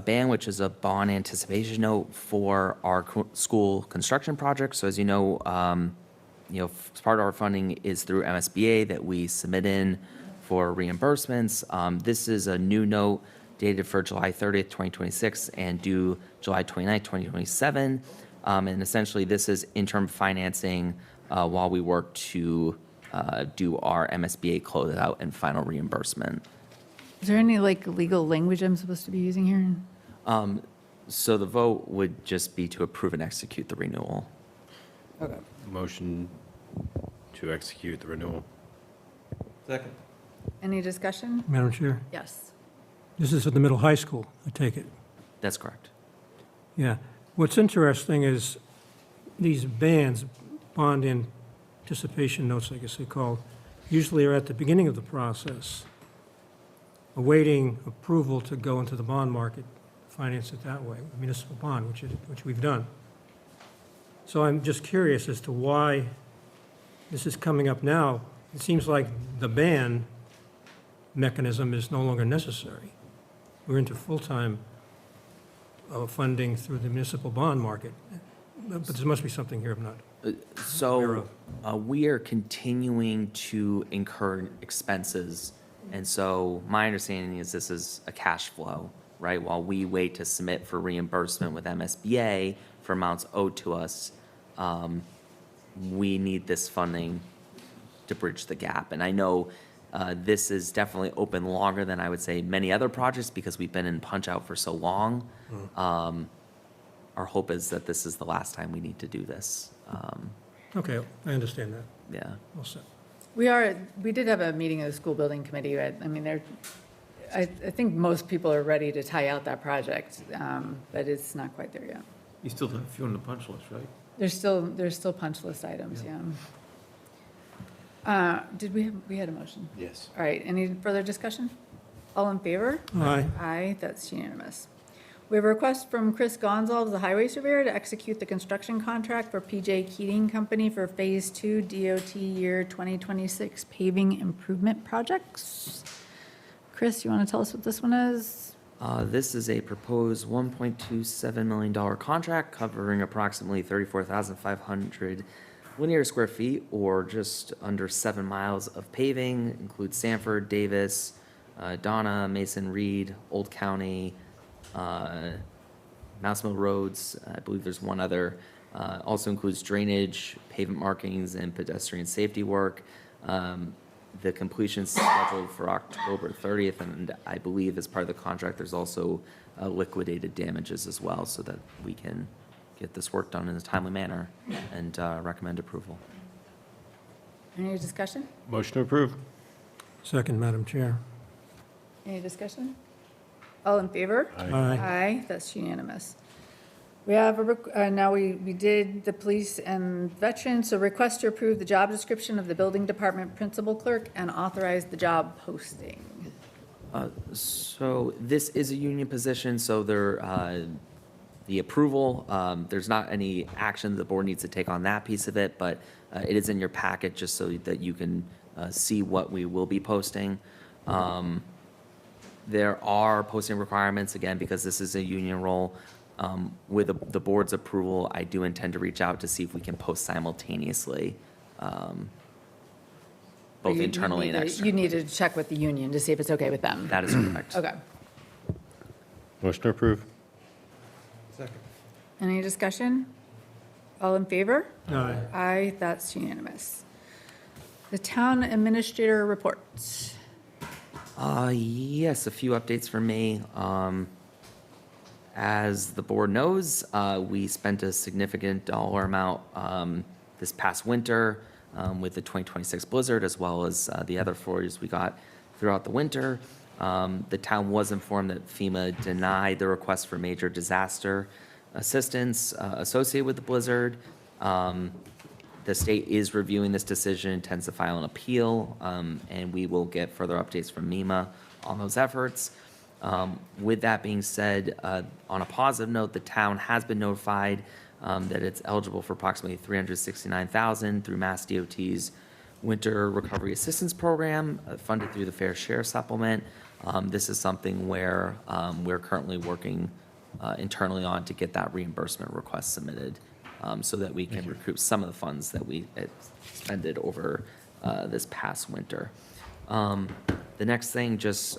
Speaker 6: ban, which is a bond anticipation note for our school construction project. So as you know, part of our funding is through MSBA that we submit in for reimbursements. This is a new note dated for July 30th, 2026 and due July 29th, 2027. And essentially, this is interim financing while we work to do our MSBA closeout and final reimbursement.
Speaker 1: Is there any legal language I'm supposed to be using here?
Speaker 6: So the vote would just be to approve and execute the renewal.
Speaker 1: Okay.
Speaker 18: Motion to execute the renewal.
Speaker 7: Second.
Speaker 1: Any discussion?
Speaker 3: Madam Chair.
Speaker 1: Yes.
Speaker 3: This is at the middle high school, I take it.
Speaker 6: That's correct.
Speaker 3: Yeah. What's interesting is these bans, bond anticipation notes, I guess they're called, usually are at the beginning of the process, awaiting approval to go into the bond market, finance it that way, a municipal bond, which we've done. So I'm just curious as to why this is coming up now. It seems like the ban mechanism is no longer necessary. We're into full-time funding through the municipal bond market. But there must be something here I'm not.
Speaker 6: So we are continuing to incur expenses. And so my understanding is this is a cash flow, right? While we wait to submit for reimbursement with MSBA for amounts owed to us, we need this funding to bridge the gap. And I know this is definitely open longer than I would say many other projects because we've been in punch-out for so long. Our hope is that this is the last time we need to do this.
Speaker 3: Okay, I understand that.
Speaker 6: Yeah.
Speaker 3: All set.
Speaker 1: We did have a meeting of the school building committee. I mean, I think most people are ready to tie out that project, but it's not quite there yet.
Speaker 10: You still have a few on the punch list, right?
Speaker 1: There's still punch list items, yeah. Did we had a motion?
Speaker 2: Yes.
Speaker 1: All right, any further discussion? All in favor?
Speaker 3: Aye.
Speaker 1: Aye, that's unanimous. We have a request from Chris Gonzalez, the highway surveyor, to execute the construction contract for PJ Keating Company for Phase 2 DOT year 2026 paving improvement projects. Chris, you want to tell us what this one is?
Speaker 6: This is a proposed $1.27 million contract covering approximately 34,500 linear square feet, or just under 7 miles of paving. Includes Sanford, Davis, Donna, Mason, Reed, Old County, Mouse Mill Roads. I believe there's one other. Also includes drainage, pavement markings, and pedestrian safety work. The completion is scheduled for October 30th, and I believe as part of the contract, there's also liquidated damages as well, so that we can get this work done in a timely manner and recommend approval.
Speaker 1: Any discussion?
Speaker 18: Motion to approve.
Speaker 3: Second, Madam Chair.
Speaker 1: Any discussion? All in favor?
Speaker 3: Aye.
Speaker 1: Aye, that's unanimous. We have, now we did the police and veterans, so request to approve the job description of the building department principal clerk and authorize the job posting.
Speaker 6: So this is a union position, so the approval, there's not any action the board needs to take on that piece of it, but it is in your packet just so that you can see what we will be posting. There are posting requirements, again, because this is a union role. With the board's approval, I do intend to reach out to see if we can post simultaneously, both internally and externally.
Speaker 1: You need to check with the union to see if it's okay with them.
Speaker 6: That is correct.
Speaker 1: Okay.
Speaker 18: Motion to approve.
Speaker 7: Second.
Speaker 1: Any discussion? All in favor?
Speaker 3: Aye.
Speaker 1: Aye, that's unanimous. The town administrator reports.
Speaker 6: Yes, a few updates from me. As the board knows, we spent a significant dollar amount this past winter with the 2026 blizzard, as well as the other flurries we got throughout the winter. The town was informed that FEMA denied the request for major disaster assistance associated with the blizzard. The state is reviewing this decision, intends to file an appeal, and we will get further updates from MEMA on those efforts. With that being said, on a positive note, the town has been notified that it's eligible for approximately $369,000 through Mass DOT's Winter Recovery Assistance Program, funded through the Fair Share Supplement. This is something where we're currently working internally on to get that reimbursement request submitted, so that we can recoup some of the funds that we expended over this past winter. The next thing, just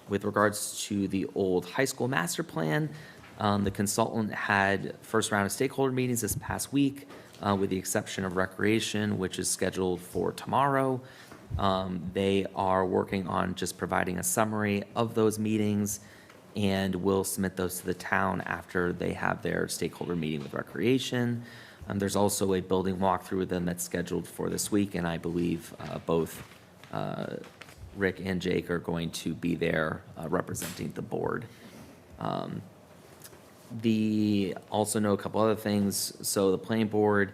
Speaker 6: with regards to the old high school master plan, the consultant had first round of stakeholder meetings this past week, with the exception of recreation, which is scheduled for tomorrow. They are working on just providing a summary of those meetings, and will submit those to the town after they have their stakeholder meeting with recreation. There's also a building walkthrough with them that's scheduled for this week, and I believe both Rick and Jake are going to be there representing the board. Also know a couple other things. So the planning board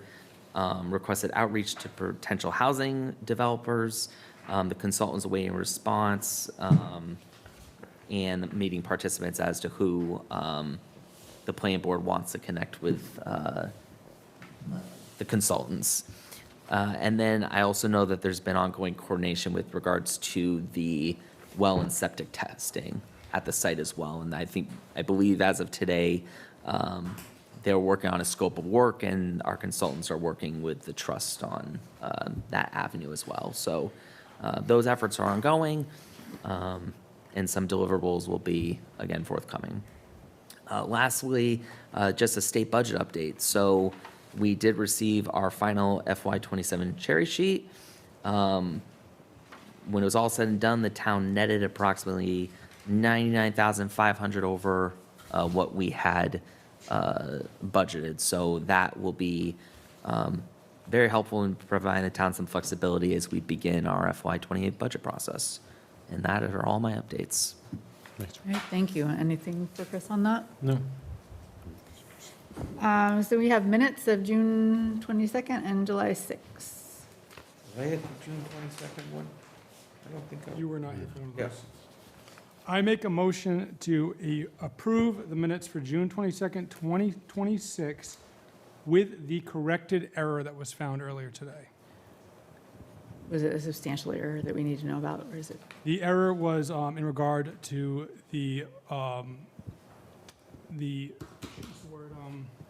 Speaker 6: requested outreach to potential housing developers. The consultant's awaiting a response, and meeting participants as to who the planning board wants to connect with the consultants. And then I also know that there's been ongoing coordination with regards to the well and septic testing at the site as well. And I believe as of today, they're working on a scope of work, and our consultants are working with the trust on that avenue as well. So those efforts are ongoing, and some deliverables will be, again, forthcoming. Lastly, just a state budget update. So we did receive our final FY27 cherry sheet. When it was all said and done, the town netted approximately $99,500 over what we had budgeted. So that will be very helpful in providing the town some flexibility as we begin our FY '28 budget process. And that are all my updates.
Speaker 1: All right, thank you. Anything for Chris on that?
Speaker 18: No.
Speaker 1: So we have minutes of June 22nd and July 6th.
Speaker 7: Did I hit the June 22nd one? I don't think I.
Speaker 4: You were not here for one of
Speaker 7: Yeah.
Speaker 4: those. I make a motion to approve the minutes for June 22nd, 2026 with the corrected error that was found earlier today.
Speaker 1: Was it a substantial error that we need to know about, or is it?
Speaker 4: The error was in regard to the, what's the word?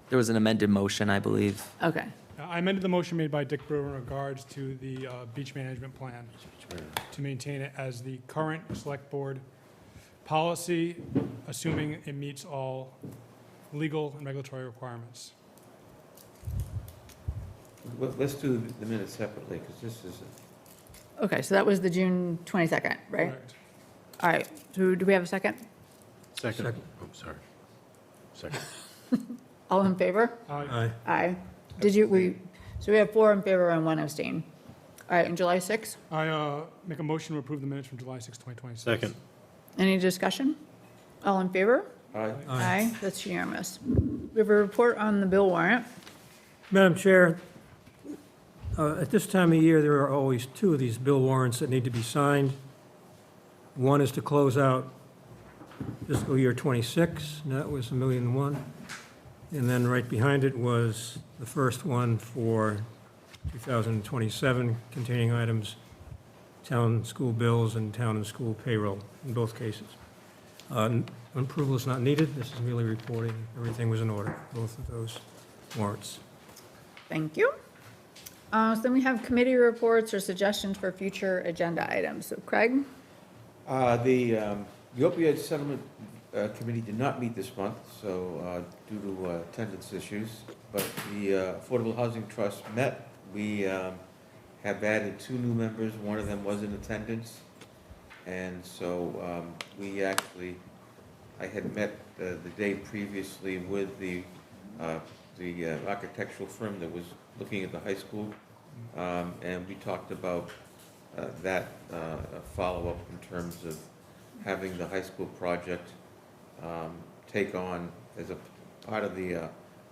Speaker 6: There was an amended motion, I believe.
Speaker 1: Okay.
Speaker 4: I amended the motion made by Dick Brewer in regards to the beach management plan to maintain it as the current select board policy, assuming it meets all legal and regulatory requirements.
Speaker 7: Let's do the minutes separately, because this is,
Speaker 1: Okay, so that was the June 22nd, right?
Speaker 4: Correct.
Speaker 1: All right, so do we have a second?
Speaker 18: Second. Oh, sorry. Second.
Speaker 1: All in favor?
Speaker 4: Aye.
Speaker 1: Aye. So we have 4 in favor and 1 abstain. All right, and July 6th?
Speaker 4: I make a motion to approve the minutes from July 6, 2026.
Speaker 18: Second.
Speaker 1: Any discussion? All in favor?
Speaker 7: Aye.
Speaker 1: Aye, that's unanimous. We have a report on the bill warrant.
Speaker 3: Madam Chair, at this time of year, there are always 2 of these bill warrants that need to be signed. One is to close out fiscal year '26, and that was $1,000,001. And then right behind it was the first one for 2027, containing items, town school bills and town and school payroll in both cases. Approval is not needed. This is merely reporting everything was in order, both of those warrants.
Speaker 1: Thank you. So then we have committee reports or suggestions for future agenda items. So Craig?
Speaker 7: the opioid settlement committee did not meet this month, so due to attendance issues, but the Affordable Housing Trust met. We have added 2 new members. One of them was in attendance, and so I had met the day previously with the architectural firm that was looking at the high school, and we talked about that follow-up in terms of having the high school project take on, as a part of the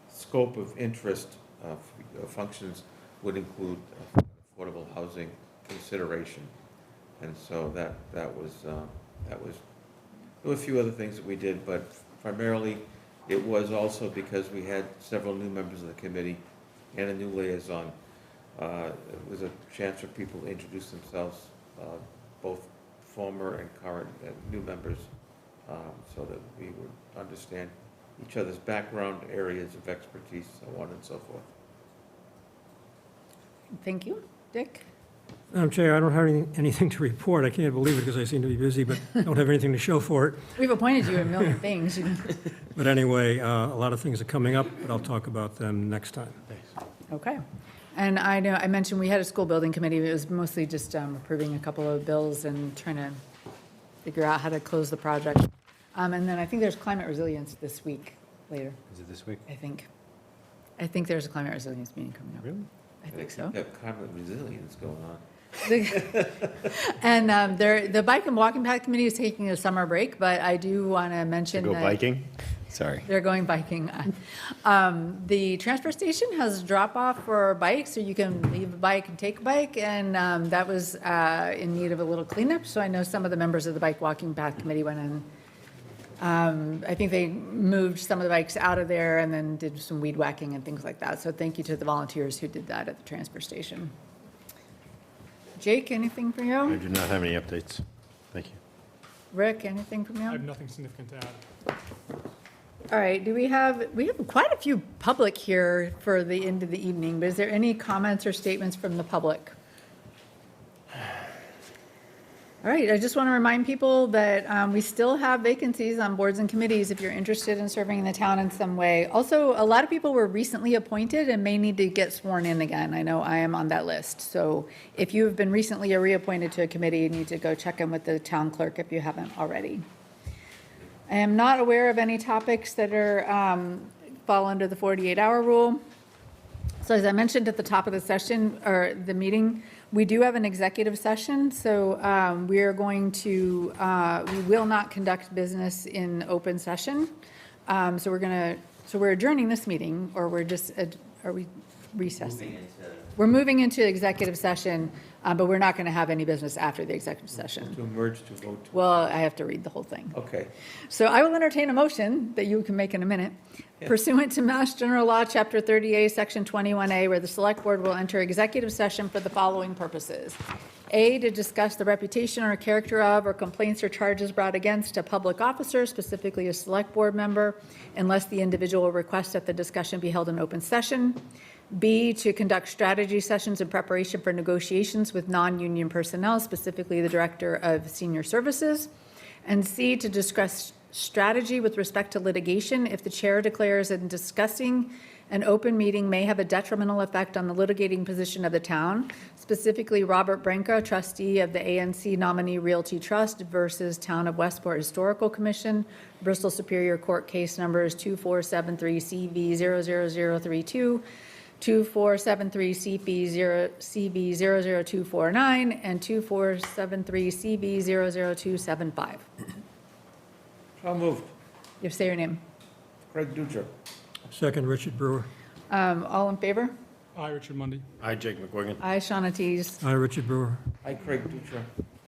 Speaker 7: scope of interest functions, would include affordable housing consideration. And so that was, there were a few other things that we did, but primarily it was also because we had several new members of the committee and a new liaison. It was a chance for people to introduce themselves, both former and current new members, so that we would understand each other's background, areas of expertise, so on and so forth.
Speaker 1: Thank you. Dick?
Speaker 3: Madam Chair, I don't have anything to report. I can't believe it because I seem to be busy, but don't have anything to show for it.
Speaker 1: We've appointed you a million things.
Speaker 3: But anyway, a lot of things are coming up, but I'll talk about them next time.
Speaker 1: Okay. And I know, I mentioned we had a school building committee. It was mostly just approving a couple of bills and trying to figure out how to close the project. And then I think there's climate resilience this week, later,
Speaker 18: Is it this week?
Speaker 1: I think. I think there's a climate resilience meeting coming up.
Speaker 18: Really?
Speaker 1: I think so.
Speaker 7: We have climate resilience going on.
Speaker 1: And the Bike and Walking Path Committee is taking a summer break, but I do want to mention
Speaker 18: To go
Speaker 1: that
Speaker 18: biking? Sorry.
Speaker 1: they're going biking. The transfer station has drop-off for bikes, so you can leave a bike and take a bike, and that was in need of a little cleanup, so I know some of the members of the Bike Walking Path Committee went in. I think they moved some of the bikes out of there and then did some weed whacking and things like that, so thank you to the volunteers who did that at the transfer station. Jake, anything for
Speaker 18: I
Speaker 1: you?
Speaker 18: do not have any updates. Thank you.
Speaker 1: Rick, anything from you?
Speaker 4: I have nothing significant to add.
Speaker 1: All right, we have quite a few public here for the end of the evening, but is there any comments or statements from the public? All right, I just want to remind people that we still have vacancies on boards and committees if you're interested in serving in the town in some way. Also, a lot of people were recently appointed and may need to get sworn in again. I know I am on that list. So if you have been recently reappointed to a committee, you need to go check in with the town clerk if you haven't already. I am not aware of any topics that are fall under the 48-hour rule. So as I mentioned at the top of the session, or the meeting, we do have an executive session, so we are going to, we will not conduct business in open session. So we're adjourning this meeting, or we're just, are we recessing? We're moving into executive session, but we're not going to have any business after the executive session.
Speaker 7: To emerge to vote.
Speaker 1: Well, I have to read the whole thing.
Speaker 7: Okay.
Speaker 1: So I will entertain a motion that you can make in a minute pursuant to Mass General Law, Chapter 30A, Section 21A, where the Select Board will enter executive session for the following purposes. A, to discuss the reputation or character of, or complaints or charges brought against a public officer, specifically a Select Board member, unless the individual requests that the discussion be held in open session. B, to conduct strategy sessions in preparation for negotiations with non-union personnel, specifically the Director of Senior Services. And C, to discuss strategy with respect to litigation if the chair declares in discussing an open meeting may have a detrimental effect on the litigating position of the town, specifically Robert Branco, trustee of the ANC Nominee Realty Trust versus Town of Westport Historical Commission, Bristol Superior Court case numbers 2473CV00032, 2473CB00249, and 2473CB00275.
Speaker 7: So moved.
Speaker 1: You say your name.
Speaker 7: Craig Dutra.
Speaker 3: Second, Richard Brewer.
Speaker 1: All in favor?
Speaker 4: Aye, Richard Mundy.
Speaker 18: Aye, Jake McGuigan.
Speaker 1: Aye, Shawna Tees.
Speaker 3: Aye, Richard Brewer.
Speaker 7: Hi, Craig Dutra.